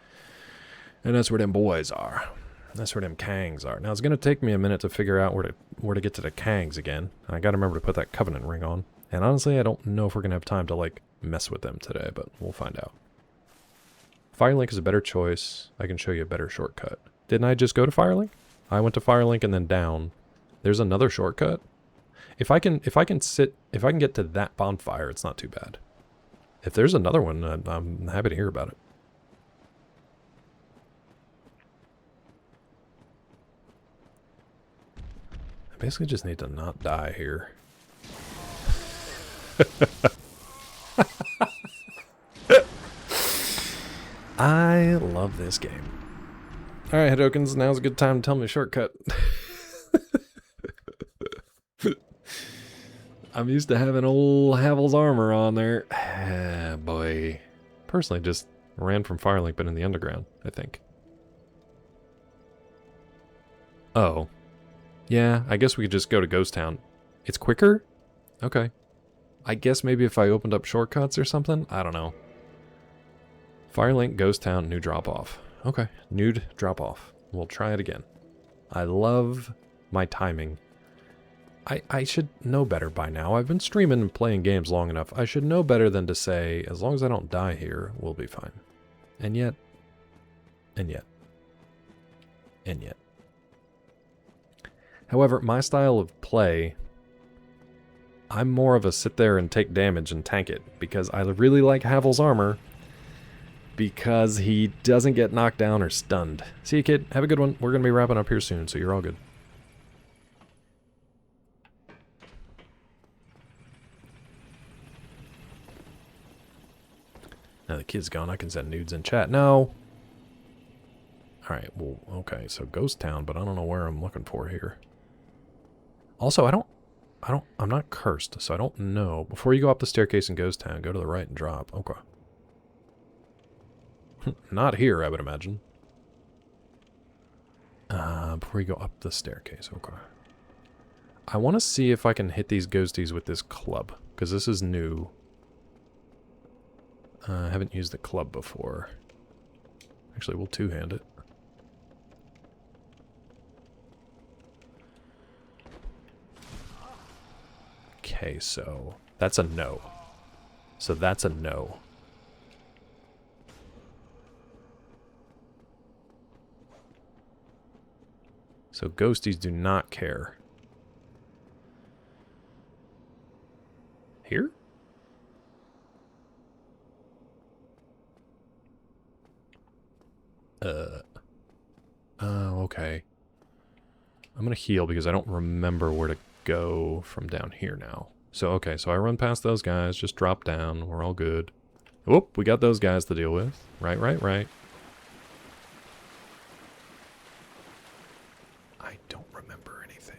And that's where them boys are. That's where them Kangs are. Now it's gonna take me a minute to figure out where to get to the Kangs again. I gotta remember to put that covenant ring on. And honestly, I don't know if we're gonna have time to like mess with them today, but we'll find out. Firelink is a better choice. I can show you a better shortcut. Didn't I just go to Firelink? I went to Firelink and then down. There's another shortcut. If I can get to that bonfire, it's not too bad. If there's another one, I'm happy to hear about it. I basically just need to not die here. I love this game. Alright, Hedokins, now's a good time to tell me a shortcut. I'm used to having old Havel's armor on there. Ah, boy. Personally, just ran from Firelink, but in the underground, I think. Oh. Yeah, I guess we could just go to Ghost Town. It's quicker? Okay. I guess maybe if I opened up shortcuts or something? I don't know. Firelink, Ghost Town, new drop-off. Okay, nude drop-off. We'll try it again. I love my timing. I should know better by now. I've been streaming and playing games long enough. I should know better than to say, as long as I don't die here, we'll be fine. And yet... And yet. And yet. However, my style of play... I'm more of a sit there and take damage and tank it. Because I really like Havel's armor. Because he doesn't get knocked down or stunned. See you, kid. Have a good one. We're going to be wrapping up here soon, so you're all good. Now the kid's gone. I can send nudes in chat. No. Alright, well, okay. So Ghost Town, but I don't know where I'm looking for here. Also, I'm not cursed, so I don't know. Before you go up the staircase in Ghost Town, go to the right and drop. Okay. Not here, I would imagine. Before you go up the staircase, okay. I want to see if I can hit these ghosties with this club, because this is new. I haven't used the club before. Actually, we'll two-hand it. Okay, so that's a no. So that's a no. So ghosties do not care. Here? Oh, okay. I'm gonna heal because I don't remember where to go from down here now. So, okay, so I run past those guys, just drop down, we're all good. Whoop, we got those guys to deal with. Right. I don't remember anything.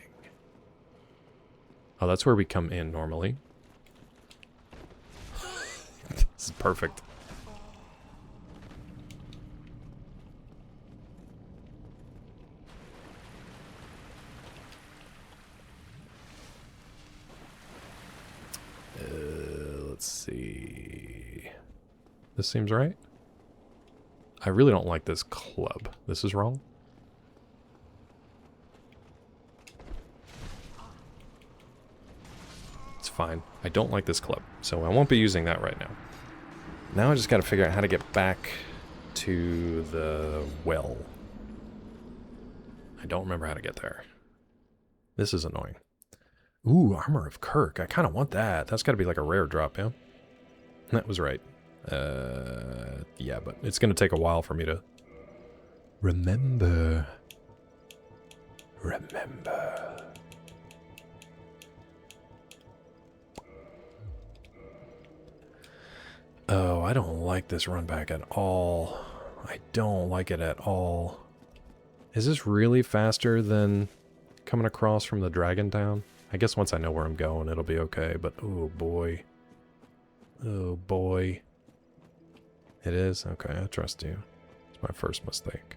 Oh, that's where we come in normally. This is perfect. Let's see. This seems right. I really don't like this club. This is wrong. It's fine. I don't like this club, so I won't be using that right now. Now I just gotta figure out how to get back to the well. I don't remember how to get there. This is annoying. Ooh, Armor of Kirk. I kind of want that. That's got to be like a rare drop, yeah? That was right. Yeah, but it's going to take a while for me to remember. Oh, I don't like this run back at all. I don't like it at all. Is this really faster than coming across from the Dragon Town? I guess once I know where I'm going, it'll be okay, but oh boy. Oh boy. It is? Okay, I trust you. It's my first mistake.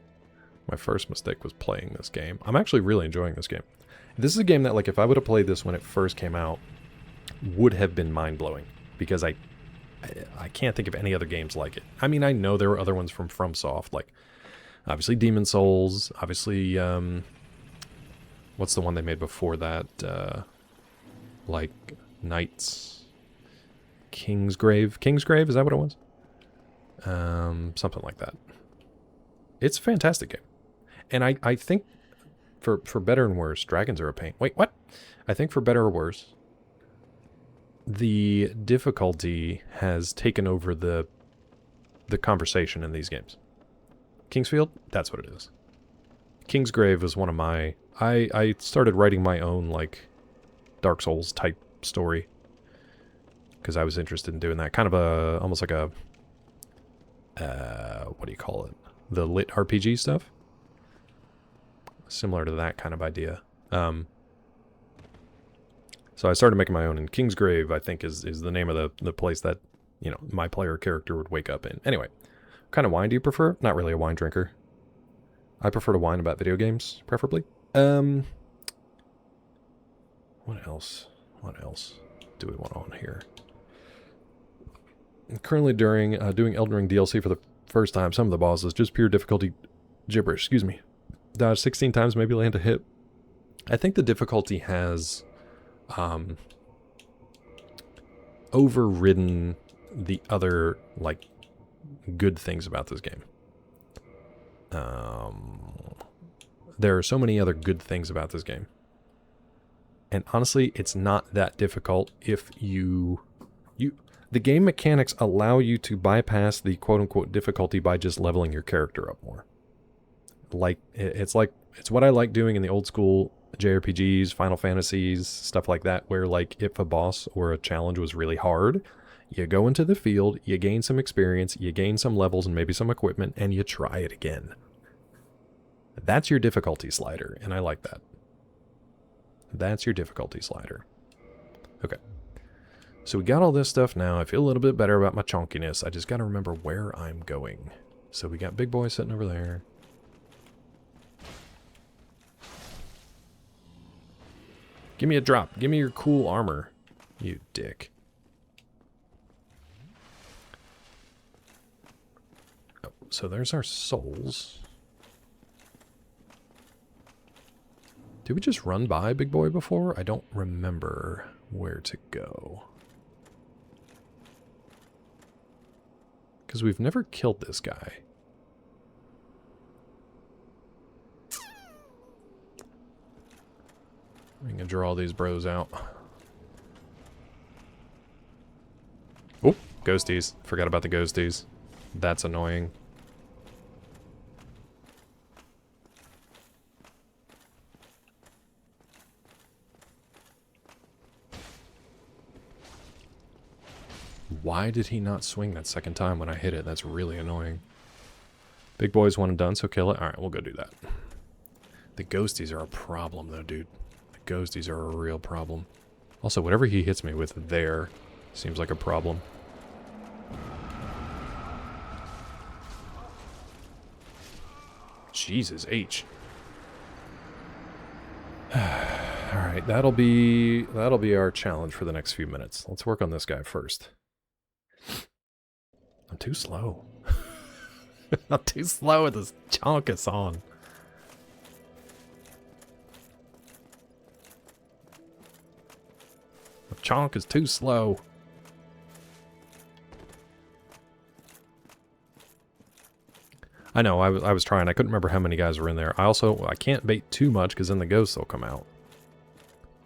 My first mistake was playing this game. I'm actually really enjoying this game. This is a game that, like, if I would have played this when it first came out, would have been mind-blowing. Because I can't think of any other games like it. I mean, I know there were other ones from FromSoft, like, obviously Demon's Souls, obviously, what's the one they made before that? Like, Knights... Kingsgrave? Kingsgrave? Is that what it was? Something like that. It's a fantastic game. And I think, for better and worse, dragons are a pain. Wait, what? I think for better or worse, the difficulty has taken over the conversation in these games. Kingsfield? That's what it is. Kingsgrave was one of my... I started writing my own, like, Dark Souls type story. Because I was interested in doing that. Kind of a... almost like a... what do you call it? The lit RPG stuff? Similar to that kind of idea. So I started making my own, and Kingsgrave, I think, is the name of the place that, you know, my player character would wake up in. Anyway, what kind of wine do you prefer? Not really a wine drinker. I prefer to whine about video games, preferably. What else? What else do we want on here? I'm currently doing Elden Ring DLC for the first time. Some of the bosses, just pure difficulty gibberish, excuse me. Dodge 16 times, maybe land a hit. I think the difficulty has overridden the other, like, good things about this game. There are so many other good things about this game. And honestly, it's not that difficult if the game mechanics allow you to bypass the quote-unquote difficulty by just leveling your character up more. It's what I like doing in the old school JRPGs, Final Fantasies, stuff like that, where, like, if a boss or a challenge was really hard, you go into the field, you gain some experience, you gain some levels and maybe some equipment, and you try it again. That's your difficulty slider, and I like that. That's your difficulty slider. Okay. So we got all this stuff now. I feel a little bit better about my chunkiness. I just got to remember where I'm going. So we got Big Boy sitting over there. Give me a drop. Give me your cool armor. You dick. Oh, so there's our souls. Did we just run by Big Boy before? I don't remember where to go. Because we've never killed this guy. We can draw all these bros out. Oh, ghosties. Forgot about the ghosties. That's annoying. Why did he not swing that second time when I hit it? That's really annoying. Big boy's one and done, so kill it. Alright, we'll go do that. The ghosties are a problem, though, dude. The ghosties are a real problem. Also, whatever he hits me with there seems like a problem. Jesus H. Alright, that'll be our challenge for the next few minutes. Let's work on this guy first. I'm too slow. I'm too slow with this chonkus on. The chonk is too slow. I know, I was trying. I couldn't remember how many guys were in there. I can't bait too much because then the ghosts will come out.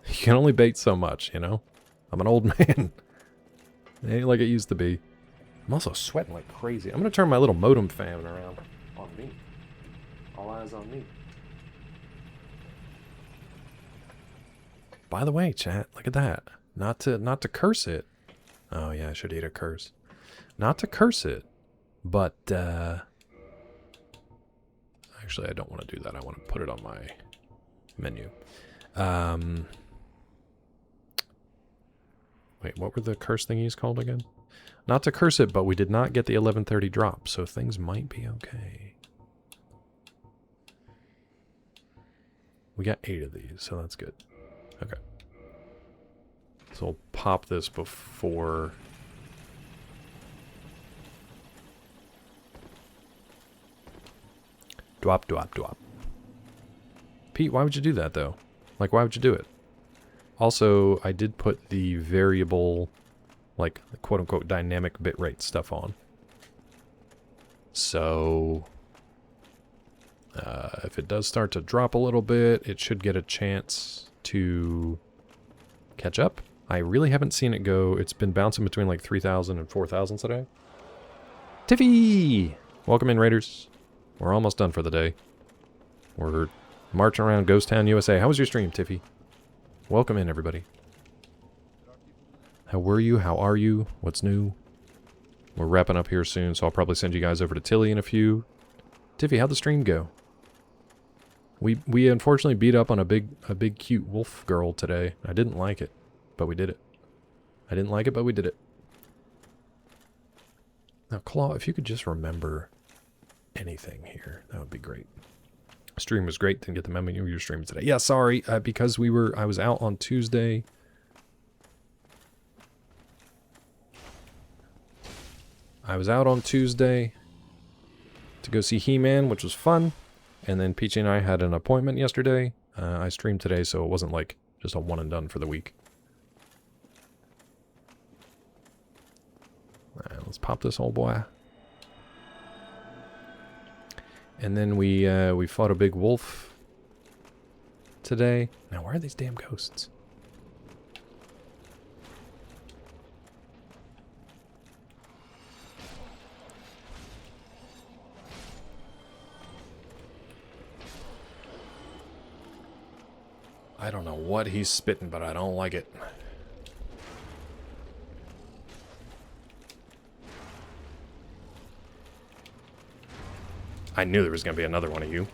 You can only bait so much, you know? I'm an old man. It ain't like it used to be. I'm also sweating like crazy. I'm going to turn my little modem fan around on me. All eyes on me. By the way, chat, look at that. Not to curse it. Oh yeah, I should eat a curse. Not to curse it, but actually I don't want to do that. I want to put it on my menu. Wait, what were the curse thingies called again? Not to curse it, but we did not get the 11:30 drop, so things might be okay. We got 8 of these, so that's good. Okay. So we'll pop this before... Dwop, dwop, dwop. Pete, why would you do that, though? Like, why would you do it? Also, I did put the variable... like the quote-unquote dynamic bitrate stuff on. So if it does start to drop a little bit, it should get a chance to catch up. I really haven't seen it go. It's been bouncing between like 3,000 and 4,000 today. Tiffy! Welcome in, Raiders. We're almost done for the day. We're marching around Ghost Town, USA. How was your stream, Tiffy? Welcome in, everybody. How were you? How are you? What's new? We're wrapping up here soon, so I'll probably send you guys over to Tilly in a few. Tiffy, how'd the stream go? We unfortunately beat up on a big cute wolf girl today. I didn't like it, but we did it. I didn't like it, but we did it. Now, Claw, if you could just remember anything here, that would be great. Stream was great. Didn't get the memo of your stream today. Yeah, sorry, because I was out on Tuesday. I was out on Tuesday to go see He-Man, which was fun. And then Peachy and I had an appointment yesterday. I streamed today, so it wasn't like just a one and done for the week. Alright, let's pop this old boy. And then we fought a big wolf today. Now, where are these damn ghosts? I don't know what he's spitting, but I don't like it. I knew there was going to be another one of you.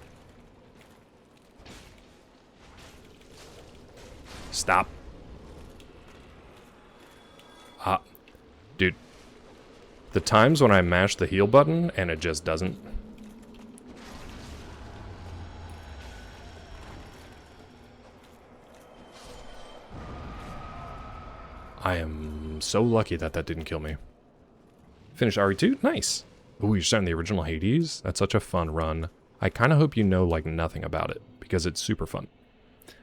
Stop. Dude. The times when I mash the heal button and it just doesn't... I am so lucky that that didn't kill me. Finished RE2? Nice. Ooh, you're starting the original Hades? That's such a fun run. I kind of hope you know, like, nothing about it, because it's super fun.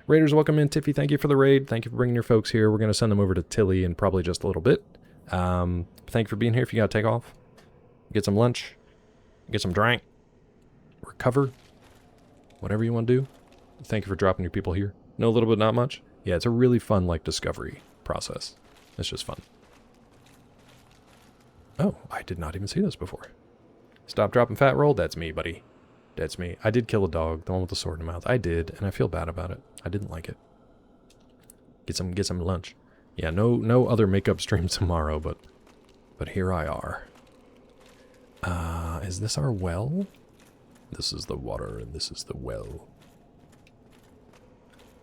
Raiders, welcome in. Tiffy, thank you for the raid. Thank you for bringing your folks here. We're going to send them over to Tilly in probably just a little bit. Thank you for being here. If you got to take off, get some lunch, get some drink, recover, whatever you want to do. Thank you for dropping your people here. Know a little bit, not much? Yeah, it's a really fun, like, discovery process. It's just fun. Oh, I did not even see this before. Stop, dropping, fat roll. That's me, buddy. That's me. I did kill a dog, the one with the sword in the mouth. I did, and I feel bad about it. I didn't like it. Get some lunch. Yeah, no other makeup stream tomorrow, but here I are. Is this our well? This is the water, and this is the well.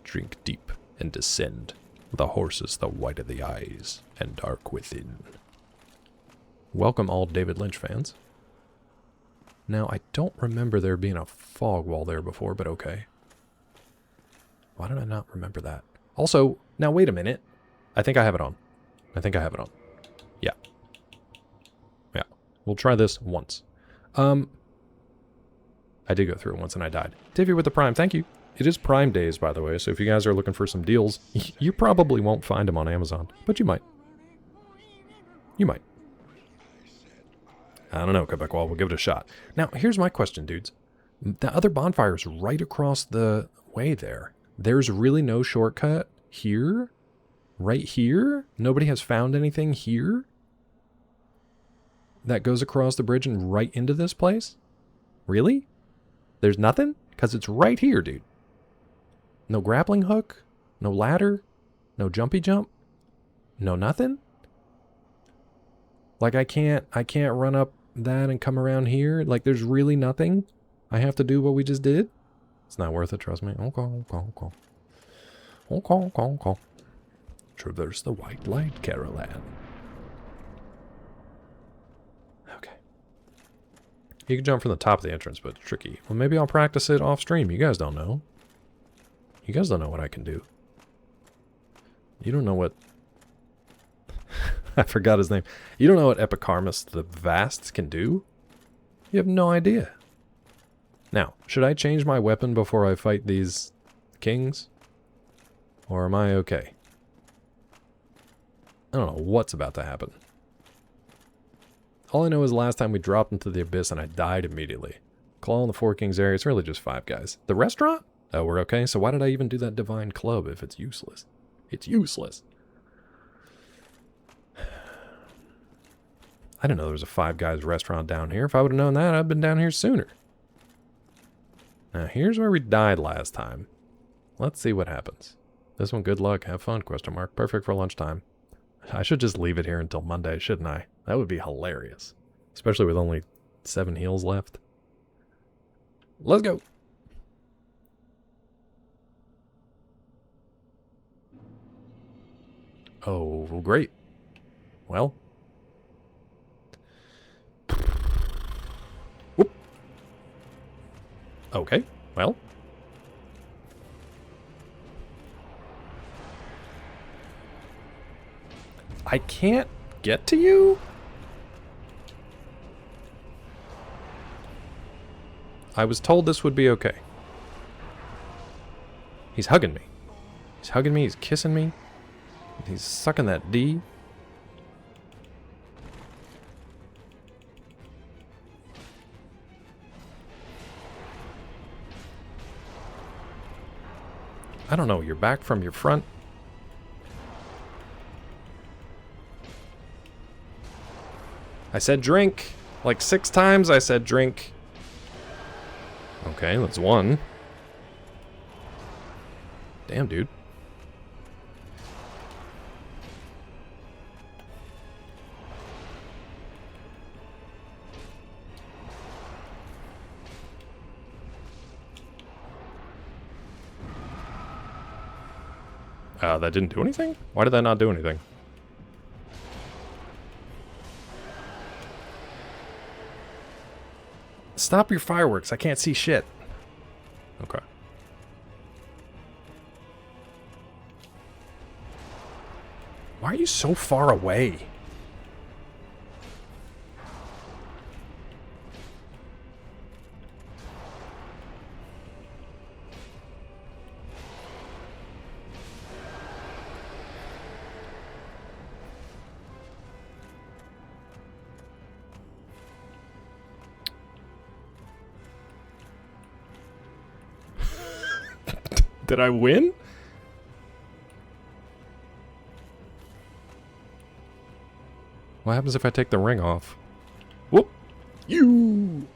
Drink deep and descend. The horse is the white of the eyes and dark within. Welcome all David Lynch fans. Now, I don't remember there being a fog wall there before, but okay. Why did I not remember that? Also, now wait a minute. I think I have it on. Yeah. Yeah. We'll try this once. I did go through it once and I died. Tiffy with the Prime, thank you. It is Prime Days, by the way, so if you guys are looking for some deals, you probably won't find them on Amazon, but you might. You might. I don't know, Quebec Wall. We'll give it a shot. Now, here's my question, dudes. The other bonfire is right across the way there. There's really no shortcut here? Right here? Nobody has found anything here? That goes across the bridge and right into this place? Really? There's nothing? Because it's right here, dude. No grappling hook? No ladder? No jumpy jump? No nothing? Like I can't run up that and come around here? Like there's really nothing? I have to do what we just did? It's not worth it, trust me. Okay. Traverse the white light, Caroline. Okay. You can jump from the top of the entrance, but it's tricky. Well, maybe I'll practice it off stream. You guys don't know. You guys don't know what I can do. You don't know what... I forgot his name. You don't know what Epicarmus the Vast can do? You have no idea. Now, should I change my weapon before I fight these kings? Or am I okay? I don't know what's about to happen. All I know is last time we dropped into the abyss and I died immediately. Claw in the Four Kings area, it's really just 5 guys. The restaurant? Oh, we're okay. So why did I even do that divine club if it's useless? It's useless. I didn't know there was a 5 guys restaurant down here. If I would have known that, I'd been down here sooner. Now, here's where we died last time. Let's see what happens. This one, good luck, have fun, question mark. Perfect for lunchtime. I should just leave it here until Monday, shouldn't I? That would be hilarious. Especially with only 7 heals left. Let's go. Oh, great. Well. Whoop. Okay, well. I can't get to you? I was told this would be okay. He's hugging me. He's hugging me, he's kissing me. He's sucking that D. I don't know, you're back from your front. I said drink. Like 6 times I said drink. Okay, that's 1. Damn, dude. That didn't do anything? Why did that not do anything? Stop your fireworks. I can't see shit. Okay. Why Why are you so far away? Did I win? What happens if I take the ring off? Whoop! You!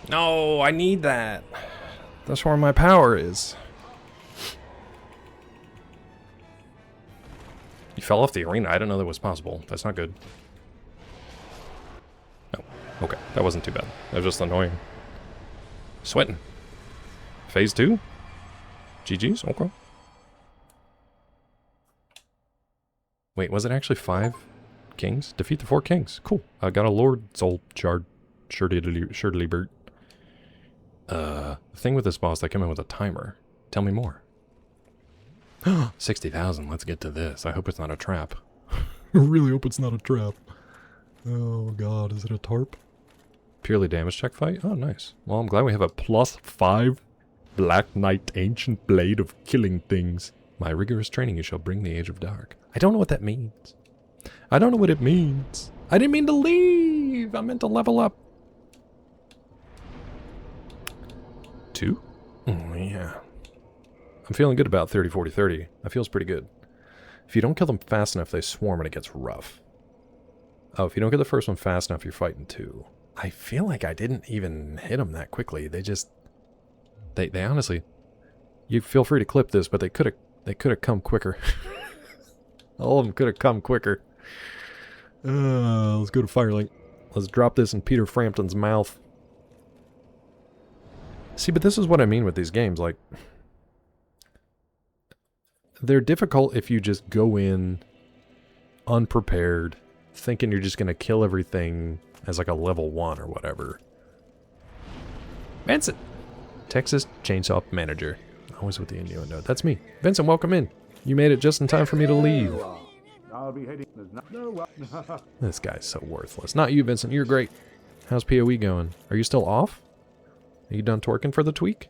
No, I need that. That's where my power is. You fell off the arena. I didn't know that was possible. That's not good. No. Okay. That wasn't too bad. That was just annoying. Sweating. Phase 2? GG's? Okay. Wait, was it actually 5 kings? Defeat the 4 kings. Cool. I got a Lord Soul Shard. Shirtly Bert. The thing with this boss, they come in with a timer. Tell me more. 60,000. Let's get to this. I hope it's not a trap. I really hope it's not a trap. Oh god, is it a tarp? Purely damage check fight? Oh, nice. Well, I'm glad we have a +5 Black Knight Ancient Blade of Killing Things. My rigorous training you shall bring the Age of Dark. I don't know what that means. I don't know what it means. I didn't mean to leave. I meant to level up. 2? Oh, yeah. I'm feeling good about 30, 40, 30. That feels pretty good. If you don't kill them fast enough, they swarm and it gets rough. Oh, if you don't get the first one fast enough, you're fighting 2. I feel like I didn't even hit them that quickly. They just... They honestly... You feel free to clip this, but they could have come quicker. All of them could have come quicker. Let's go to Firelink. Let's drop this in Peter Frampton's mouth. See, but this is what I mean with these games, like... They're difficult if you just go in unprepared, thinking you're just going to kill everything as like a level 1 or whatever. Vincent! Texas Chainsaw Manager. Always with the innuendo. That's me. Vincent, welcome in. You made it just in time for me to leave. I'll be heading. This guy's so worthless. Not you, Vincent. You're great. How's PoE going? Are you still off? Are you done twerking for the tweak?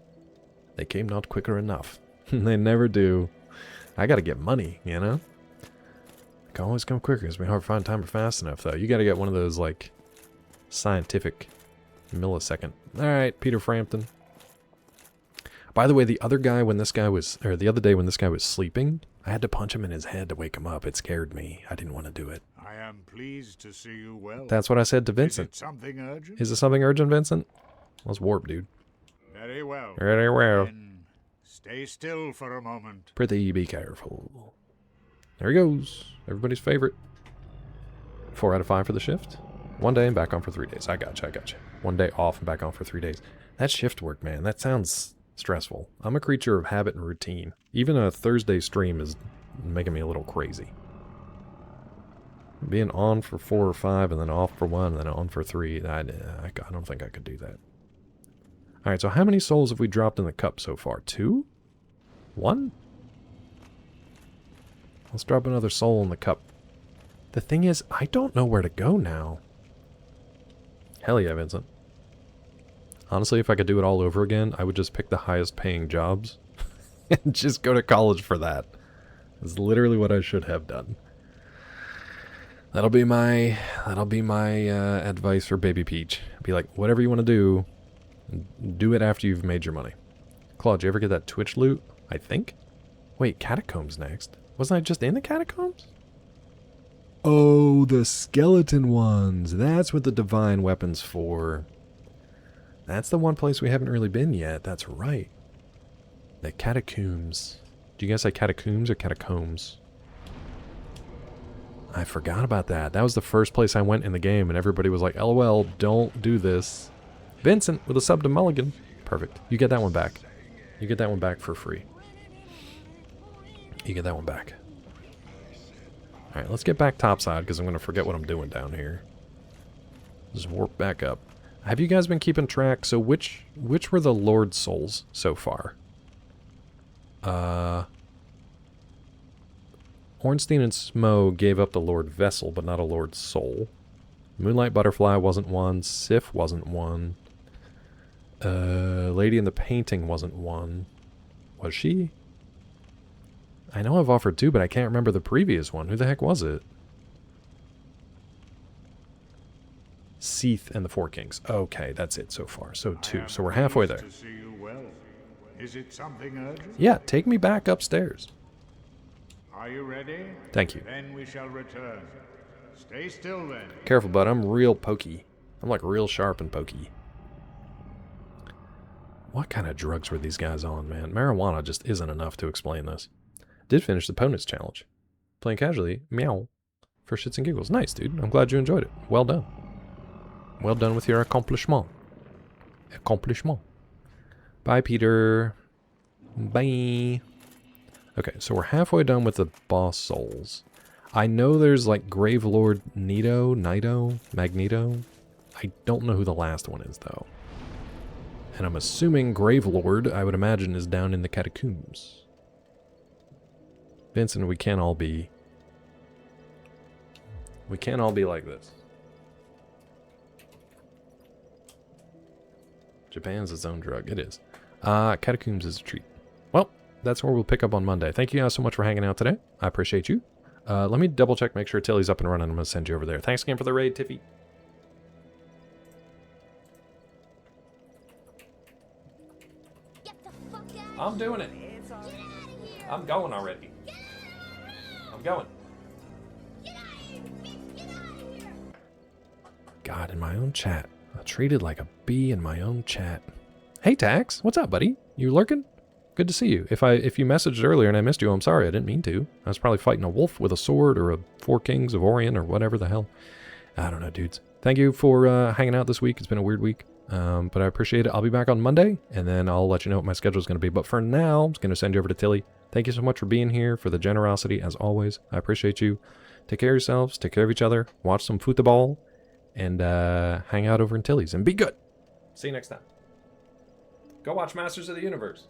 They came not quicker enough. They never do. I gotta get money, you know? They can always come quicker. It's been hard to find timer fast enough, though. You gotta get one of those, like, scientific millisecond. Alright, Peter Frampton. By the way, the other guy when this guy was, or the other day when this guy was sleeping, I had to punch him in his head to wake him up. It scared me. I didn't want to do it. I am pleased to see you well. That's what I said to Vincent. Is it something urgent? Is it something urgent, Vincent? Let's warp, dude. Very well. Very well. Then stay still for a moment. Pretty be careful. There he goes. Everybody's favorite. 4 out of 5 for the shift. 1 day and back on for 3 days. I gotcha, I gotcha. 1 day off and back on for 3 days. That shift work, man. That sounds stressful. I'm a creature of habit and routine. Even a Thursday stream is making me a little crazy. Being on for 4 or 5 and then off for 1 and then on for 3. I don't think I could do that. Alright, so how many souls have we dropped in the cup so far? 2? 1? Let's drop another soul in the cup. The thing is, I don't know where to go now. Hell yeah, Vincent. Honestly, if I could do it all over again, I would just pick the highest paying jobs and just go to college for that. That's literally what I should have done. That'll be my advice for Baby Peach. Be like, whatever you want to do it after you've made your money. Claude, did you ever get that Twitch loot? I think? Wait, Catacombs next. Wasn't I just in the Catacombs? Oh, the skeleton ones. That's what the divine weapon's for. That's the one place we haven't really been yet. That's right. The Catacombs. Do you guys say catacombs or catacombs? I forgot about that. That was the first place I went in the game, and everybody was like, LOL, don't do this. Vincent with a sub to Mulligan. Perfect. You get that one back. You get that one back for free. You get that one back. Alright, let's get back topside because I'm going to forget what I'm doing down here. Just warp back up. Have you guys been keeping track? So which were the Lord souls so far? Ornstein and Smo gave up the Lord Vessel, but not a Lord Soul. Moonlight Butterfly wasn't one. Sif wasn't one. Lady in the Painting wasn't one. Was she? I know I've offered two, but I can't remember the previous one. Who the heck was it? Seath and the Four Kings. Okay, that's it so far. So two. So we're halfway there. To see you well. Is it something urgent? Yeah, take me back upstairs. Are you ready? Thank you. Then we shall return. Stay still then. Careful, bud. I'm real pokey. I'm like real sharp and pokey. What kind of drugs were these guys on, man? Marijuana just isn't enough to explain this. Did finish the opponent's challenge. Playing casually, meow, for shits and giggles. Nice, dude. I'm glad you enjoyed it. Well done. Well done with your accomplishment. Accomplishment. Bye, Peter. Bye. Okay, so we're halfway done with the boss souls. I know there's like Gravelord Magneto. I don't know who the last one is, though. And I'm assuming Gravelord, I would imagine, is down in the catacombs. Vincent, we can't all be like this. Japan's its own drug. It is. Catacombs is a treat. Well, that's where we'll pick up on Monday. Thank you guys so much for hanging out today. I appreciate you. Let me double check, make sure Tilly's up and running. I'm going to send you over there. Thanks again for the raid, Tiffy. I'm doing it. I'm going already. I'm going. God, in my own chat. I'm treated like a bee in my own chat. Hey, Tax. What's up, buddy? You lurking? Good to see you. If you messaged earlier and I missed you, I'm sorry. I didn't mean to. I was probably fighting a wolf with a sword or a Four Kings of Orient or whatever the hell. I don't know, dudes. Thank you for hanging out this week. It's been a weird week. But I appreciate it. I'll be back on Monday, and then I'll let you know what my schedule is going to be. But for now, I'm just going to send you over to Tilly. Thank you so much for being here, for the generosity, as always. I appreciate you. Take care of yourselves. Take care of each other. Watch some football, and hang out over in Tilly's. And be good. See you next time. Go watch Masters of the Universe.